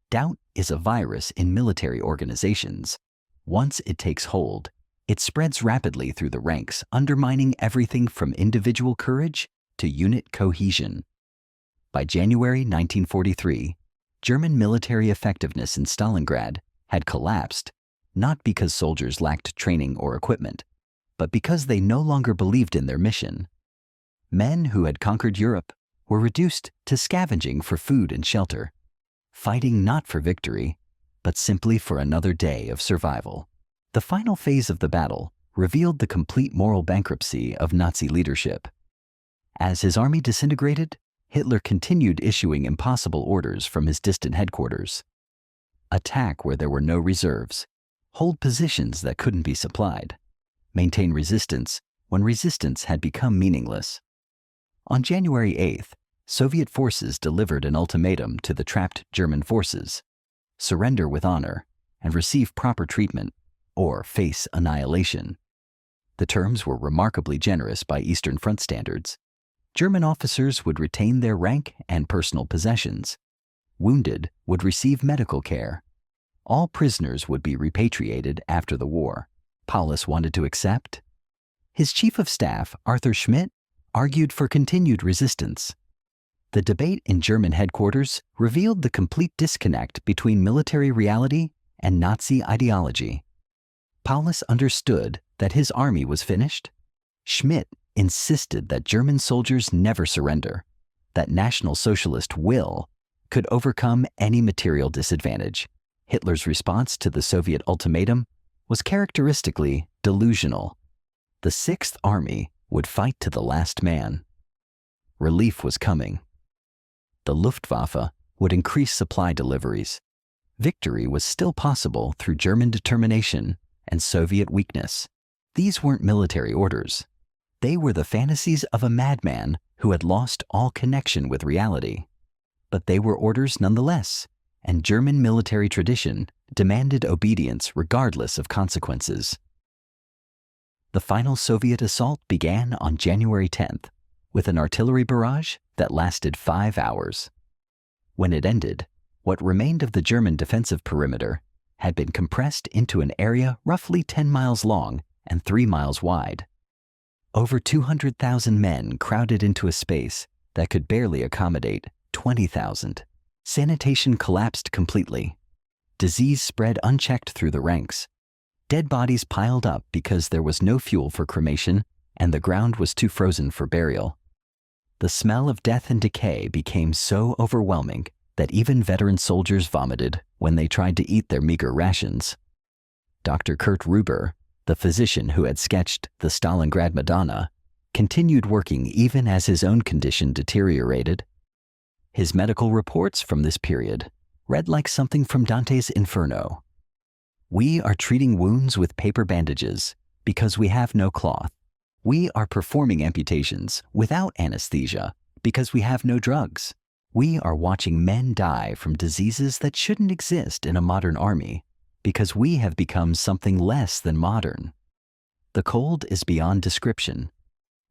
Speaker 1: Doubt is a virus in military organizations. Once it takes hold, it spreads rapidly through the ranks, undermining everything from individual courage to unit cohesion. By January 1943, German military effectiveness in Stalingrad had collapsed, not because soldiers lacked training or equipment, but because they no longer believed in their mission. Men who had conquered Europe were reduced to scavenging for food and shelter, fighting not for victory, but simply for another day of survival. The final phase of the battle revealed the complete moral bankruptcy of Nazi leadership. As his army disintegrated, Hitler continued issuing impossible orders from his distant headquarters. Attack where there were no reserves, hold positions that couldn't be supplied, maintain resistance when resistance had become meaningless. On January 8th, Soviet forces delivered an ultimatum to the trapped German forces: surrender with honor and receive proper treatment, or face annihilation. The terms were remarkably generous by Eastern Front standards. German officers would retain their rank and personal possessions. Wounded would receive medical care. All prisoners would be repatriated after the war. Paulus wanted to accept. His chief of staff, Arthur Schmidt, argued for continued resistance. The debate in German headquarters revealed the complete disconnect between military reality and Nazi ideology. Paulus understood that his army was finished. Schmidt insisted that German soldiers never surrender, that National Socialist will could overcome any material disadvantage. Hitler's response to the Soviet ultimatum was characteristically delusional. The Sixth Army would fight to the last man. Relief was coming. The Luftwaffe would increase supply deliveries. Victory was still possible through German determination and Soviet weakness. These weren't military orders. They were the fantasies of a madman who had lost all connection with reality. But they were orders nonetheless, and German military tradition demanded obedience regardless of consequences. The final Soviet assault began on January 10th with an artillery barrage that lasted 5 hours. When it ended, what remained of the German defensive perimeter had been compressed into an area roughly 10 miles long and 3 miles wide. Over 200,000 men crowded into a space that could barely accommodate 20,000. Sanitation collapsed completely. Disease spread unchecked through the ranks. Dead bodies piled up because there was no fuel for cremation and the ground was too frozen for burial. The smell of death and decay became so overwhelming that even veteran soldiers vomited when they tried to eat their meager rations. Dr. Kurt Ruber, the physician who had sketched the Stalingrad Madonna, continued working even as his own condition deteriorated. His medical reports from this period read like something from Dante's Inferno. We are treating wounds with paper bandages because we have no cloth. We are performing amputations without anesthesia because we have no drugs. We are watching men die from diseases that shouldn't exist in a modern army because we have become something less than modern. The cold is beyond description.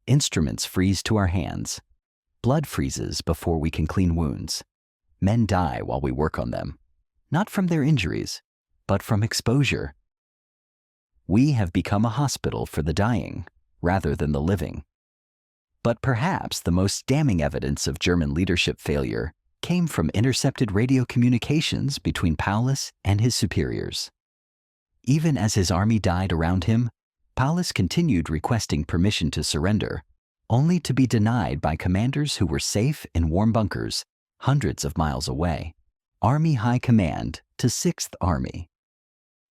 Speaker 1: Instruments freeze to our hands. Blood freezes before we can clean wounds. Men die while we work on them, not from their injuries, but from exposure. We have become a hospital for the dying rather than the living. But perhaps the most damning evidence of German leadership failure came from intercepted radio communications between Paulus and his superiors. Even as his army died around him, Paulus continued requesting permission to surrender, only to be denied by commanders who were safe in warm bunkers hundreds of miles away. Army High Command to Sixth Army.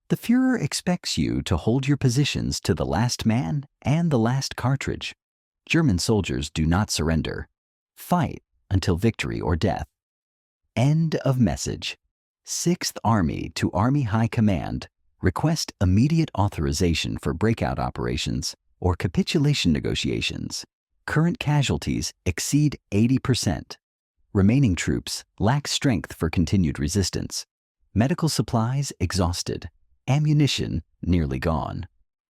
Speaker 1: The Führer expects you to hold your positions to the last man and the last cartridge. German soldiers do not surrender. Fight until victory or death. End of message. Sixth Army to Army High Command. Request immediate authorization for breakout operations or capitulation negotiations. Current casualties exceed 80%. Remaining troops lack strength for continued resistance. Medical supplies exhausted. Ammunition nearly gone.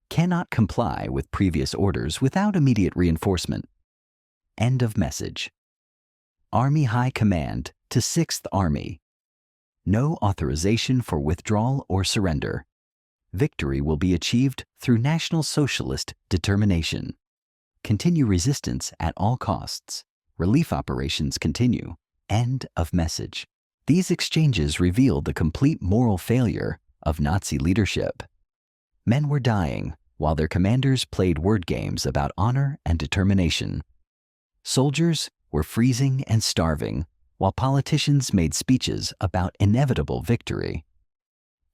Speaker 1: Cannot comply with previous orders without immediate reinforcement. End of message. Army High Command to Sixth Army. No authorization for withdrawal or surrender. Victory will be achieved through National Socialist determination. Continue resistance at all costs. Relief operations continue. End of message. These exchanges revealed the complete moral failure of Nazi leadership. Men were dying while their commanders played word games about honor and determination. Soldiers were freezing and starving while politicians made speeches about inevitable victory.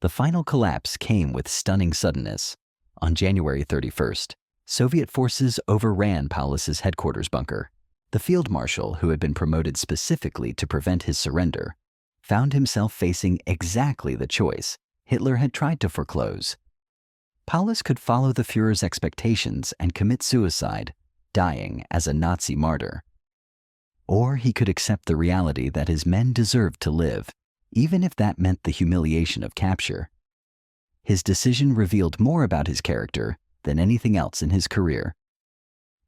Speaker 1: The final collapse came with stunning suddenness. On January 31st, Soviet forces overran Paulus's headquarters bunker. The field marshal, who had been promoted specifically to prevent his surrender, found himself facing exactly the choice Hitler had tried to foreclose. Paulus could follow the Führer's expectations and commit suicide, dying as a Nazi martyr. Or he could accept the reality that his men deserved to live, even if that meant the humiliation of capture. His decision revealed more about his character than anything else in his career.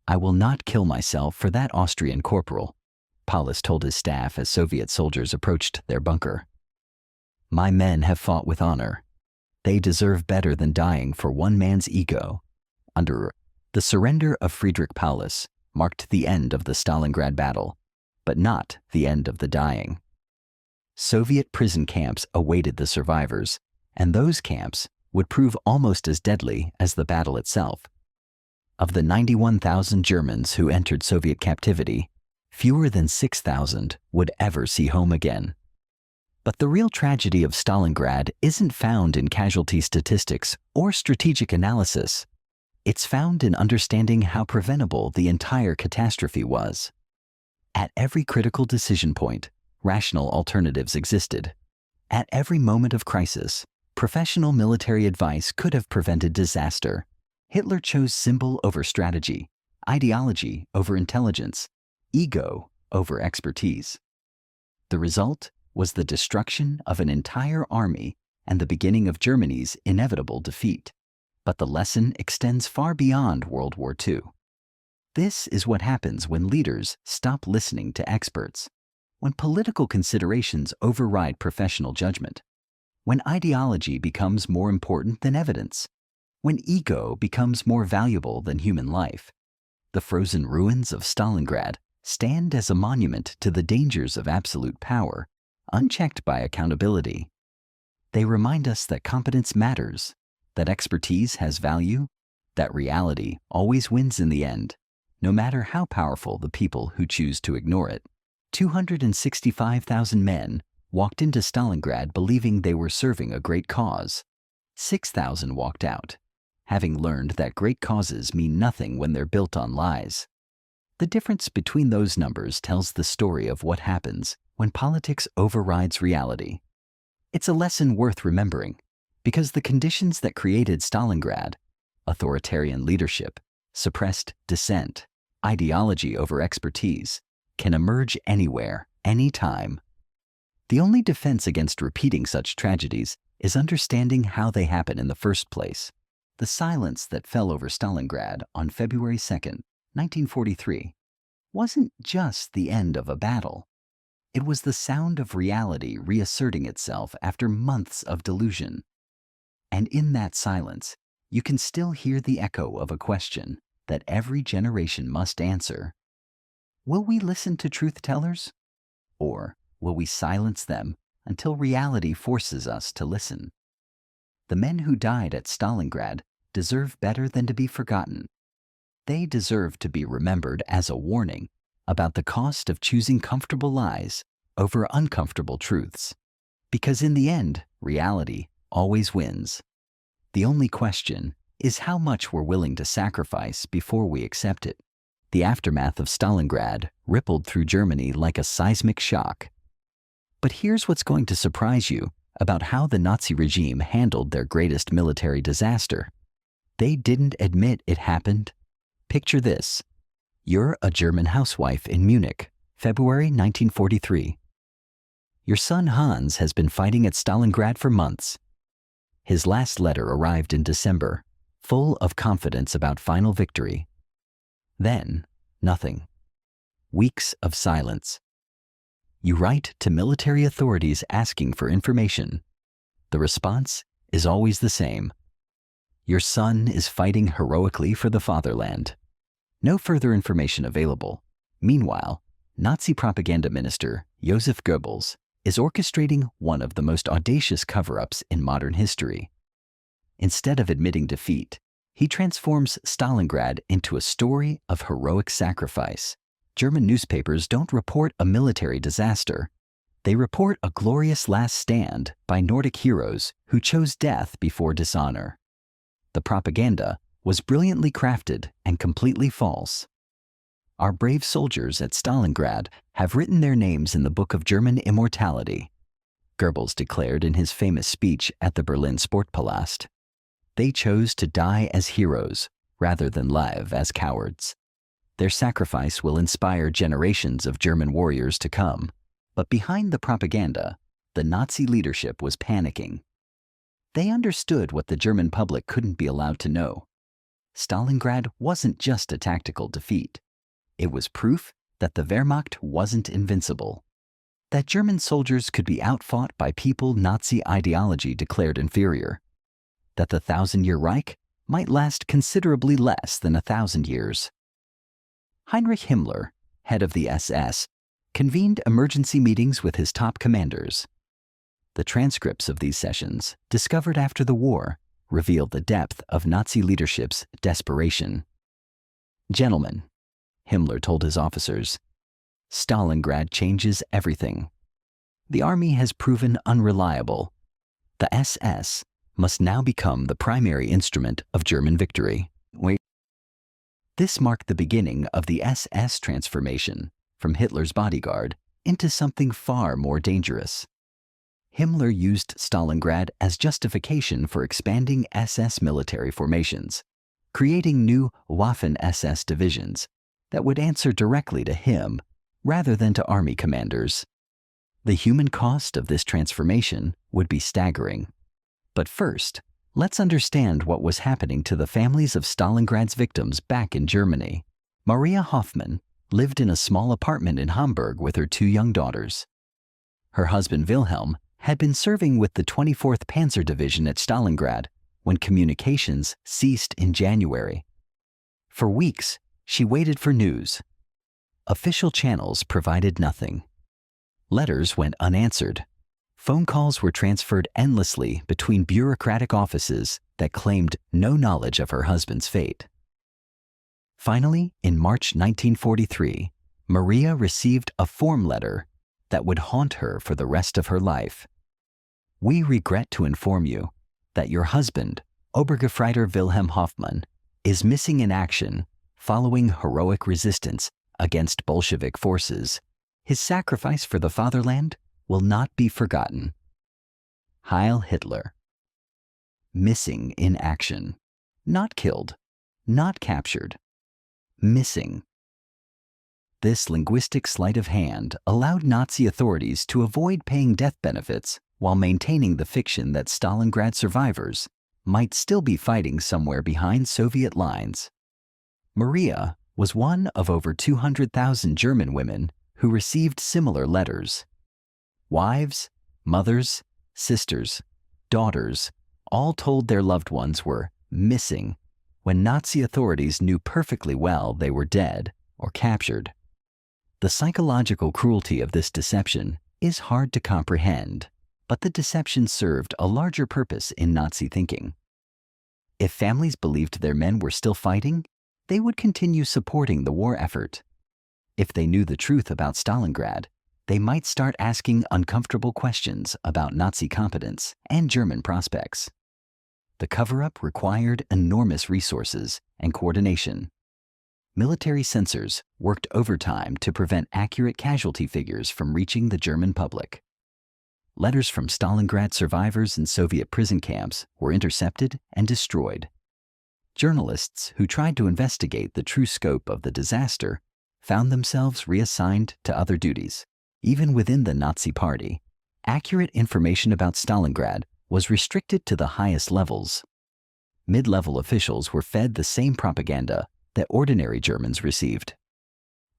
Speaker 1: I will not kill myself for that Austrian corporal, Paulus told his staff as Soviet soldiers approached their bunker. My men have fought with honor. They deserve better than dying for one man's ego. Under The surrender of Friedrich Paulus marked the end of the Stalingrad battle, but not the end of the dying. Soviet prison camps awaited the survivors, and those camps would prove almost as deadly as the battle itself. Of the 91,000 Germans who entered Soviet captivity, fewer than 6,000 would ever see home again. But the real tragedy of Stalingrad isn't found in casualty statistics or strategic analysis. It's found in understanding how preventable the entire catastrophe was. At every critical decision point, rational alternatives existed. At every moment of crisis, professional military advice could have prevented disaster. Hitler chose symbol over strategy, ideology over intelligence, ego over expertise. The result was the destruction of an entire army and the beginning of Germany's inevitable defeat. But the lesson extends far beyond World War II. This is what happens when leaders stop listening to experts, when political considerations override professional judgment, when ideology becomes more important than evidence, when ego becomes more valuable than human life. The frozen ruins of Stalingrad stand as a monument to the dangers of absolute power, unchecked by accountability. They remind us that competence matters, that expertise has value, that reality always wins in the end, no matter how powerful the people who choose to ignore it. 265,000 men walked into Stalingrad believing they were serving a great cause. 6,000 walked out, having learned that great causes mean nothing when they're built on lies. The difference between those numbers tells the story of what happens when politics overrides reality. It's a lesson worth remembering, because the conditions that created Stalingrad, authoritarian leadership, suppressed dissent, ideology over expertise, can emerge anywhere, anytime. The only defense against repeating such tragedies is understanding how they happen in the first place. The silence that fell over Stalingrad on February 2nd, 1943, wasn't just the end of a battle. It was the sound of reality reasserting itself after months of delusion. And in that silence, you can still hear the echo of a question that every generation must answer. Will we listen to truth-tellers? Or will we silence them until reality forces us to listen? The men who died at Stalingrad deserve better than to be forgotten. They deserve to be remembered as a warning about the cost of choosing comfortable lies over uncomfortable truths. Because in the end, reality always wins. The only question is how much we're willing to sacrifice before we accept it. The aftermath of Stalingrad rippled through Germany like a seismic shock. But here's what's going to surprise you about how the Nazi regime handled their greatest military disaster. They didn't admit it happened. Picture this. You're a German housewife in Munich, February 1943. Your son Hans has been fighting at Stalingrad for months. His last letter arrived in December, full of confidence about final victory. Then, nothing. Weeks of silence. You write to military authorities asking for information. The response is always the same. Your son is fighting heroically for the fatherland. No further information available. Meanwhile, Nazi propaganda minister Joseph Goebbels is orchestrating one of the most audacious cover-ups in modern history. Instead of admitting defeat, he transforms Stalingrad into a story of heroic sacrifice. German newspapers don't report a military disaster. They report a glorious last stand by Nordic heroes who chose death before dishonor. The propaganda was brilliantly crafted and completely false. Our brave soldiers at Stalingrad have written their names in the book of German immortality, Goebbels declared in his famous speech at the Berlin Sportpalast. They chose to die as heroes rather than live as cowards. Their sacrifice will inspire generations of German warriors to come. But behind the propaganda, the Nazi leadership was panicking. They understood what the German public couldn't be allowed to know. Stalingrad wasn't just a tactical defeat. It was proof that the Wehrmacht wasn't invincible, that German soldiers could be outfought by people Nazi ideology declared inferior, that the 1,000-year Reich might last considerably less than 1,000 years. Heinrich Himmler, head of the SS, convened emergency meetings with his top commanders. The transcripts of these sessions, discovered after the war, revealed the depth of Nazi leadership's desperation. "Gentlemen," Himmler told his officers, "Stalingrad changes everything. The army has proven unreliable. The SS must now become the primary instrument of German victory." This marked the beginning of the SS transformation from Hitler's bodyguard into something far more dangerous. Himmler used Stalingrad as justification for expanding SS military formations, creating new Waffen-SS divisions that would answer directly to him rather than to army commanders. The human cost of this transformation would be staggering. But first, let's understand what was happening to the families of Stalingrad's victims back in Germany. Maria Hoffmann lived in a small apartment in Hamburg with her 2 young daughters. Her husband Wilhelm had been serving with the 24th Panzer Division at Stalingrad when communications ceased in January. For weeks, she waited for news. Official channels provided nothing. Letters went unanswered. Phone calls were transferred endlessly between bureaucratic offices that claimed no knowledge of her husband's fate. Finally, in March 1943, Maria received a form letter that would haunt her for the rest of her life. "We regret to inform you that your husband, Obergefreiter Wilhelm Hoffmann, is missing in action following heroic resistance against Bolshevik forces. His sacrifice for the fatherland will not be forgotten. Heil Hitler." Missing in action. Not killed, not captured. Missing. This linguistic sleight of hand allowed Nazi authorities to avoid paying death benefits while maintaining the fiction that Stalingrad survivors might still be fighting somewhere behind Soviet lines. Maria was one of over 200,000 German women who received similar letters. Wives, mothers, sisters, daughters, all told their loved ones were missing when Nazi authorities knew perfectly well they were dead or captured. The psychological cruelty of this deception is hard to comprehend, but the deception served a larger purpose in Nazi thinking. If families believed their men were still fighting, they would continue supporting the war effort. If they knew the truth about Stalingrad, they might start asking uncomfortable questions about Nazi competence and German prospects. The cover-up required enormous resources and coordination. Military censors worked overtime to prevent accurate casualty figures from reaching the German public. Letters from Stalingrad survivors in Soviet prison camps were intercepted and destroyed. Journalists who tried to investigate the true scope of the disaster found themselves reassigned to other duties. Even within the Nazi Party, accurate information about Stalingrad was restricted to the highest levels. Mid-level officials were fed the same propaganda that ordinary Germans received.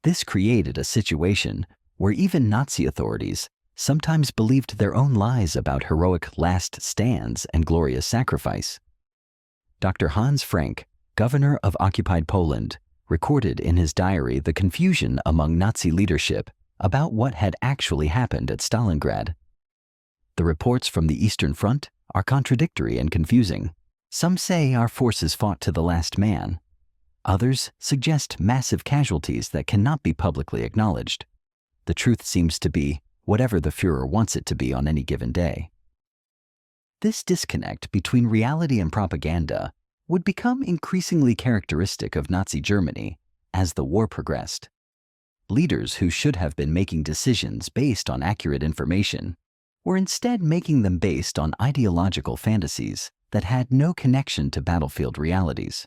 Speaker 1: This created a situation where even Nazi authorities sometimes believed their own lies about heroic last stands and glorious sacrifice. Dr. Hans Frank, governor of occupied Poland, recorded in his diary the confusion among Nazi leadership about what had actually happened at Stalingrad. The reports from the Eastern Front are contradictory and confusing. Some say our forces fought to the last man. Others suggest massive casualties that cannot be publicly acknowledged. The truth seems to be whatever the Führer wants it to be on any given day. This disconnect between reality and propaganda would become increasingly characteristic of Nazi Germany as the war progressed. Leaders who should have been making decisions based on accurate information were instead making them based on ideological fantasies that had no connection to battlefield realities.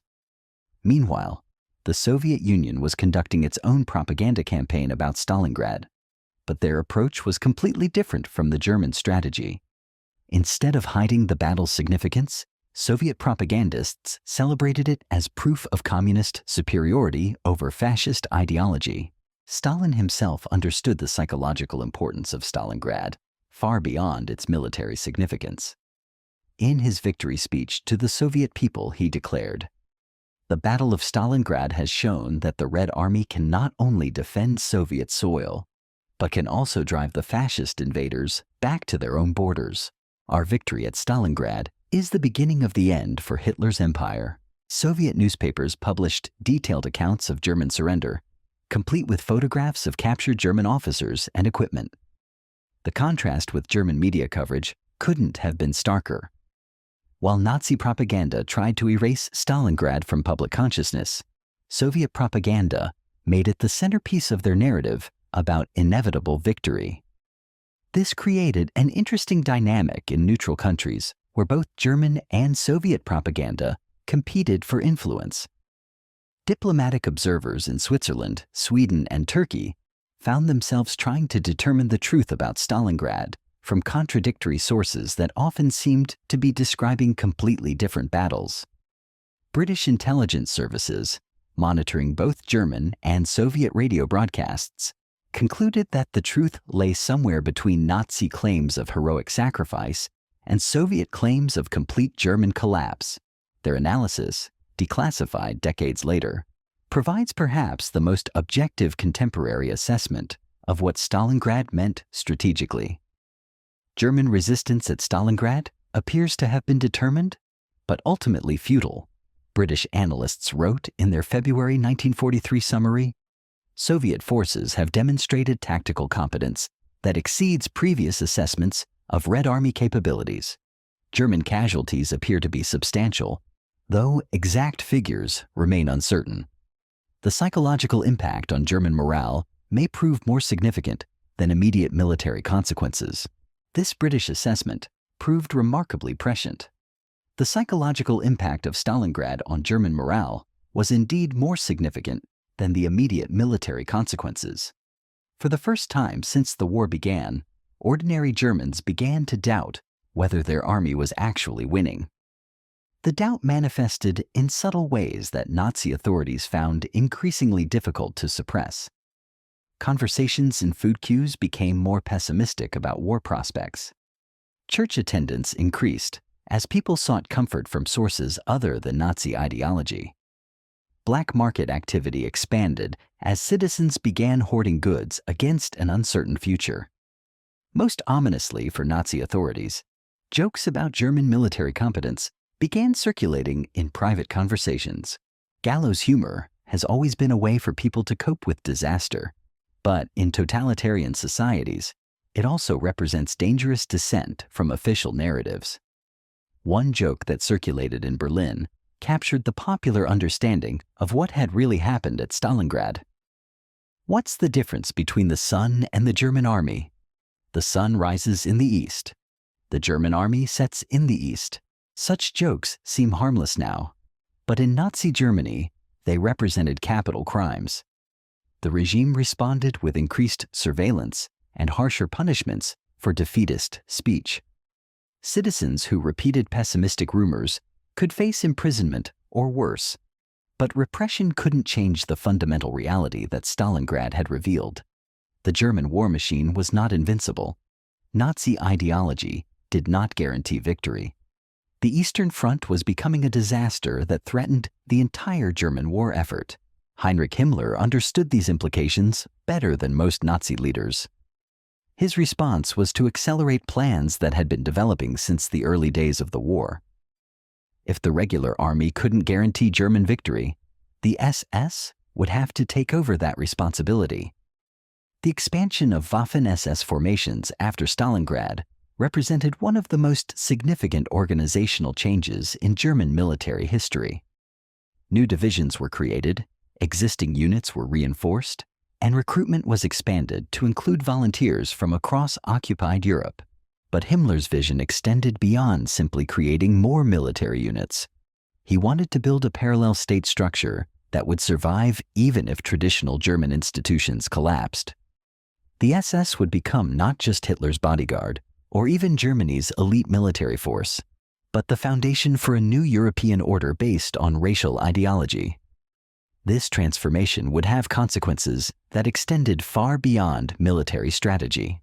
Speaker 1: Meanwhile, the Soviet Union was conducting its own propaganda campaign about Stalingrad, but their approach was completely different from the German strategy. Instead of hiding the battle's significance, Soviet propagandists celebrated it as proof of communist superiority over fascist ideology. Stalin himself understood the psychological importance of Stalingrad, far beyond its military significance. in his victory speech to the Soviet people, he declared, "The Battle of Stalingrad has shown that the Red Army can not only defend Soviet soil, but can also drive the fascist invaders back to their own borders. Our victory at Stalingrad is the beginning of the end for Hitler's empire." Soviet newspapers published detailed accounts of German surrender, complete with photographs of captured German officers and equipment. The contrast with German media coverage couldn't have been starker. While Nazi propaganda tried to erase Stalingrad from public consciousness, Soviet propaganda made it the centerpiece of their narrative about inevitable victory. This created an interesting dynamic in neutral countries where both German and Soviet propaganda competed for influence. Diplomatic observers in Switzerland, Sweden, and Turkey found themselves trying to determine the truth about Stalingrad from contradictory sources that often seemed to be describing completely different battles. British intelligence services, monitoring both German and Soviet radio broadcasts, concluded that the truth lay somewhere between Nazi claims of heroic sacrifice and Soviet claims of complete German collapse. Their analysis, declassified decades later, provides perhaps the most objective contemporary assessment of what Stalingrad meant strategically. German resistance at Stalingrad appears to have been determined, but ultimately futile. British analysts wrote in their February 1943 summary, "Soviet forces have demonstrated tactical competence that exceeds previous assessments of Red Army capabilities. German casualties appear to be substantial, though exact figures remain uncertain. The psychological impact on German morale may prove more significant than immediate military consequences." This British assessment proved remarkably prescient. The psychological impact of Stalingrad on German morale was indeed more significant than the immediate military consequences. For the first time since the war began, ordinary Germans began to doubt whether their army was actually winning. The doubt manifested in subtle ways that Nazi authorities found increasingly difficult to suppress. Conversations in food queues became more pessimistic about war prospects. Church attendance increased as people sought comfort from sources other than Nazi ideology. Black market activity expanded as citizens began hoarding goods against an uncertain future. Most ominously for Nazi authorities, jokes about German military competence began circulating in private conversations. Gallows humor has always been a way for people to cope with disaster, but in totalitarian societies, it also represents dangerous dissent from official narratives. One joke that circulated in Berlin captured the popular understanding of what had really happened at Stalingrad. "What's the difference between the sun and the German army? The sun rises in the east. The German army sets in the east." Such jokes seem harmless now, but in Nazi Germany, they represented capital crimes. The regime responded with increased surveillance and harsher punishments for defeatist speech. Citizens who repeated pessimistic rumors could face imprisonment or worse, but repression couldn't change the fundamental reality that Stalingrad had revealed. The German war machine was not invincible. Nazi ideology did not guarantee victory. The Eastern Front was becoming a disaster that threatened the entire German war effort. Heinrich Himmler understood these implications better than most Nazi leaders. His response was to accelerate plans that had been developing since the early days of the war. If the regular army couldn't guarantee German victory, the SS would have to take over that responsibility. The expansion of Waffen-SS formations after Stalingrad represented one of the most significant organizational changes in German military history. New divisions were created, existing units were reinforced, and recruitment was expanded to include volunteers from across occupied Europe. But Himmler's vision extended beyond simply creating more military units. He wanted to build a parallel state structure that would survive even if traditional German institutions collapsed. The SS would become not just Hitler's bodyguard, or even Germany's elite military force, but the foundation for a new European order based on racial ideology. This transformation would have consequences that extended far beyond military strategy.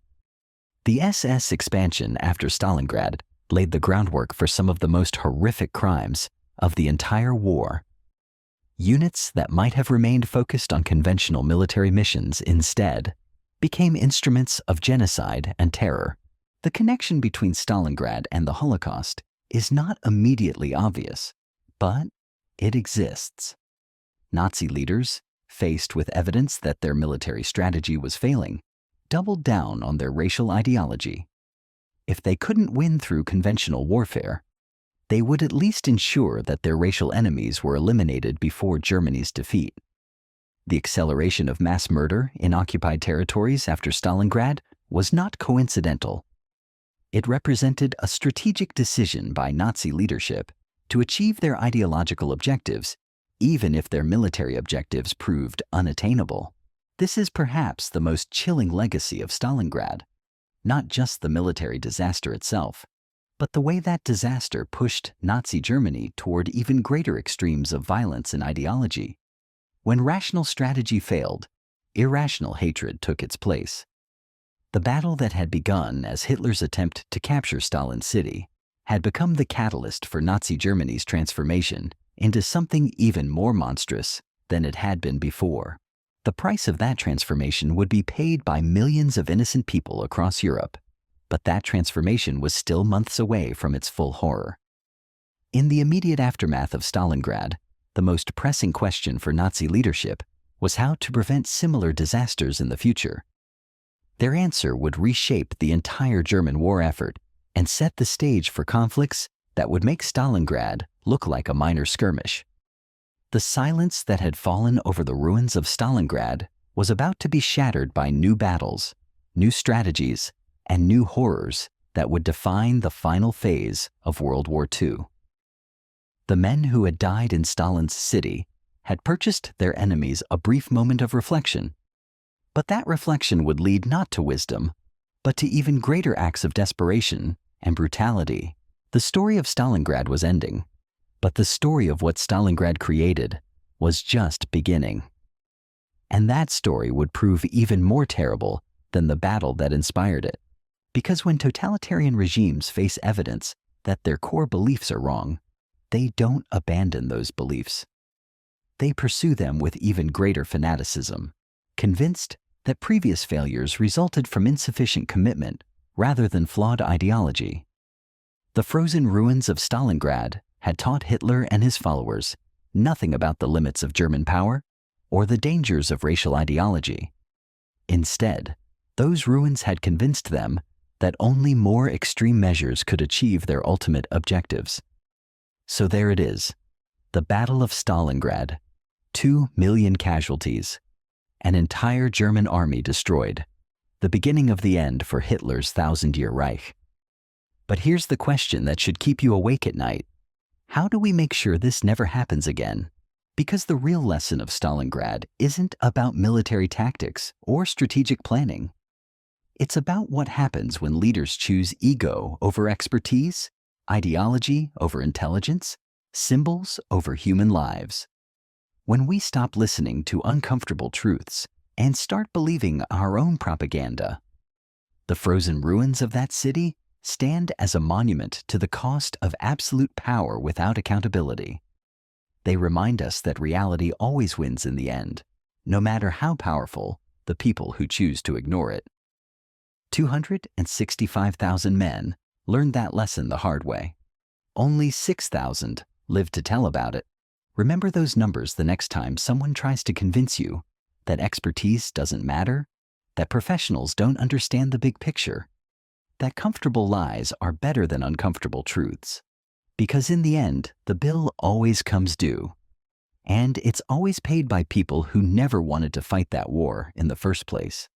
Speaker 1: The SS expansion after Stalingrad laid the groundwork for some of the most horrific crimes of the entire war. Units that might have remained focused on conventional military missions instead became instruments of genocide and terror. The connection between Stalingrad and the Holocaust is not immediately obvious, but it exists. Nazi leaders, faced with evidence that their military strategy was failing, doubled down on their racial ideology. If they couldn't win through conventional warfare, they would at least ensure that their racial enemies were eliminated before Germany's defeat. The acceleration of mass murder in occupied territories after Stalingrad was not coincidental. It represented a strategic decision by Nazi leadership to achieve their ideological objectives, even if their military objectives proved unattainable. This is perhaps the most chilling legacy of Stalingrad, not just the military disaster itself, but the way that disaster pushed Nazi Germany toward even greater extremes of violence and ideology. When rational strategy failed, irrational hatred took its place. The battle that had begun as Hitler's attempt to capture Stalin's city had become the catalyst for Nazi Germany's transformation into something even more monstrous than it had been before. The price of that transformation would be paid by millions of innocent people across Europe, but that transformation was still months away from its full horror. In the immediate aftermath of Stalingrad, the most pressing question for Nazi leadership was how to prevent similar disasters in the future. Their answer would reshape the entire German war effort and set the stage for conflicts that would make Stalingrad look like a minor skirmish. The silence that had fallen over the ruins of Stalingrad was about to be shattered by new battles, new strategies, and new horrors that would define the final phase of World War II. The men who had died in Stalin's city had purchased their enemies a brief moment of reflection, but that reflection would lead not to wisdom, but to even greater acts of desperation and brutality. The story of Stalingrad was ending, but the story of what Stalingrad created was just beginning. And that story would prove even more terrible than the battle that inspired it. Because when totalitarian regimes face evidence that their core beliefs are wrong, they don't abandon those beliefs. They pursue them with even greater fanaticism, convinced that previous failures resulted from insufficient commitment rather than flawed ideology. The frozen ruins of Stalingrad had taught Hitler and his followers nothing about the limits of German power or the dangers of racial ideology. Instead, those ruins had convinced them that only more extreme measures could achieve their ultimate objectives. So there it is, the Battle of Stalingrad, 2 million casualties, an entire German army destroyed, the beginning of the end for Hitler's 1,000-year Reich. But here's the question that should keep you awake at night. How do we make sure this never happens again? Because the real lesson of Stalingrad isn't about military tactics or strategic planning. It's about what happens when leaders choose ego over expertise, ideology over intelligence, symbols over human lives. When we stop listening to uncomfortable truths and start believing our own propaganda. The frozen ruins of that city stand as a monument to the cost of absolute power without accountability. They remind us that reality always wins in the end, no matter how powerful the people who choose to ignore it. 265,000 men learned that lesson the hard way. Only 6,000 lived to tell about it. Remember those numbers the next time someone tries to convince you that expertise doesn't matter, that professionals don't understand the big picture, that comfortable lies are better than uncomfortable truths. Because in the end, the bill always comes due. And it's always paid by people who never wanted to fight that war in the first place.